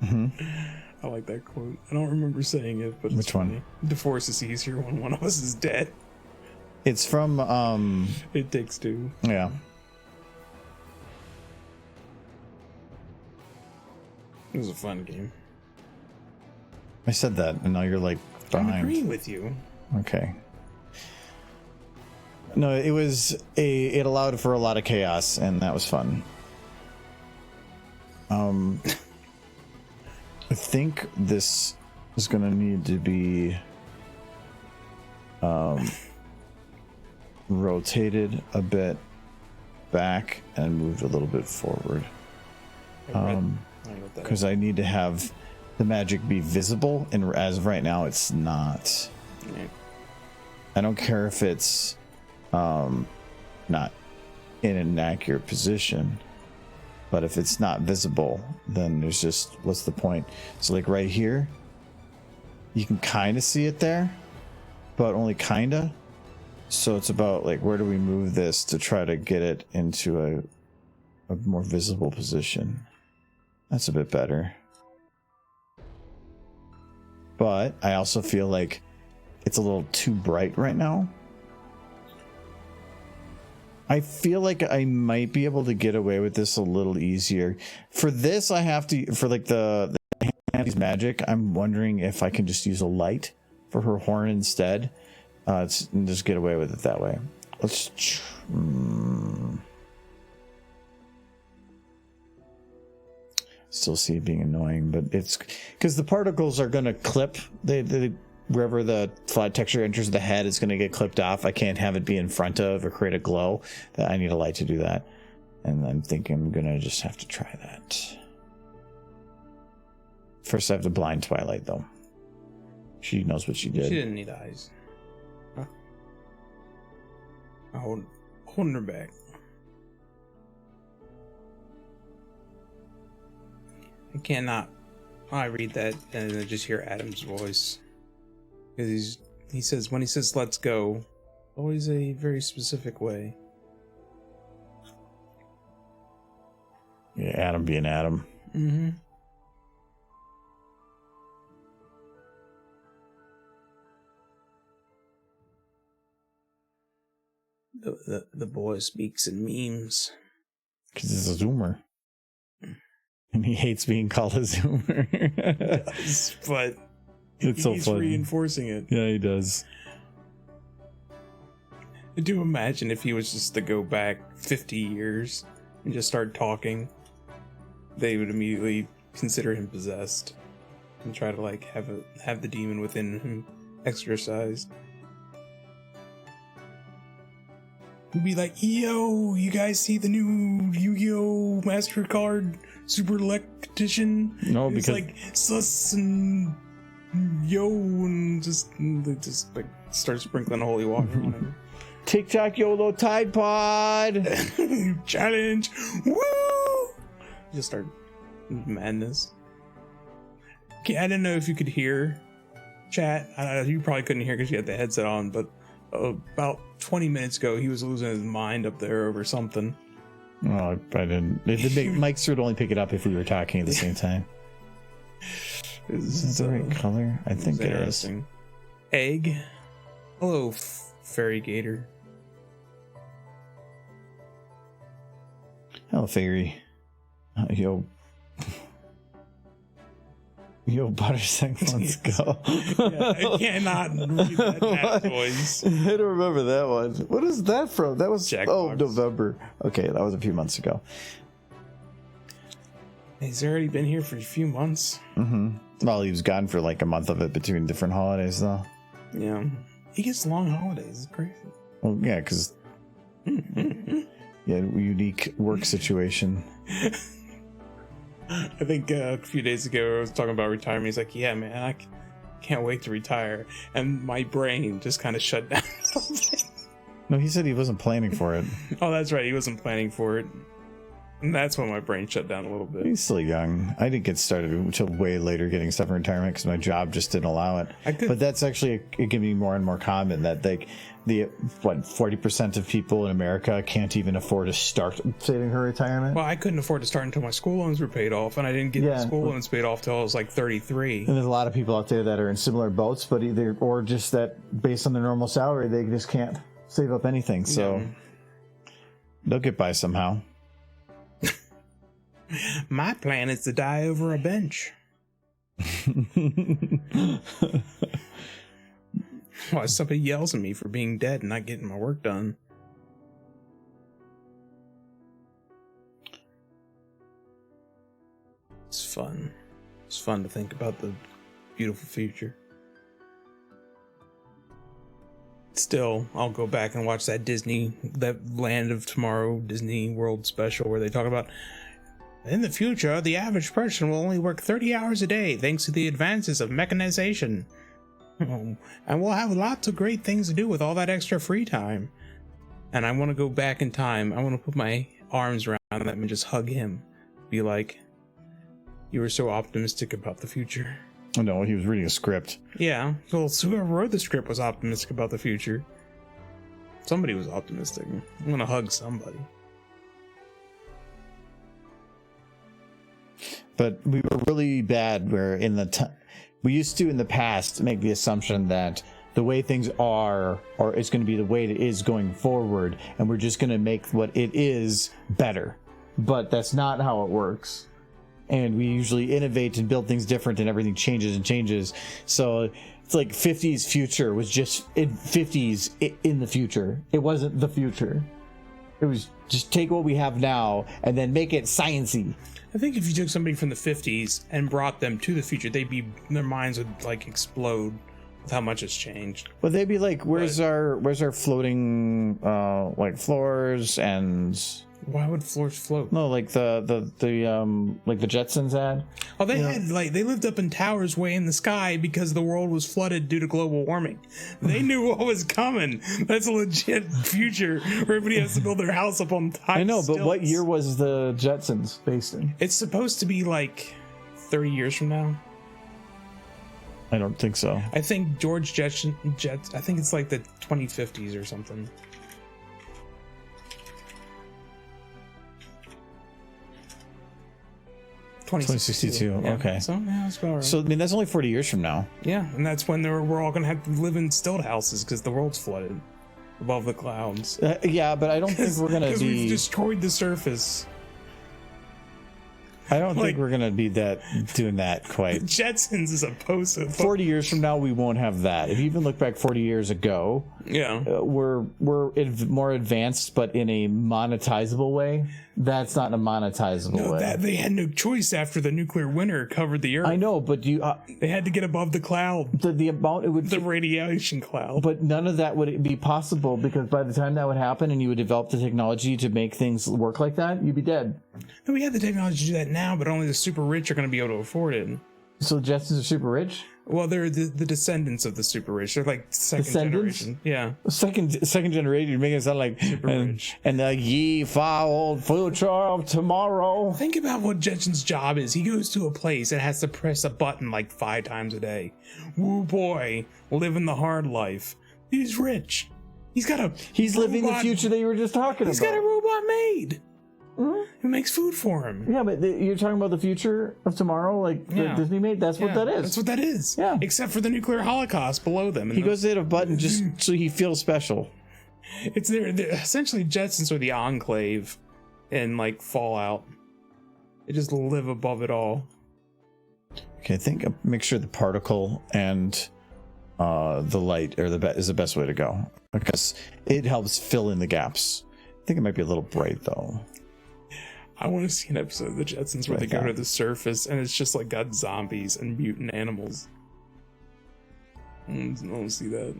I like that quote. I don't remember saying it, but it's Which funny. one? Divorce is easier when one of us is dead. It's from It Takes Two. yeah. It was a fun game. I said that, and now you're like I'm behind. agreeing with you. Okay. No, it allowed for a lot of chaos, and that was fun. I think this is gonna need to be rotated a bit back and moved a little bit forward. Because I need to have the magic be visible, and as of right now, it's not. Right. I don't care if it's not in an accurate position, but if it's not visible, then there's just, what's the point? So like right here, you can kind of see it there, but only kind of. So it's about like, where do we move this to try to get it into a more visible position? That's a bit better. But I also feel like it's a little too bright right now. I feel like I might be able to get away with this a little easier. For this, I have to, for like the Andy's magic, I'm wondering if I can just use a light for her horn instead. And just get away with it that way. Let's still see it being annoying, but it's because the particles are going to clip. They wherever the flat texture enters the head, it's going to get clipped off. I can't have it be in front of or create a glow. That I need a light to do that, and I'm thinking I'm going to just have to try that. First, I have to blind Twilight though. She knows what she did. She didn't need eyes. Huh? Holding her back. I cannot. I read that and I just hear Adam's voice. Because he says, when he says let's go, always a very specific way. Yeah, Adam being Adam. Mm-hmm. The boy speaks in memes. Because he's a zoomer. And he hates being called a Zoomer. But It's so he's funny. reinforcing it. Yeah, he does. I do imagine if he was just to go back 50 years and just start talking, they would immediately consider him possessed and try to like have the demon within him exorcised. He'd be like, "Yo, you guys see the new Yu-Gi-Oh! MasterCard Super Electrician?" No, It's because like sus and yo, and they just like start sprinkling holy water on him. TikTok YOLO Tide Pod. Challenge! Woo! Just start madness. Okay, I didn't know if you could hear chat. You probably couldn't hear because you had the headset on, but about 20 minutes ago, he was losing his mind up there over something. Oh, I didn't. Mike's would only pick it up if we were talking at the same time. Is that the right color? I think it is. Egg. Hello, fairy gator. Hello, fairy. Yo, Buttersec, let's go. Yeah, I cannot read that voice. I don't remember that one. What is that from? That was Jackbox. November. Okay, that was a few months ago. He's already been here for a few months. Mm-hmm. Well, he was gone for like a month of it between different holidays, though. Yeah, he gets long holidays. It's crazy. Well, yeah, because unique work situation. I think a few days ago I was talking about retirement. He's like, "Yeah, man, I can't wait to retire," and my brain just kind of shut down. No, he said he wasn't planning for it. Oh, that's right. He wasn't planning for it. And that's when my brain shut down a little bit. He's still young. I didn't get started until way later getting stuff in retirement because my job just didn't allow it. But that's actually getting more and more common that like 40% of people in America can't even afford to start saving for retirement. Well, I couldn't afford to start until my school loans were paid off, and I didn't get the school loans paid off till I was like 33. And there's a lot of people out there that are in similar boats, but either or just that based on their normal salary, they just can't save up anything. So they'll get by somehow. My plan is to die over a bench. Well, somebody yells at me for being dead and not getting my work done. It's fun. It's fun to think about the beautiful future. Still, I'll go back and watch that Land of Tomorrow Disney World special where they talk about in the future, the average person will only work 30 hours a day thanks to the advances of mechanization. And we'll have lots of great things to do with all that extra free time. And I want to go back in time. I want to put my arms around him and just hug him. Be like, you were so optimistic about the future. Oh, no, he was reading a script. Yeah, well, so whoever wrote the script was optimistic about the future. Somebody was optimistic. I'm going to hug somebody. But we were really bad where we used to in the past make the assumption that the way things are or it's going to be the way it is going forward, and we're just going to make what it is better. But that's not how it works. And we usually innovate and build things different, and everything changes and changes. So it's like 50s future was just in 50s in the future. It wasn't the future. It was just take what we have now and then make it sciencey. I think if you took somebody from the 50s and brought them to the future, their minds would like explode with how much it's changed. Well, they'd be like, where's our floating like floors and why would floors float? no, like the like the Jetsons had. Oh, they lived up in towers way in the sky because the world was flooded due to global warming. They knew what was coming. That's a legit future where everybody has to build their house up on top. I know, but what year was the Jetsons based in? It's supposed to be like 30 years from now. I don't think so. I think George Jetson, I think it's like the 2050s or something. $2062. Yeah. Okay. So yeah, that's about right. So I mean, that's only 40 years from now. Yeah, and that's when we're all gonna have to live in stilt houses because the world's flooded above the clouds. Yeah, but I don't think we're gonna be. We've destroyed the surface. I don't Like- think we're gonna be doing that quite. Jetsons is a post. 40 years from now, we won't have that. If you even look back 40 years ago, Yeah. we're more advanced, but in a monetizable way. That's not in a monetizable way. That they had no choice after the nuclear winter covered the earth. I know, but They had to get above the cloud, the amount it would. the radiation cloud. But none of that would be possible because by the time that would happen and you would develop the technology to make things work like that, you'd be dead. And we have the technology to do that now, but only the super rich are going to be able to afford it. So the Jetsons are super rich. Well, they're the descendants of the super rich. They're like second Descendants? generation. Yeah. Second generation, you're making it sound like rich. and the ye foul future of tomorrow. Think about what Jetson's job is. He goes to a place and has to press a button like 5 times a day. Woo boy, living the hard life. He's rich. He's living the robot- future that you were just talking He's about. got a robot made Mhm. who makes food for him. Yeah, but you're talking about the future of tomorrow, like Yeah. that Disney made. That's what that is. That's what that is. Yeah. Except for the nuclear holocaust below them. He goes to hit a button just so he feels special. It's they're essentially Jetsons are the Enclave in like Fallout. They just live above it all. Okay, I think make sure the particle and the light are is the best way to go because it helps fill in the gaps. I think it might be a little bright though. I want to see an episode of the Jetsons where they go to the surface and it's just like got zombies and mutant animals. I want to see that.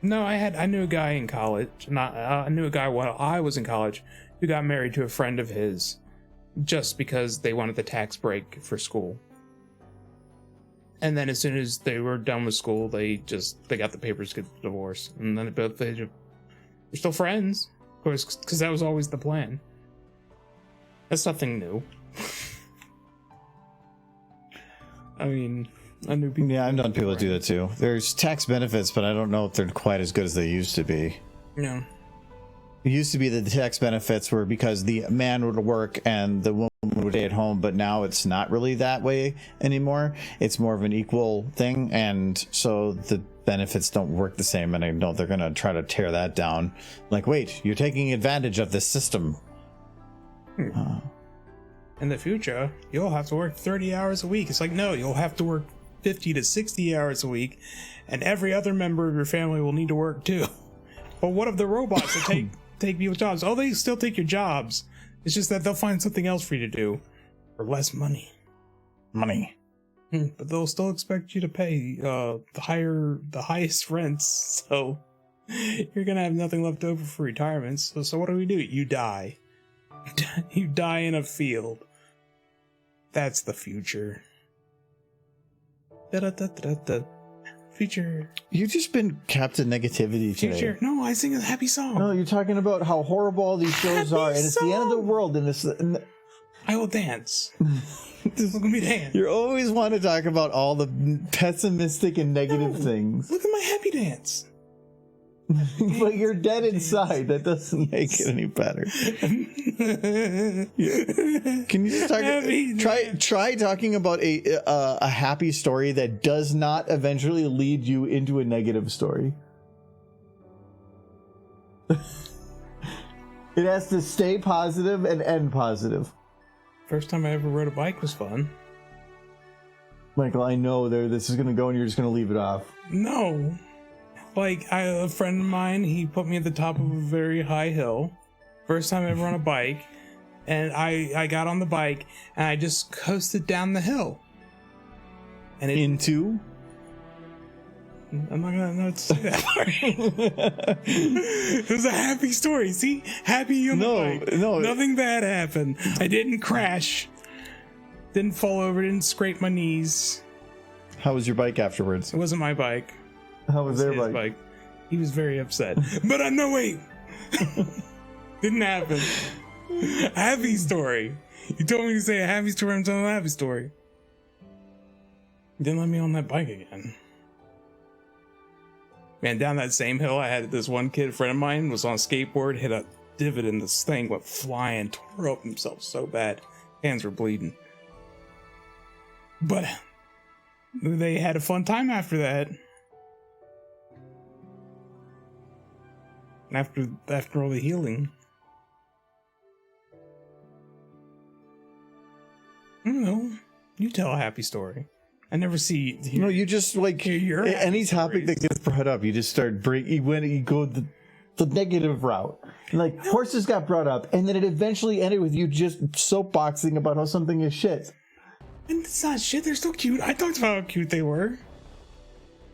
No, I knew a guy in college. I knew a guy while I was in college who got married to a friend of his just because they wanted the tax break for school. And then as soon as they were done with school, they got the papers to get the divorce. And then they're still friends, of course, because that was always the plan. That's nothing new. I mean, I knew people. Yeah, I've known people do that too. There's tax benefits, but I don't know if they're quite as good as they used to be. Yeah. It used to be that the tax benefits were because the man would work and the woman would stay at home, but now it's not really that way anymore. It's more of an equal thing, and so the benefits don't work the same, and I know they're going to try to tear that down. Like, wait, you're taking advantage of this system. In the future, you'll have to work 30 hours a week. It's like, no, you'll have to work 50 to 60 hours a week, and every other member of your family will need to work too. But what of the robots that take people's jobs? Oh, they still take your jobs. It's just that they'll find something else for you to do for less money. Money. But they'll still expect you to pay the highest rents, so you're gonna have nothing left over for retirement. So what do? You die. You die in a field. That's the future. Da-da-da-da-da. Future. You've just been Captain Negativity today. Future. No, I sing a happy song. No, you're talking about how horrible all these shows Happy are, and it's the end of the song. world, and it's... I will dance. Look at me dance. You always want to talk about all the pessimistic and negative things. Look at my happy dance. But you're dead inside. That doesn't make it any better. Can you just try talking about a happy story that does not eventually lead you into a negative story? It has to stay positive and end positive. First time I ever rode a bike was fun. Michael, I know this is going to go and you're just going to leave it off. No. Like, a friend of mine, he put me at the top of a very high hill. First time I ever on a bike. And I got on the bike, and I just coasted down the hill. And Into? I'm not gonna say that part. It was a happy story. See? Happy on the bike. No. Nothing bad happened. I didn't crash. Didn't fall over. Didn't scrape my knees. How was your bike afterwards? It wasn't my bike. How was their His bike? He was very upset. But no, wait. Didn't happen. A happy story. You told me to say a happy story. I'm telling a happy story. Didn't let me on that bike again. Man, down that same hill, I had this one kid, friend of mine, was on a skateboard, hit a divot in this thing, went flying, tore up himself so bad. Hands were bleeding. But they had a fun time after that. after all the healing. I don't know. You tell a happy story. I never see. No, you just like your any happy topic stories. that gets brought up, you just start you go the negative route. Like horses got brought up, and then it eventually ended with you just soapboxing about how something is shit. And it's not shit. They're still cute. I talked about how cute they were.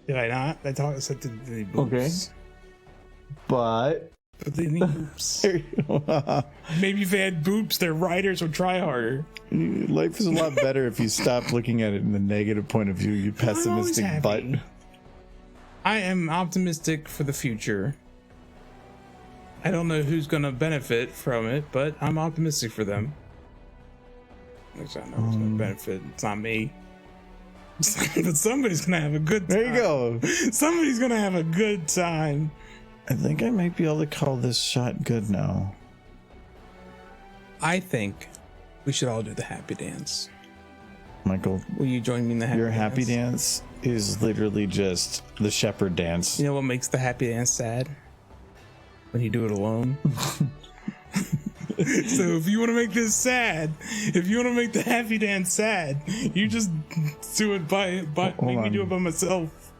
Did I not? I said the boobs. Okay. But they need boobs. Maybe if they had boobs, their riders would try harder. life is a lot better if you stop looking at it in the negative point of view, you pessimistic butt. I am optimistic for the future. I don't know who's gonna benefit from it, but I'm optimistic for them. Actually, I know who's gonna benefit. It's not me. But somebody's gonna have a good time. There you go. Somebody's gonna have a good time. I think I might be able to call this shot good now. I think we should all do the happy dance. Michael, Will you join me in the happy your dance? happy dance is literally just the shepherd dance. You know what makes the happy dance sad? When you do it alone. So if you want to make this sad, if you want to make the happy dance sad, you just do it by Hold make me on. do it by myself.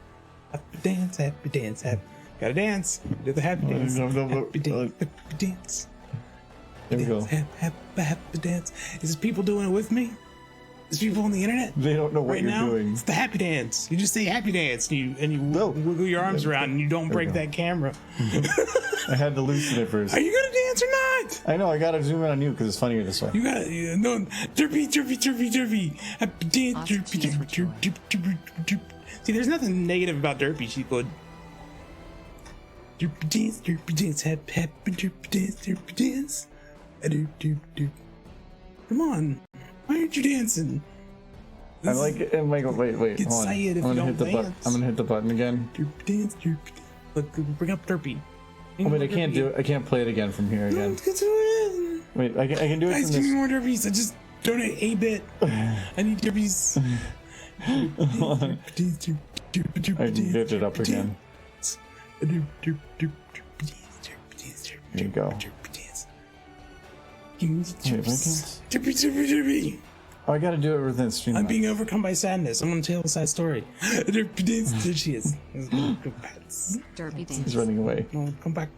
Happy dance, happy. Gotta dance. Do the happy dance. No. Happy dance, happy dance. There we go. Happy dance. Is this people doing it with me? Is people on the internet? They don't know what Right you're now, doing. it's the happy dance. You just say happy dance, and you No. wiggle your arms around, and you don't break we go. that camera. I had to loosen it first. Are you gonna dance or not? I know, I gotta zoom in on you because it's funnier this way. You got no derpy. Happy dance, derpy. See, there's nothing negative about derpy. She's good. Derpy dance, happy derpy dance. Come on, why aren't you dancing? I like it. And Michael, wait. Get Hold on. excited if I'm you gonna hit the don't button. dance. I'm gonna hit the button again. Derpy dance. Look, bring up derpy. Oh, wait, I can't do it. I can't play it again from here again. Wait, I can do it Guys, from give me this. more derbies. I just donate a bit. I need derbies. I can get it up again. There you go. Derby. Oh, I gotta do it within stream. I'm being overcome by sadness. I'm gonna tell a sad story. Derpy dance. There she is. Derpy He's dance. running away. No, come back.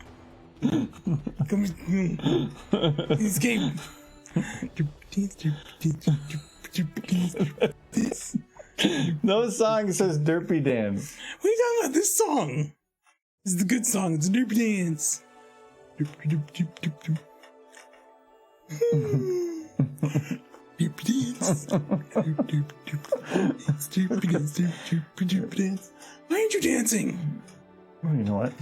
Come. Escape. No song says derpy dance. What are you talking about? This song. This is the good song. It's a derpy dance. Why aren't you dancing? Oh, you know what?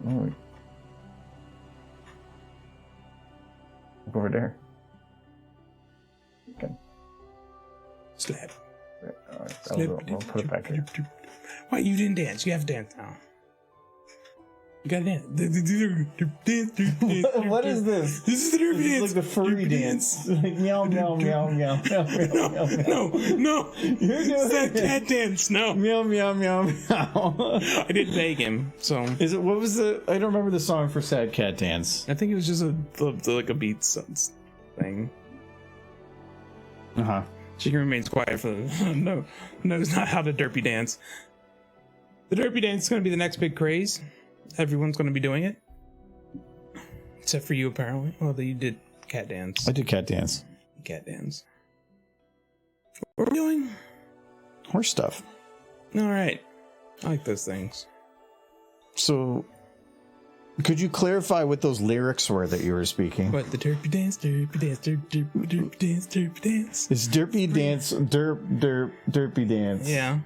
Oh, look over there. Okay. Slap. All right, I'll put it back here. Why you didn't dance? You have to dance now. You gotta dance. What is this? This is the derpy This dance. is like the furry Derpy dance. Like meow meow meow meow meow meow meow meow. No. You're doing It's that it. cat dance. No. Meow meow meow meow. I didn't beg him, so Is it? What was the? I don't remember the song for Sad Cat Dance. I think it was just like a beat thing. Uh huh. She remains quiet for no, knows not how to derpy dance. The derpy dance is going to be the next big craze. Everyone's going to be doing it, except for you apparently. Well, you did cat dance. I did cat dance. Cat dance. What are we doing? Horse stuff. All right, I like those things. So, could you clarify what those lyrics were that you were speaking? But the derpy dance, derpy dance. It's derpy dance, derpy dance. Yeah.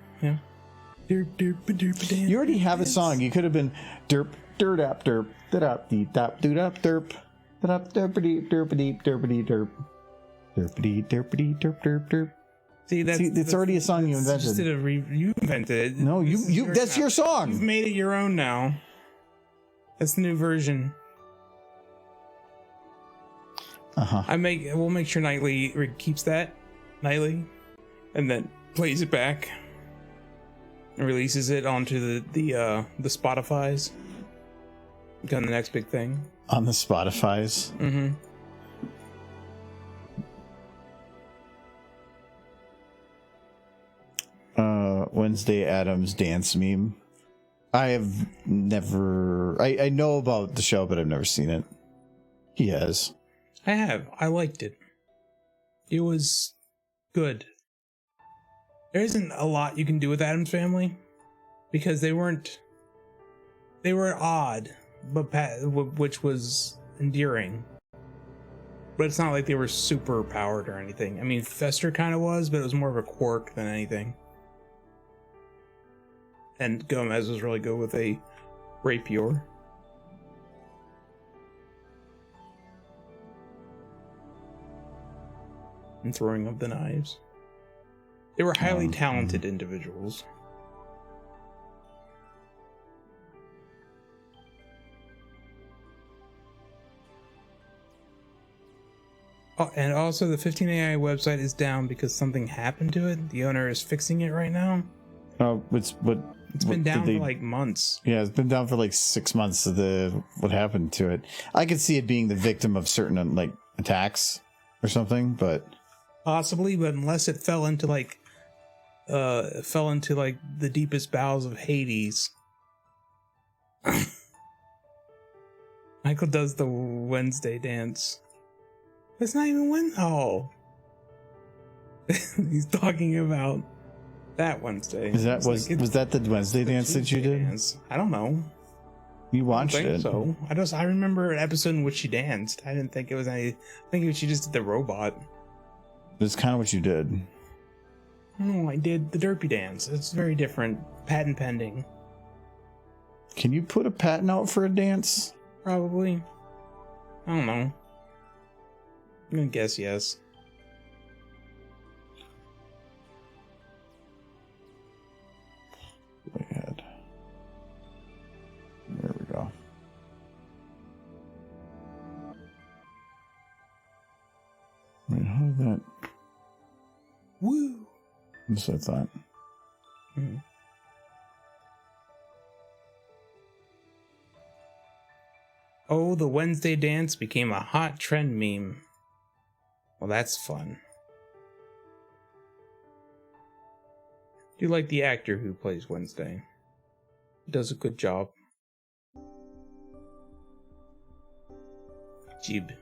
Derpy dance. You already have a song. You could have been derp, up, derp, up, dee, dop, doot, up, derp, up, derpity, derp, derp. See, It's already a song you invented. Just you invented it. No, This is you. yours That's now. your You've song. made it your own now. That's the new version. We'll make sure Nightly keeps that, and then plays it back. and releases it onto the Spotify's. Become the next big thing. On the Spotify's. Mm-hmm. Wednesday Addams dance meme. I have never. I know about the show, but I've never seen it. He has. I have. I liked it. It was good. There isn't a lot you can do with Addams Family because they were odd, but which was endearing. But it's not like they were super powered or anything. I mean, Fester kind of was, but it was more of a quirk than anything. And Gomez was really good with a rapier. And throwing of the knives. They were highly talented individuals. Oh, and also the 15AI website is down because something happened to it. The owner is fixing it right now. Oh, it's been down for like months. Yeah, it's been down for like 6 months. What happened to it? I could see it being the victim of certain like attacks or something, but possibly. But unless it fell into like the deepest bowels of Hades. Michael does the Wednesday dance. It's not even Wednesday. Oh, he's talking about that Wednesday. Was that the Wednesday dance that you did? Dance. I don't know. You watched it. So I remember an episode in which she danced. I didn't think it was any. I think she just did the robot. That's kind of what you did. No, I did the derpy dance. It's very different. Patent pending. Can you put a patent out for a dance? Probably. I don't know. I'm gonna guess yes. Go ahead. There we go. Wait, how did that? Woo! That's what I thought. Hmm. Oh, the Wednesday dance became a hot trend meme. Well, that's fun. Do you like the actor who plays Wednesday? He does a good job. Jib.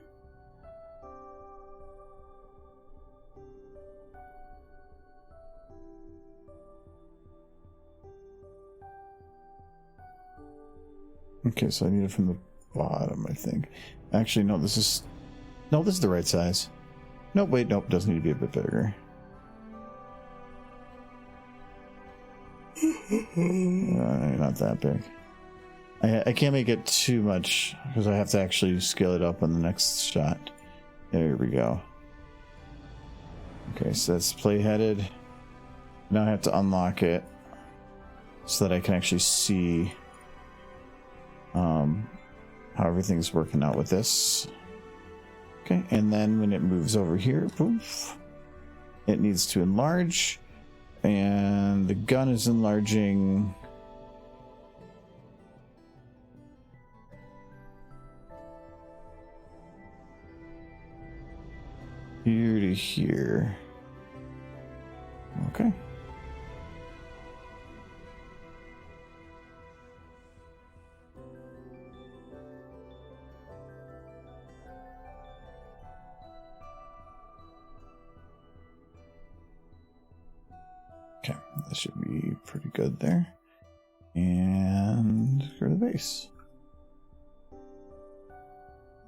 Okay, so I need it from the bottom, I think. Actually, no, this is the right size. Nope, wait, nope, does need to be a bit bigger. Not that big. I can't make it too much because I have to actually scale it up on the next shot. There we go. Okay, so that's play-headed. Now I have to unlock it so that I can actually see how everything's working out with this. Okay, and then when it moves over here, poof, it needs to enlarge, and the gun is enlarging. Here to here. Okay. Okay, that should be pretty good there. And go to the base.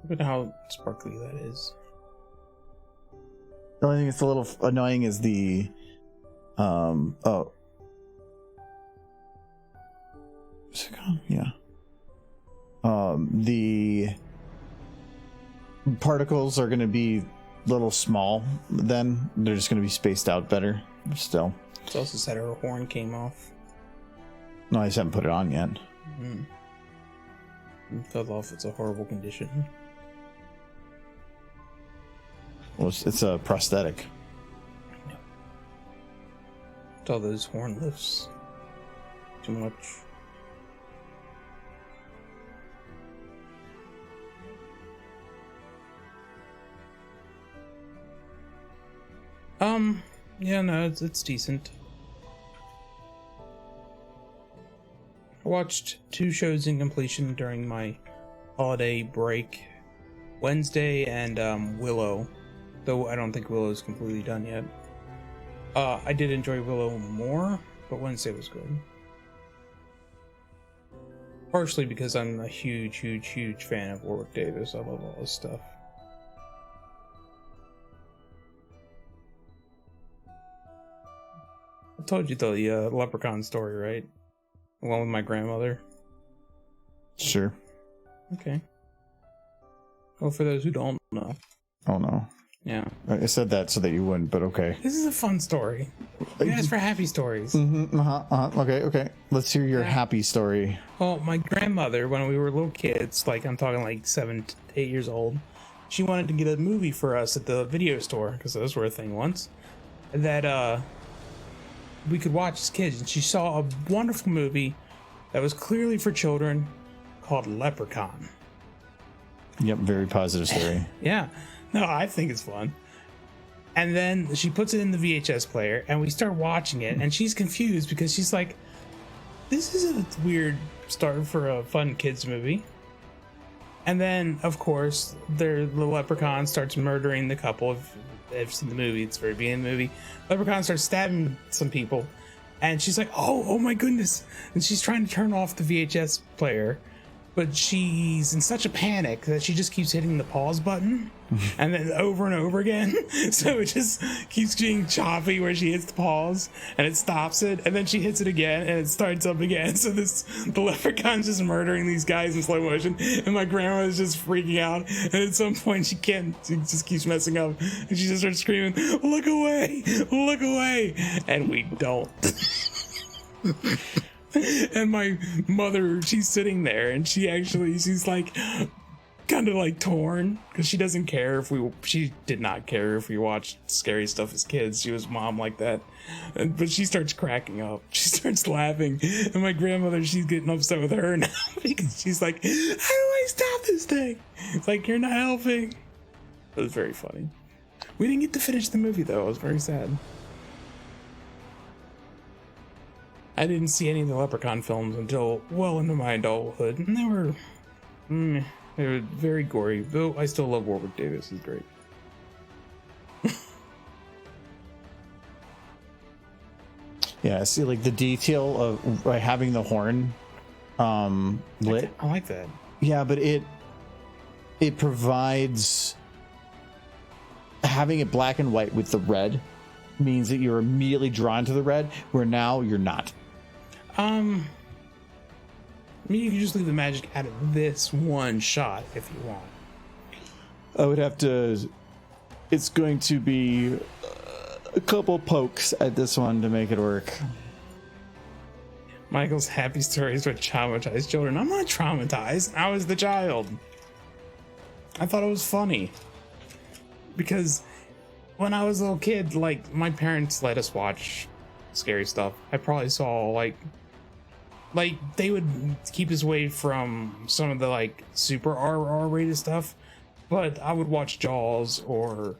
Look at how sparkly that is. The only thing that's a little annoying is the oh. What's it called? Yeah. The particles are going to be a little small then. They're just going to be spaced out better still. It's also said her horn came off. No, I just haven't put it on yet. Mm. It fell off. It's a horrible condition. Well, it's a prosthetic. It's all those horn lifts. too much. Yeah, no, it's decent. I watched 2 shows in completion during my holiday break. Wednesday and Willow, though I don't think Willow is completely done yet. I did enjoy Willow more, but Wednesday was good. Partially because I'm a huge fan of Warwick Davis. I love all his stuff. I told you the leprechaun story, right? The one with my grandmother. Sure. Okay. Well, for those who don't know. Oh no. Yeah. I said that so that you wouldn't, but okay. This is a fun story. You asked for happy stories. Okay. Let's hear your happy story. Well, my grandmother, when we were little kids, like I'm talking like 7 to 8 years old, she wanted to get a movie for us at the video store, because those were a thing once, that we could watch as kids. And she saw a wonderful movie that was clearly for children called Leprechaun. Yep, very positive story. Yeah. No, I think it's fun. And then she puts it in the VHS player, and we start watching it, and she's confused because she's like, this is a weird start for a fun kids movie. And then, of course, the leprechaun starts murdering the couple. If you've seen the movie, it's the very beginning of the movie. Leprechaun starts stabbing some people, and she's like, oh my goodness. And she's trying to turn off the VHS player, but she's in such a panic that she just keeps hitting the pause button and then over and over again. So it just keeps being choppy where she hits the pause and it stops it, and then she hits it again and it starts up again. So the leprechaun's just murdering these guys in slow motion, and my grandma is just freaking out. And at some point she just keeps messing up, and she just starts screaming, look away, and we don't. And my mother, she's sitting there, and she's like kind of like torn, because she doesn't care she did not care if we watched scary stuff as kids. She was mom like that. But she starts cracking up, she starts laughing, and my grandmother, she's getting upset with her now because she's like, how do I stop this thing? It's like, you're not helping. It was very funny. We didn't get to finish the movie though. I was very sad. I didn't see any of the Leprechaun films until well into my adulthood, and they were very gory, though I still love Warwick Davis. He's great. Yeah, see, like the detail of having the horn lit. I like that. Yeah, but it provides, having it black and white with the red means that you're immediately drawn to the red, where now you're not. I mean, you can just leave the magic out of this one shot if you want. I would have to. It's going to be a couple pokes at this one to make it work. Michael's happy stories with traumatized children. I'm not traumatized. I was the child. I thought it was funny. Because when I was a little kid, like, my parents let us watch scary stuff. I probably saw, like they would keep us away from some of the, like, super R-rated stuff. But I would watch Jaws or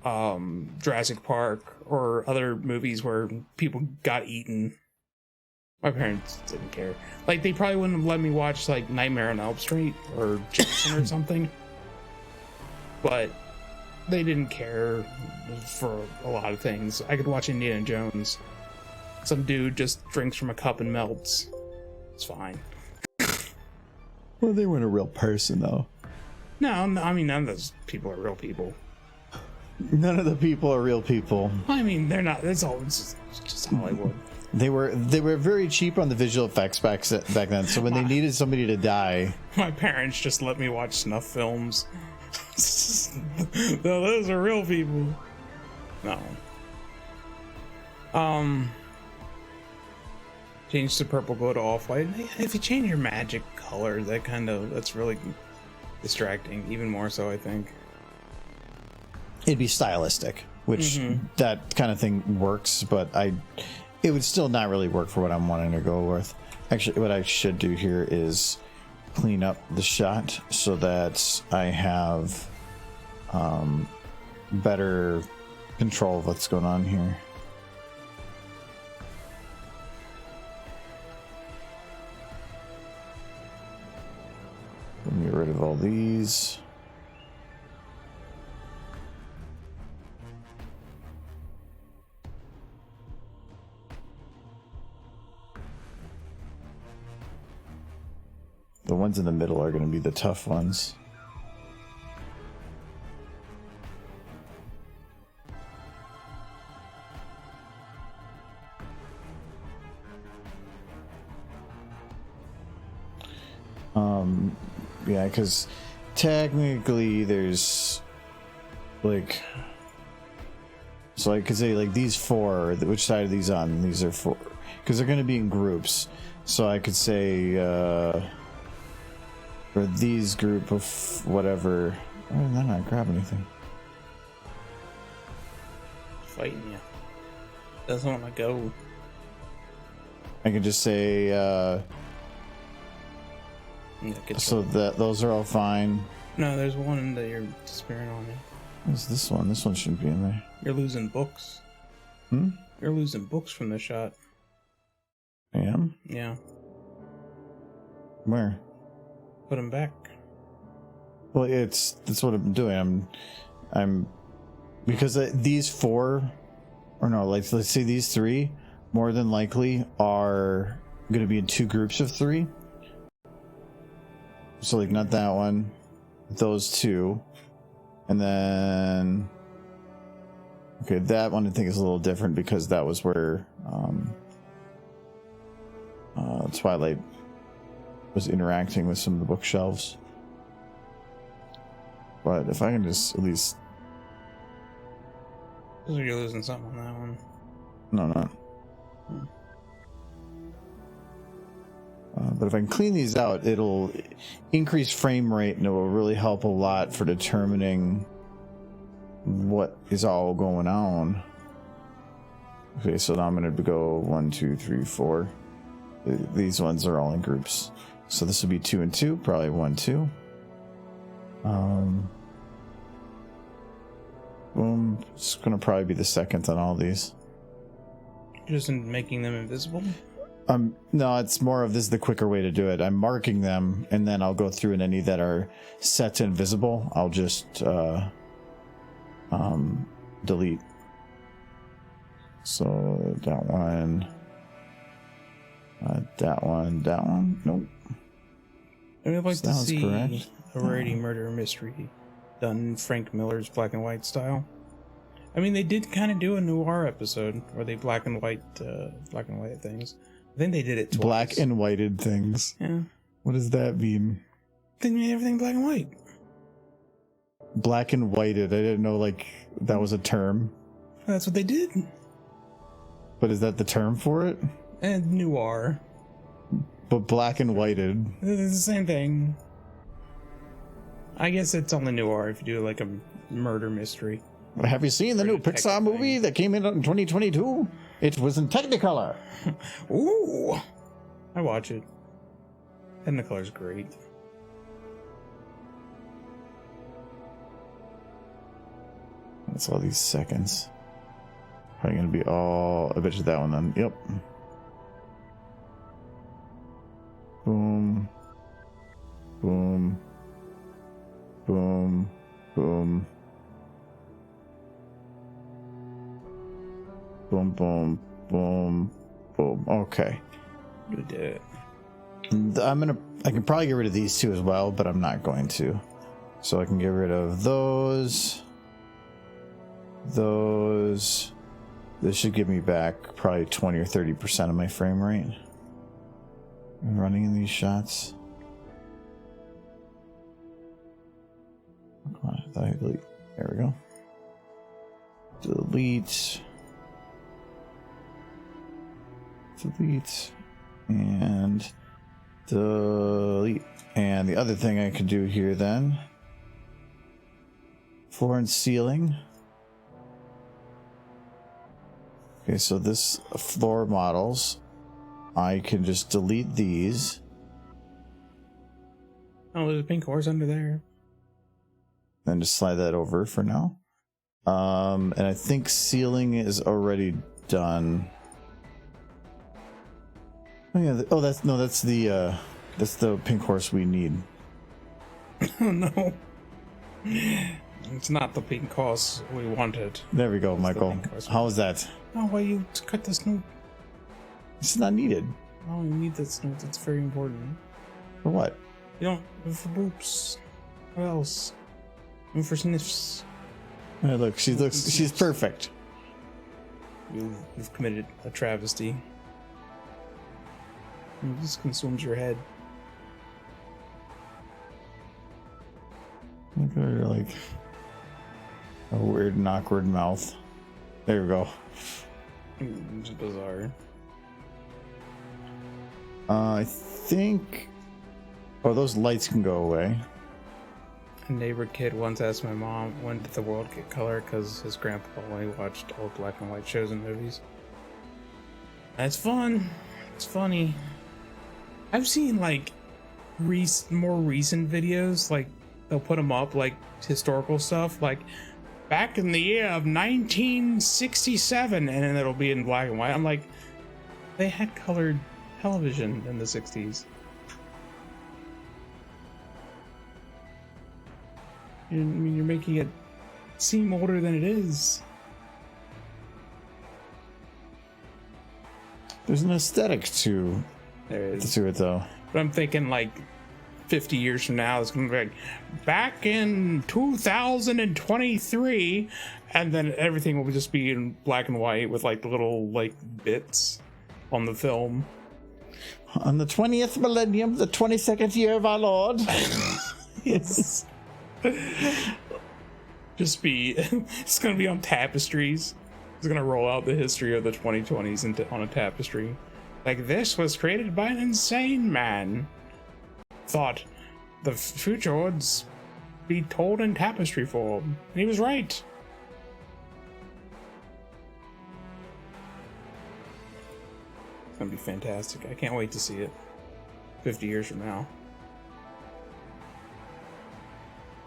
Jurassic Park or other movies where people got eaten. My parents didn't care. Like, they probably wouldn't have let me watch, like, Nightmare on Elm Street or Jason or something. But they didn't care for a lot of things. I could watch Indiana Jones. Some dude just drinks from a cup and melts. It's fine. Well, they weren't a real person, though. No, I mean, none of those people are real people. None of the people are real people. I mean, they're not. It's just Hollywood. They were very cheap on the visual effects back then. So when they needed somebody to die, my parents just let me watch snuff films. No, those are real people. No. Change the purple glow to off-white. If you change your magic color, that's really distracting. Even more so, I think. It'd be stylistic, which that kind of thing works, but it would still not really work for what I'm wanting to go with. Actually, what I should do here is clean up the shot so that I have better control of what's going on here. Let me get rid of all these. The ones in the middle are going to be the tough ones. Yeah, because technically there's like, so I could say like these four, which side are these on? These are four, because they're going to be in groups. So I could say for these group of whatever. Why did that not grab anything? Fighting you. Doesn't want to go. I could just say Yeah, so that those are all fine. No, there's one that you're despairing on me. What's this one? This one shouldn't be in there. You're losing books. Hmm? You're losing books from the shot. I am? Yeah. Where? Put them back. Well, that's what I'm doing. I'm because these four, or no, like let's say these three, more than likely are going to be in two groups of three. So like not that one, those two, and then okay, that one I think is a little different because that was where Twilight was interacting with some of the bookshelves. But if I can just at least... So you're losing something on that one. No. But if I can clean these out, it'll increase frame rate and it will really help a lot for determining what is all going on. Okay, so now I'm going to go 1, 2, 3, 4. These ones are all in groups. So this would be 2 and 2, probably 1, 2. Boom. It's going to probably be the second on all these. Just in making them invisible? No, it's more of this is the quicker way to do it. I'm marking them, and then I'll go through, and any that are set to invisible, I'll just delete. So that one, that one. Nope. I mean, I'd like to see correct. a rarity murder mystery done in Frank Miller's black and white style. I mean, they did kind of do a noir episode where they black and white things. I think they did it twice. Black and whited things. Yeah. What does that mean? They made everything black and white. Black and whited. I didn't know like that was a term. That's what they did. But is that the term for it? And noir. But black and whited. It's the same thing. I guess it's only noir if you do like a murder mystery. Have you seen the new Detective Pixar movie thing. that came in 2022? It was in Technicolor. Ooh! I watch it. Technicolor's great. That's all these seconds. Probably gonna be all. I bet you that one then. Yep. Boom. Boom. Boom. Boom. Boom, boom, boom, boom. Okay. We did it. I can probably get rid of these two as well, but I'm not going to. So I can get rid of those. Those. This should give me back probably 20 or 30% of my frame rate. I'm running in these shots. Come on, I thought I delete. There we go. Delete. Delete and delete. And the other thing I could do here then, floor and ceiling, Okay, so this floor models, I can just delete these. Oh, there's a pink horse under there. And just slide that over for now. And I think ceiling is already done. Oh yeah. That's the pink horse we need. Oh no. It's not the pink horse we wanted. There we go, Michael. How is that? Oh, why you cut the snoot? It's not needed. Oh, you need that snoot. That's very important. For what? You don't for boops. What else? And for sniffs. Hey, look, she's perfect. You've committed a travesty. It just consumes your head. Look at her, like a weird and awkward mouth. There we go. It's bizarre. I think. Oh, those lights can go away. A neighbor kid once asked my mom, when did the world get color? Because his grandpa only watched old black and white shows and movies. That's fun. It's funny. I've seen like more recent videos, like they'll put them up, like historical stuff, like back in the year of 1967, and then it'll be in black and white. I'm like, they had colored television in the 60s. I mean, you're making it seem older than it is. There's an aesthetic to it though. But I'm thinking like 50 years from now, it's going to be like back in 2023, and then everything will just be in black and white with like the little like bits on the film. On the 20th millennium, the 22nd year of our Lord. Yes. Just be, it's going to be on tapestries. It's going to roll out the history of the 2020s on a tapestry. Like, this was created by an insane man. Thought the future would be told in tapestry form. And he was right. It's going to be fantastic. I can't wait to see it 50 years from now.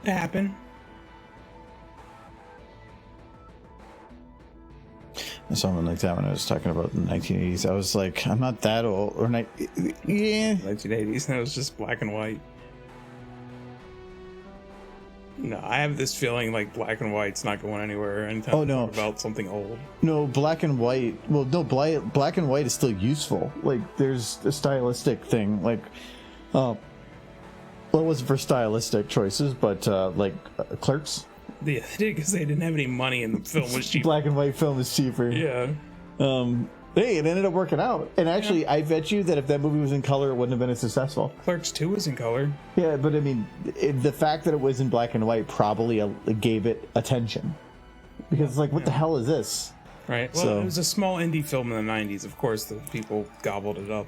It happened. Something like that when I was talking about the 1980s. I was like, I'm not that old. Or yeah. 1980s, and it was just black and white. No, I have this feeling like black and white's not going anywhere anytime Oh, no. about something old. No, black and white. Well, no, black and white is still useful. Like, there's a stylistic thing. Like, well, it wasn't for stylistic choices, but Clerks. Yeah, they did because they didn't have any money and the film was cheap. Black and white film is cheaper. Yeah. Hey, it ended up working out. And actually, I bet you that if that movie was in color, it wouldn't have been as successful. Clerks 2 was in color. Yeah, but I mean, the fact that it was in black and white probably gave it attention. Because it's like, what the hell is this? Right. Well, it was a small indie film in the 90s. Of course, the people gobbled it up.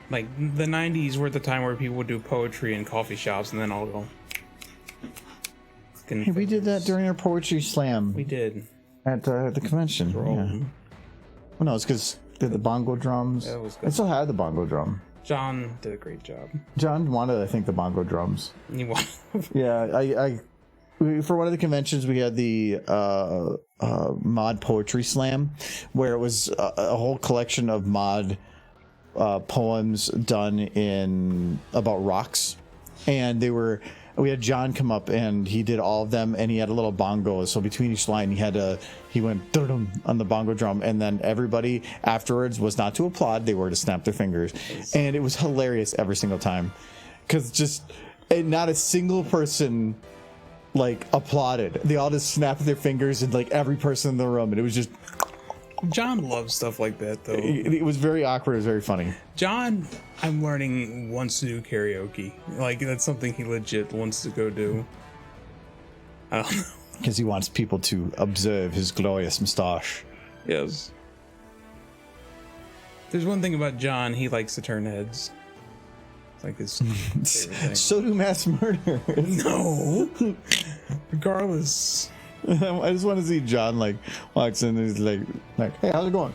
Like, the 90s were the time where people would do poetry in coffee shops and then all go. Hey, we did that during our poetry slam. We did. At the convention. Yeah. Well, no, it's because the bongo drums. That was good. I still had the bongo drum. John did a great job. John wanted, I think, the bongo drums. You want? Yeah, for one of the conventions, we had the mod poetry slam, where it was a whole collection of mod poems done in about rocks, and we had John come up and he did all of them, and he had a little bongo, so between each line he went dum on the bongo drum, and then everybody afterwards was not to applaud, they were to snap their fingers. And it was hilarious every single time, because not a single person like applauded. They all just snapped their fingers, and like every person in the room, and it was just John loves stuff like that, though. It was very awkward. It was very funny. John, I'm learning, wants to do karaoke. Like, that's something he legit wants to go do. I don't know. Because he wants people to observe his glorious moustache. Yes. There's one thing about John, he likes to turn heads. It's like his favorite thing. So do mass murder. No. Regardless. I just want to see John like walks in and he's like, hey, how's it going?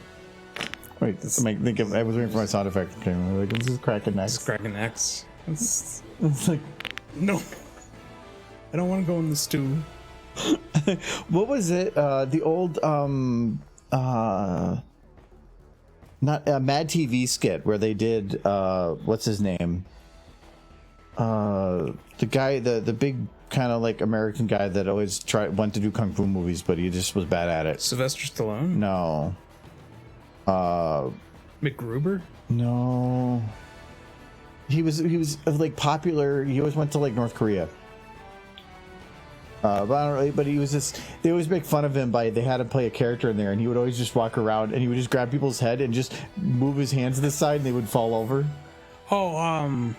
Wait, I was waiting for my sound effect. Okay, like, this is cracking necks. It's cracking necks. It's like, no. I don't want to go in the stew. what was it? The old not a Mad TV skit where they did what's his name? The guy, the big kind of like American guy that always went to do kung fu movies, but he just was bad at it. Sylvester Stallone? No. McGruber? No. He was like popular. He always went to like North Korea. But I don't really, but he was just, they always make fun of him they had him play a character in there, and he would always just walk around and he would just grab people's head and just move his hands to the side and they would fall over. Oh,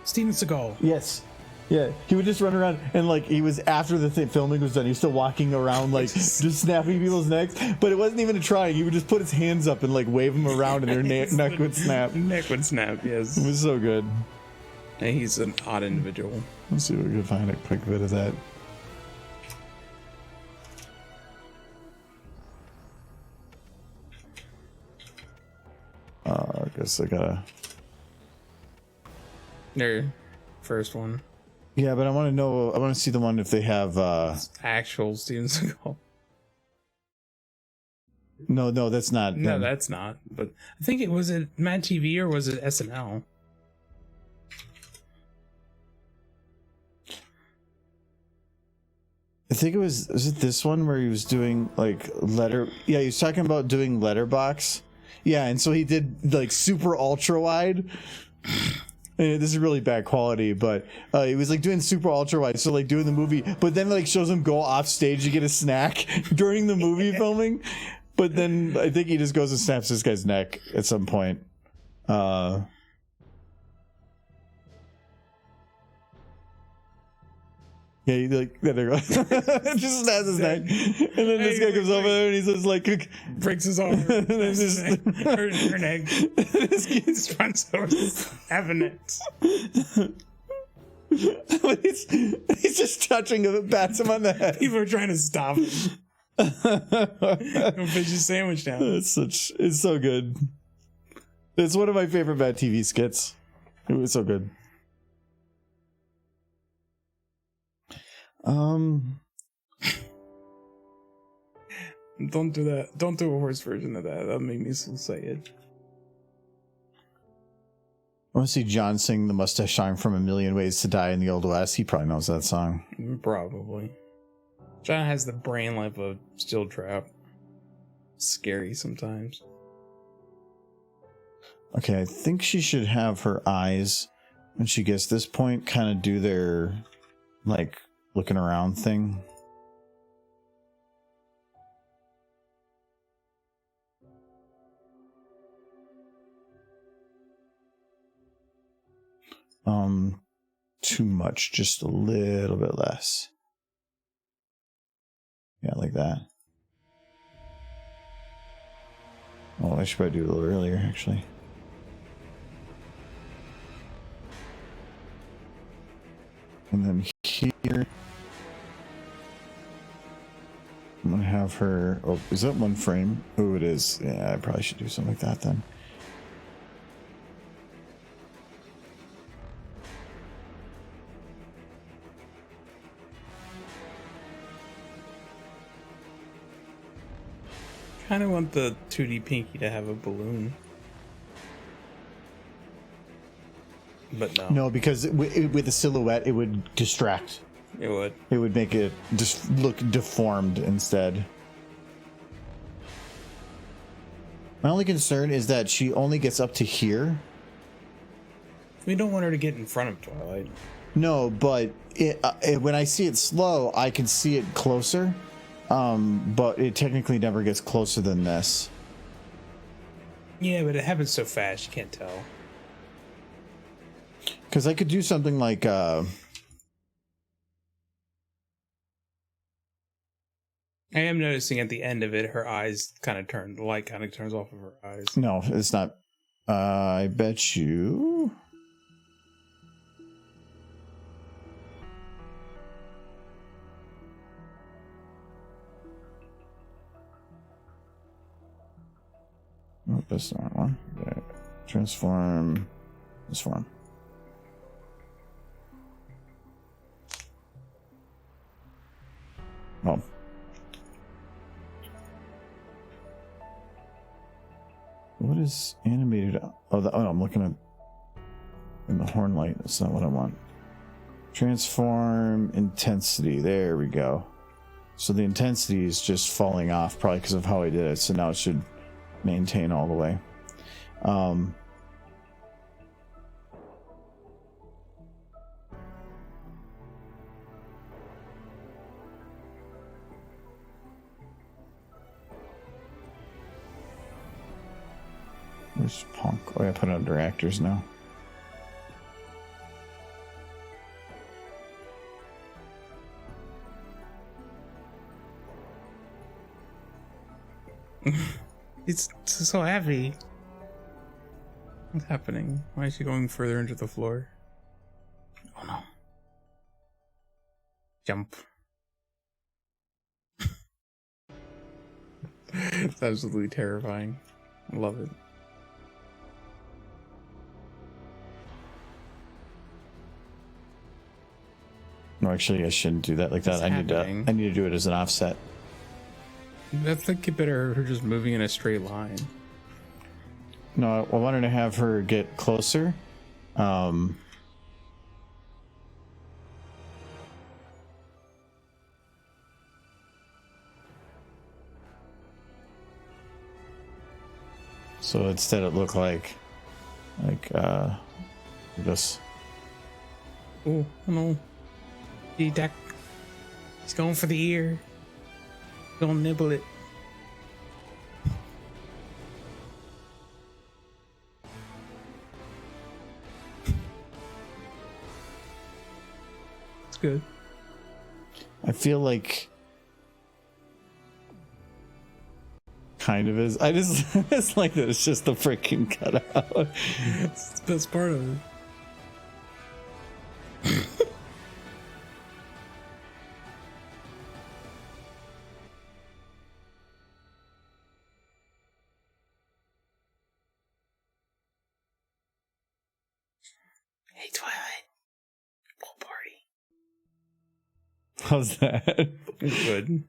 Steven Seagal. Yes. Yeah, he would just run around and like he was after the filming was done. He was still walking around like just snapping people's necks, but it wasn't even a trying. He would just put his hands up and like wave them around, and their neck would snap. Neck would snap. Yes, it was so good. And he's an odd individual. Let's see if we can find a quick bit of that. I guess I gotta. There, first one. Yeah, but I want to know. I want to see the one if they have actual Steven Seagal. No, that's not. No, that's not. But I think it was it Mad TV or was it SNL? I think it was. Is it this one where he was doing like letter? Yeah, he was talking about doing letterbox. Yeah, and so he did like super ultra wide. And this is really bad quality, but he was like doing super ultra wide, so like doing the movie, but then like shows him go off stage to get a snack during the movie filming. But then I think he just goes and snaps this guy's neck at some point. Yeah, he like there you go. Just snaps his neck, and then this guy comes over there and he's just like breaks his arm, and then just her neck. This kid runs over, having it. He's just touching him and pats him on the head. People are trying to stop him. Don't finish his sandwich down. It's so good. It's one of my favorite Mad TV skits. It was so good. Don't do that. Don't do a horse version of that. That'll make me so say it. I want to see John sing "The Mustache Song" from A Million Ways to Die in the Old West. He probably knows that song. Probably. John has the brain like a steel trap. Scary sometimes. Okay, I think she should have her eyes when she gets this point kind of do their like looking around thing. Too much, just a little bit less. Yeah, like that. Oh, I should probably do it a little earlier, actually. And then here, I'm gonna have her. Oh, is that one frame? Oh, it is. Yeah, I probably should do something like that then. Kind of want the 2D Pinky to have a balloon. But no. No, because with a silhouette, it would distract. It would. It would make it just look deformed instead. My only concern is that she only gets up to here. We don't want her to get in front of Twilight. No, but when I see it slow, I can see it closer. But it technically never gets closer than this. Yeah, but it happens so fast, you can't tell. Because I could do something like... I am noticing at the end of it, her eyes kind of turn, the light kind of turns off of her eyes. No, it's not. I bet you. Oh, that's not one. Yeah. Transform. Oh. What is animated? Oh, no, I'm looking at in the horn light. That's not what I want. Transform intensity. There we go. So the intensity is just falling off probably because of how I did it. So now it should maintain all the way. Where's Punk? Oh, yeah, put it under actors now. It's so heavy. What's happening? Why is she going further into the floor? Oh no. Jump. It's absolutely terrifying. I love it. No, actually, I shouldn't do that like that. I need to do it as an offset. I think it better her just moving in a straight line. No, I wanted to have her get closer. So instead it looked like this. Oh no. D-Deck. He's going for the ear. He's gonna nibble it. It's good. I feel like kind of is. I just like that it's just the freaking cutout. It's the best part of it. Hey, Twilight. Pool party. How's that? Good.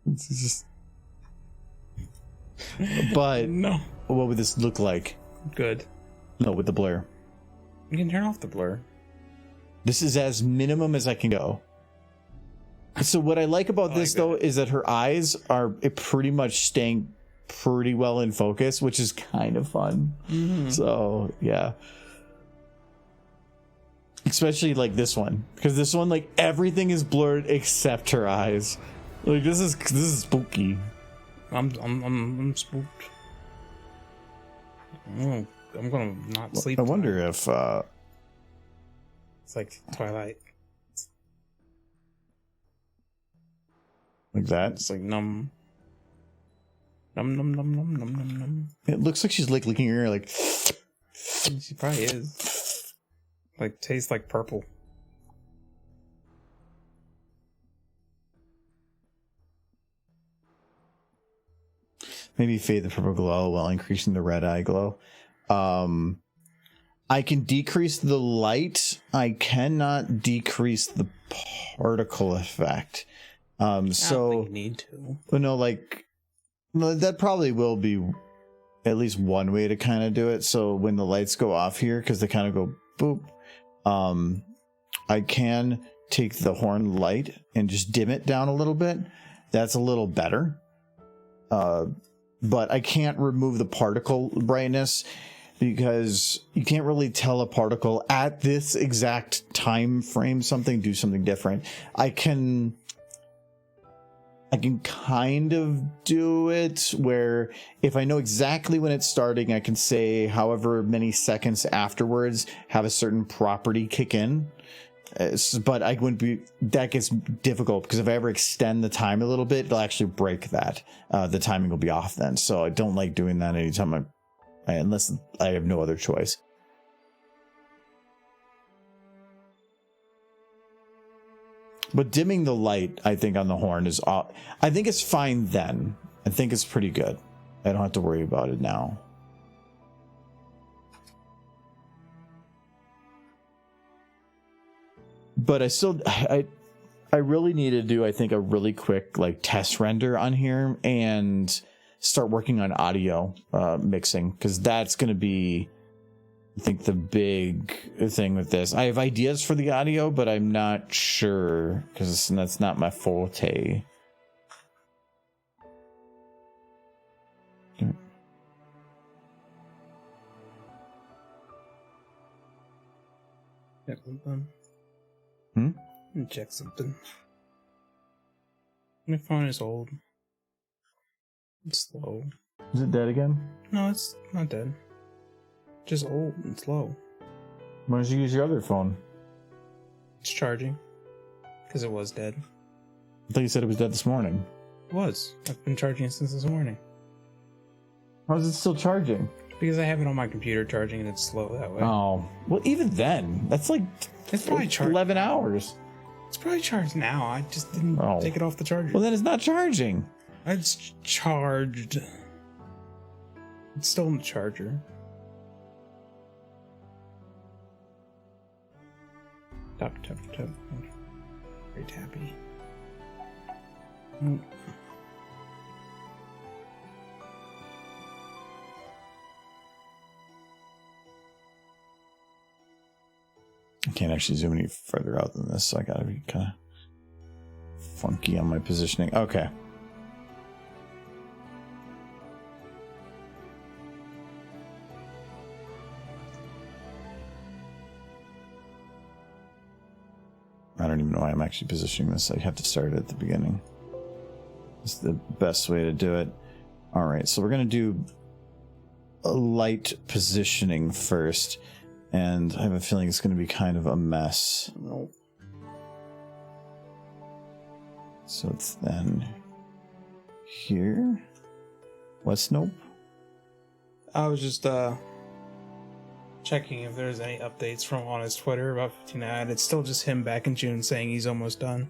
It's just. But No. what would this look like? Good. No, with the blur. You can turn off the blur. This is as minimum as I can go. So what I like about this though is that her eyes are pretty much staying pretty well in focus, which is kind of fun. Mm-hmm. So yeah. Especially like this one, because this one, like, everything is blurred except her eyes. Like this is spooky. I'm spooked. I'm gonna not sleep. I wonder if it's like Twilight. Like that. It's like numb. Num. It looks like she's like licking her ear, like. She probably is. Like, tastes like purple. Maybe fade the purple glow while increasing the red eye glow. I can decrease the light. I cannot decrease the particle effect. So I don't think you need to. But no, like that probably will be at least one way to kind of do it. So when the lights go off here, because they kind of go boop, I can take the horn light and just dim it down a little bit. That's a little better. But I can't remove the particle brightness because you can't really tell a particle at this exact time frame do something different. I can kind of do it where if I know exactly when it's starting, I can say however many seconds afterwards have a certain property kick in. But I wouldn't be, that gets difficult because if I ever extend the time a little bit, it'll actually break that. The timing will be off then. So I don't like doing that anytime unless I have no other choice. But dimming the light, I think, on the horn is I think it's fine then. I think it's pretty good. I don't have to worry about it now. But I really need to do, I think, a really quick like test render on here and start working on audio mixing, because that's going to be, I think, the big thing with this. I have ideas for the audio, but I'm not sure because that's not my forte. Check something. Check something. My phone is old. It's slow. Is it dead again? No, it's not dead. Just old and slow. Why don't you use your other phone? It's charging. Because it was dead. I thought you said it was dead this morning. It was. I've been charging it since this morning. How is it still charging? Because I have it on my computer charging and it's slow that way. Oh, well, even then, that's like It's probably charged. 11 hours. It's probably charged now. I just didn't take it off the charger. Well, then it's not charging. It's charged. It's still in the charger. Tap, tap, tap. Very tappy. I can't actually zoom any further out than this, so I gotta be kind of funky on my positioning. Okay. I don't even know why I'm actually positioning this. I have to start it at the beginning. It's the best way to do it. All right, so we're going to do a light positioning first, and I have a feeling it's going to be kind of a mess. Nope. So it's then here. What's nope? I was just checking if there's any updates from on his Twitter about 59. It's still just him back in June saying he's almost done.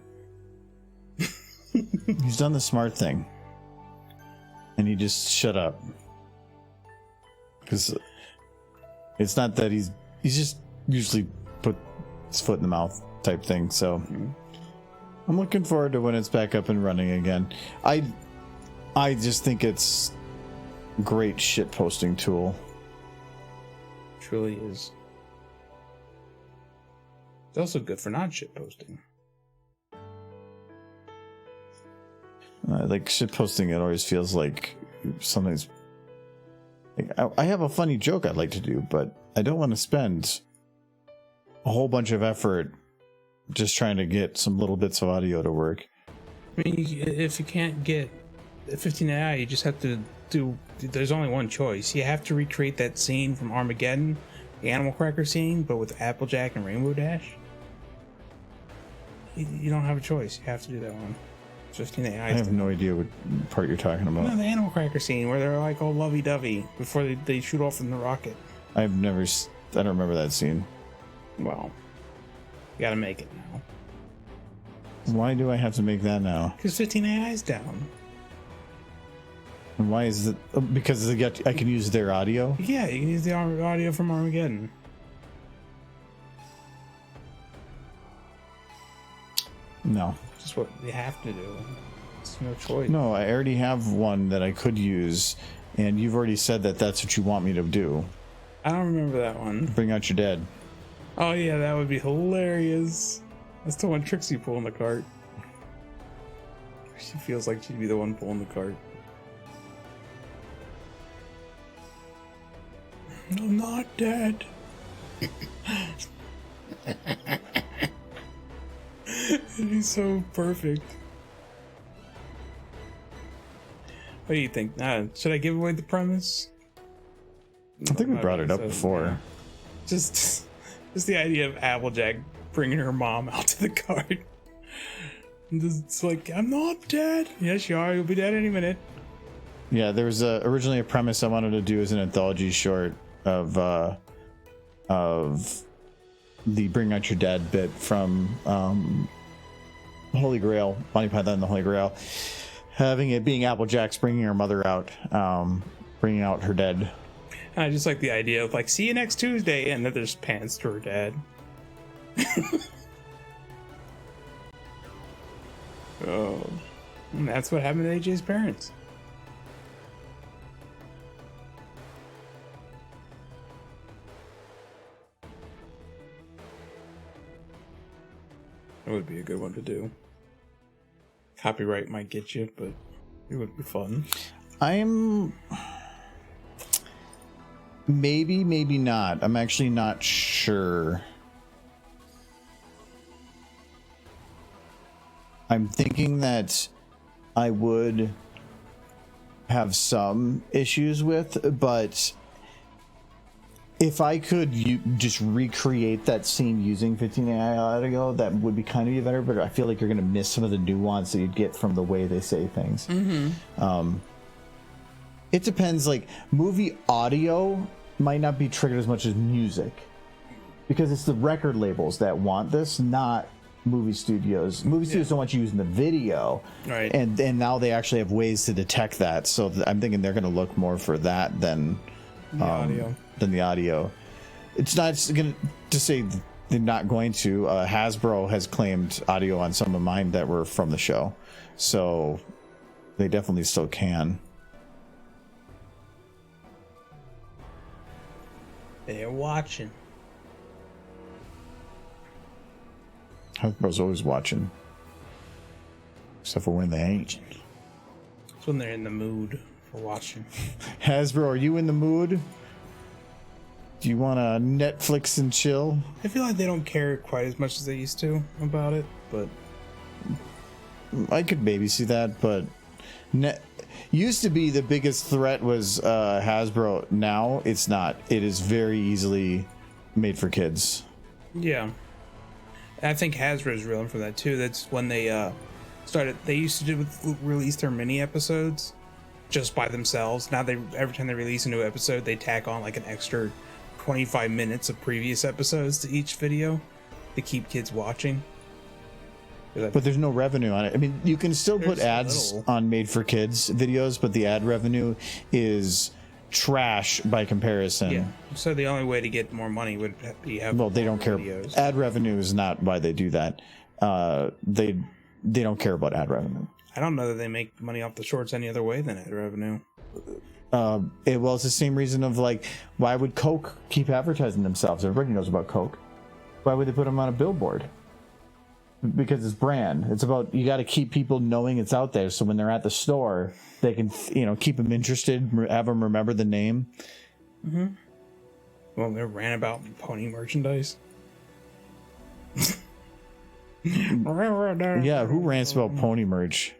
He's done the smart thing. And he just shut up. Because it's not that he's just usually put his foot in the mouth type thing. So I'm looking forward to when it's back up and running again. I just think it's a great shit posting tool. Truly is. It's also good for not shit posting. Like shit posting, it always feels like something's. Like, I have a funny joke I'd like to do, but I don't want to spend a whole bunch of effort just trying to get some little bits of audio to work. I mean, if you can't get 15AI, you just have to do. There's only one choice. You have to recreate that scene from Armageddon, the Animal Cracker scene, but with Applejack and Rainbow Dash. You don't have a choice. You have to do that one. 15AI. I have no idea what part you're talking about. No, the Animal Cracker scene where they're like all lovey-dovey before they shoot off in the rocket. I don't remember that scene. Well, you gotta make it now. Why do I have to make that now? Because 15AI is down. And why is it? Because I can use their audio? Yeah, you can use the audio from Armageddon. No. Just what you have to do. It's no choice. No, I already have one that I could use, and you've already said that that's what you want me to do. I don't remember that one. Bring out your dead. Oh yeah, that would be hilarious. That's the one Trixie pulling the cart. She feels like she'd be the one pulling the cart. I'm not dead. It'd be so perfect. What do you think? Should I give away the premise? I think we brought it up before. Just the idea of Applejack bringing her mom out to the cart. It's like, I'm not dead. Yes, you are. You'll be dead any minute. Yeah, there was originally a premise I wanted to do as an anthology short of the Bring Out Your Dead bit from Holy Grail, Monty Python and the Holy Grail, having it being Applejack's bringing her mother out, bringing out her dead. I just like the idea of like, see you next Tuesday, and then there's pants to her dad. Oh, and that's what happened to AJ's parents. That would be a good one to do. Copyright might get you, but it would be fun. I'm maybe not. I'm actually not sure. I'm thinking that I would have some issues with, but if I could just recreate that scene using 15 AI audio, that would be kind of better, but I feel like you're going to miss some of the nuance that you'd get from the way they say things. Mm-hmm. It depends, like, movie audio might not be triggered as much as music, because it's the record labels that want this, not movie studios. Movie studios don't want you using the video, right? And now they actually have ways to detect that. So I'm thinking they're going to look more for that than the audio. Than the audio. It's not going to say they're not going to. Hasbro has claimed audio on some of mine that were from the show, so they definitely still can. They're watching. Hasbro's always watching, except for when they ain't. It's when they're in the mood for watching. Hasbro, are you in the mood? Do you want to Netflix and chill? I feel like they don't care quite as much as they used to about it, but I could maybe see that, but used to be the biggest threat was Hasbro. Now it's not. It is very easily made for kids. Yeah. I think Hasbro's reeling from that too. That's when they started. They used to release their mini episodes just by themselves. Now every time they release a new episode, they tack on like an extra 25 minutes of previous episodes to each video to keep kids watching. But there's no revenue on it. I mean, you can still put ads on made for kids videos, but the ad revenue is trash by comparison. Yeah. So the only way to get more money would be well, they don't care. Videos. Ad revenue is not why they do that. They don't care about ad revenue. I don't know that they make money off the shorts any other way than ad revenue. Well, it's the same reason of like, why would Coke keep advertising themselves? Everybody knows about Coke. Why would they put them on a billboard? Because it's brand. It's about, you got to keep people knowing it's out there, so when they're at the store, they can, keep them interested, have them remember the name. Mm-hmm. Well, they ran about pony merchandise. Yeah, who rants about pony merch?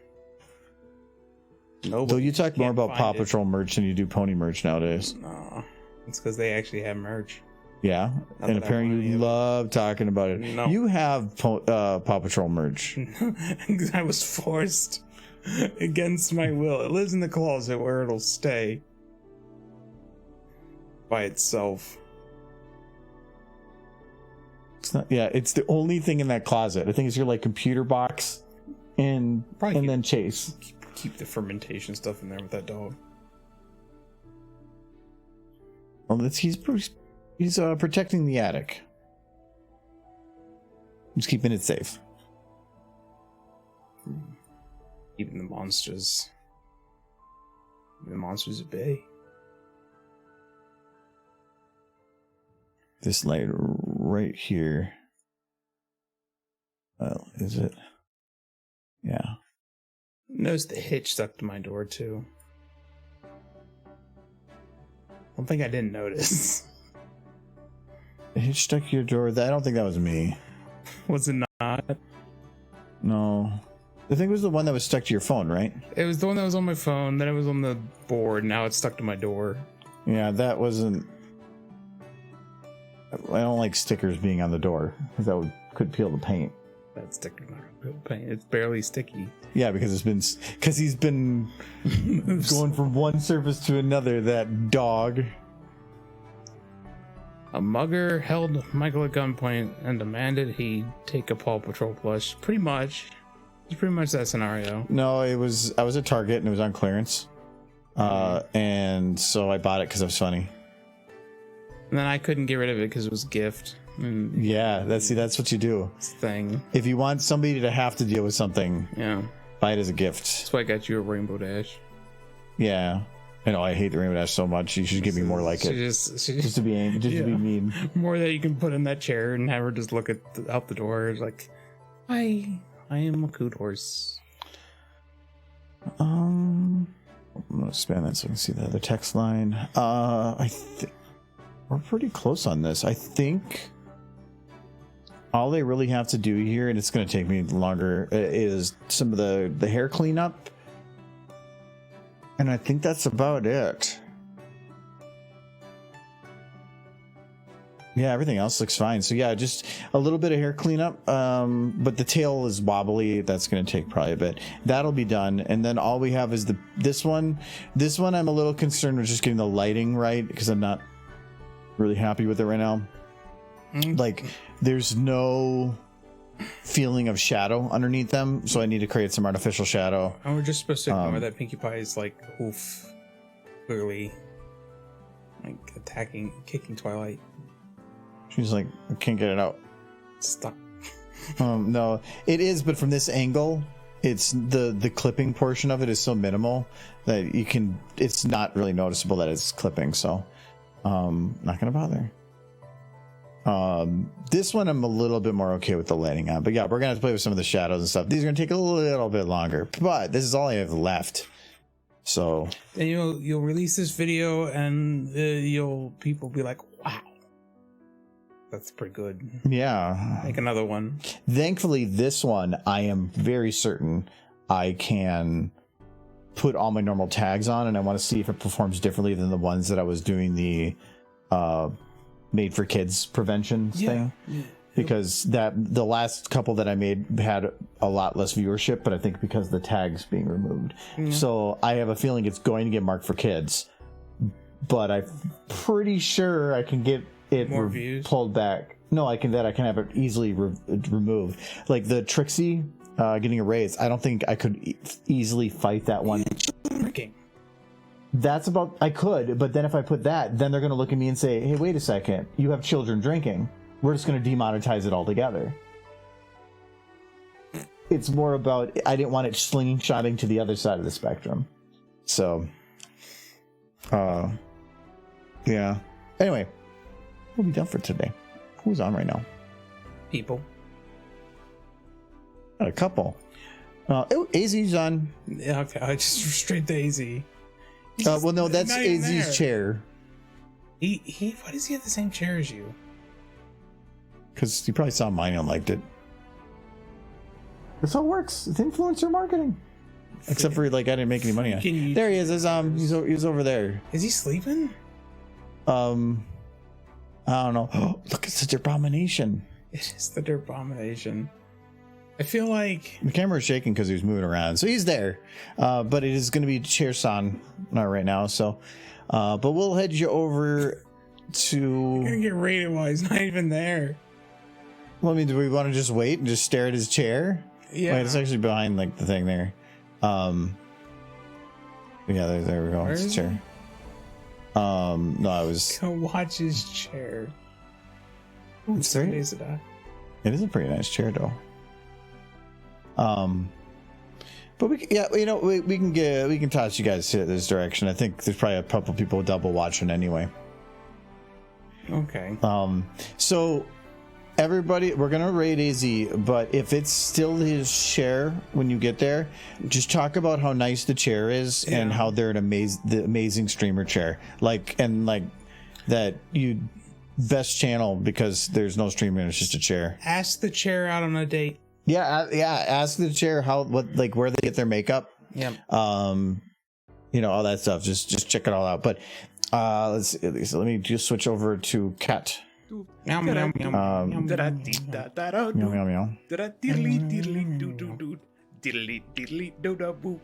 Nobody. Though you talk more about Paw it. Patrol merch than you do pony merch nowadays. No, it's because they actually have merch. Yeah, Not and that I apparently want any you of it. love talking about it. No. You have Paw Patrol merch. I was forced against my will. It lives in the closet where it'll stay by itself. It's not. Yeah, it's the only thing in that closet. I think it's your like computer box, and Probably then Chase. Keep the fermentation stuff in there with that dog. Well, he's protecting the attic. He's keeping it safe. Keeping the monsters at bay. This light right here. Well, is it? Yeah. Notice the hitch stuck to my door too. One thing I didn't notice. The hitch stuck to your door. I don't think that was me. Was it not? No. I think it was the one that was stuck to your phone, right? It was the one that was on my phone, then it was on the board, now it's stuck to my door. Yeah, that wasn't. I don't like stickers being on the door because could peel the paint. That sticker's not real paint. It's barely sticky. Yeah, because he's been going from one surface to another. That dog. A mugger held Michael at gunpoint and demanded he take a Paw Patrol plush. Pretty much. It's pretty much that scenario. No, I was at Target and it was on clearance. And so I bought it because it was funny. And then I couldn't get rid of it because it was a gift. And Yeah, that's what you do. thing. If you want somebody to have to deal with something, Yeah. buy it as a gift. That's why I got you a Rainbow Dash. Yeah. I know I hate the Rainbow Dash so much. You should give me more like it. Just To be to be mean. more that you can put in that chair and have her just look out the door. It's like, I am a coot horse. I'm gonna expand that so I can see the other text line. We're pretty close on this. I think all they really have to do here, and it's gonna take me longer, is some of the hair cleanup. And I think that's about it. Yeah, everything else looks fine. So yeah, just a little bit of hair cleanup. But the tail is wobbly. That's going to take probably a bit. That'll be done. And then all we have is this one. This one I'm a little concerned with just getting the lighting right because I'm not really happy with it right now. Like there's no feeling of shadow underneath them, so I need to create some artificial shadow. And we're just supposed to ignore that Pinkie Pie is like, clearly like kicking Twilight. She's like, I can't get it out. Stop. No, it is, but from this angle, it's the clipping portion of it is so minimal that it's not really noticeable that it's clipping. So, not gonna bother. This one I'm a little bit more okay with the lighting on, but yeah, we're gonna have to play with some of the shadows and stuff. These are gonna take a little bit longer, but this is all I have left. So, and you'll release this video, and people be like, wow. That's pretty good. Yeah. Make another one. Thankfully, this one, I am very certain I can put all my normal tags on, and I want to see if it performs differently than the ones that I was doing the made for kids prevention thing. Yeah. Because the last couple that I made had a lot less viewership, but I think because the tags being removed. Yeah. So I have a feeling it's going to get marked for kids, but I'm pretty sure I can get it pulled back. No, I can have it easily removed. Like the Trixie getting erased, I don't think I could easily fight that one. That's about, I could, but then if I put that, then they're going to look at me and say, hey, wait a second, you have children drinking. We're just going to demonetize it altogether. It's more about, I didn't want it slingshotting to the other side of the spectrum. So, yeah. Anyway. We'll be done for today. Who's on right now? People. Got a couple. AZ's on. Yeah, okay. I just straight to AZ. Well, no, that's AZ's chair. Why does he have the same chair as you? Because you probably saw mine and liked it. That's how it works. It's influencer marketing. Except for like I didn't make any money on it. There he is. He's over there. Is he sleeping? I don't know. Oh, look, it's the Derbomination. It is the Derbomination. I feel like the camera is shaking because he was moving around, so he's there. But it is going to be Chair-san right now. So, but we'll head you over to. You're gonna get raided while he's not even there. Well, I mean, do we want to just wait and just stare at his chair? Yeah, wait, it's actually behind like the thing there. Yeah, there we go. It's a chair. No, I was. Go watch his chair. It's very. It is a pretty nice chair, though. But we can toss you guys to this direction. I think there's probably a couple people double watching anyway. Okay. So everybody, we're gonna raid AZ, but if it's still his chair when you get there, just talk about how nice the chair is and how they're the amazing streamer chair. Like that you best channel because there's no streamer, it's just a chair. Ask the chair out on a date. Yeah. Ask the chair where they get their makeup. Yeah. All that stuff. Just check it all out. But let's see. Let me just switch over to Kat. Meow, meow, meow, meow, Meow, meow, meow. Diddly diddly doo doo doo. Diddly diddly do da boo.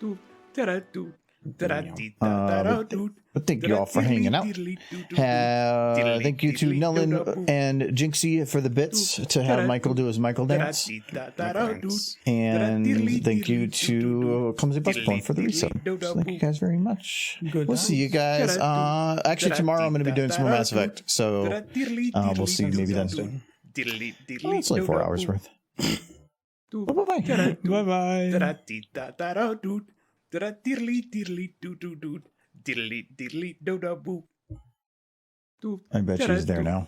Doo da da doo. But thank you all for hanging out. Thank you to Nellen and Jinxie for the bits to have Michael do his Michael dance. And thank you to Clumsy Busbone for the resub. So thank you guys very much. We'll see you guys. Actually, tomorrow I'm going to be doing some more Mass Effect. So we'll see you maybe then. Well, it's like 4 hours worth. Bye-bye. Bye-bye. Diddly diddly doo doo doo. Diddly diddly do da boo. I bet she's there now.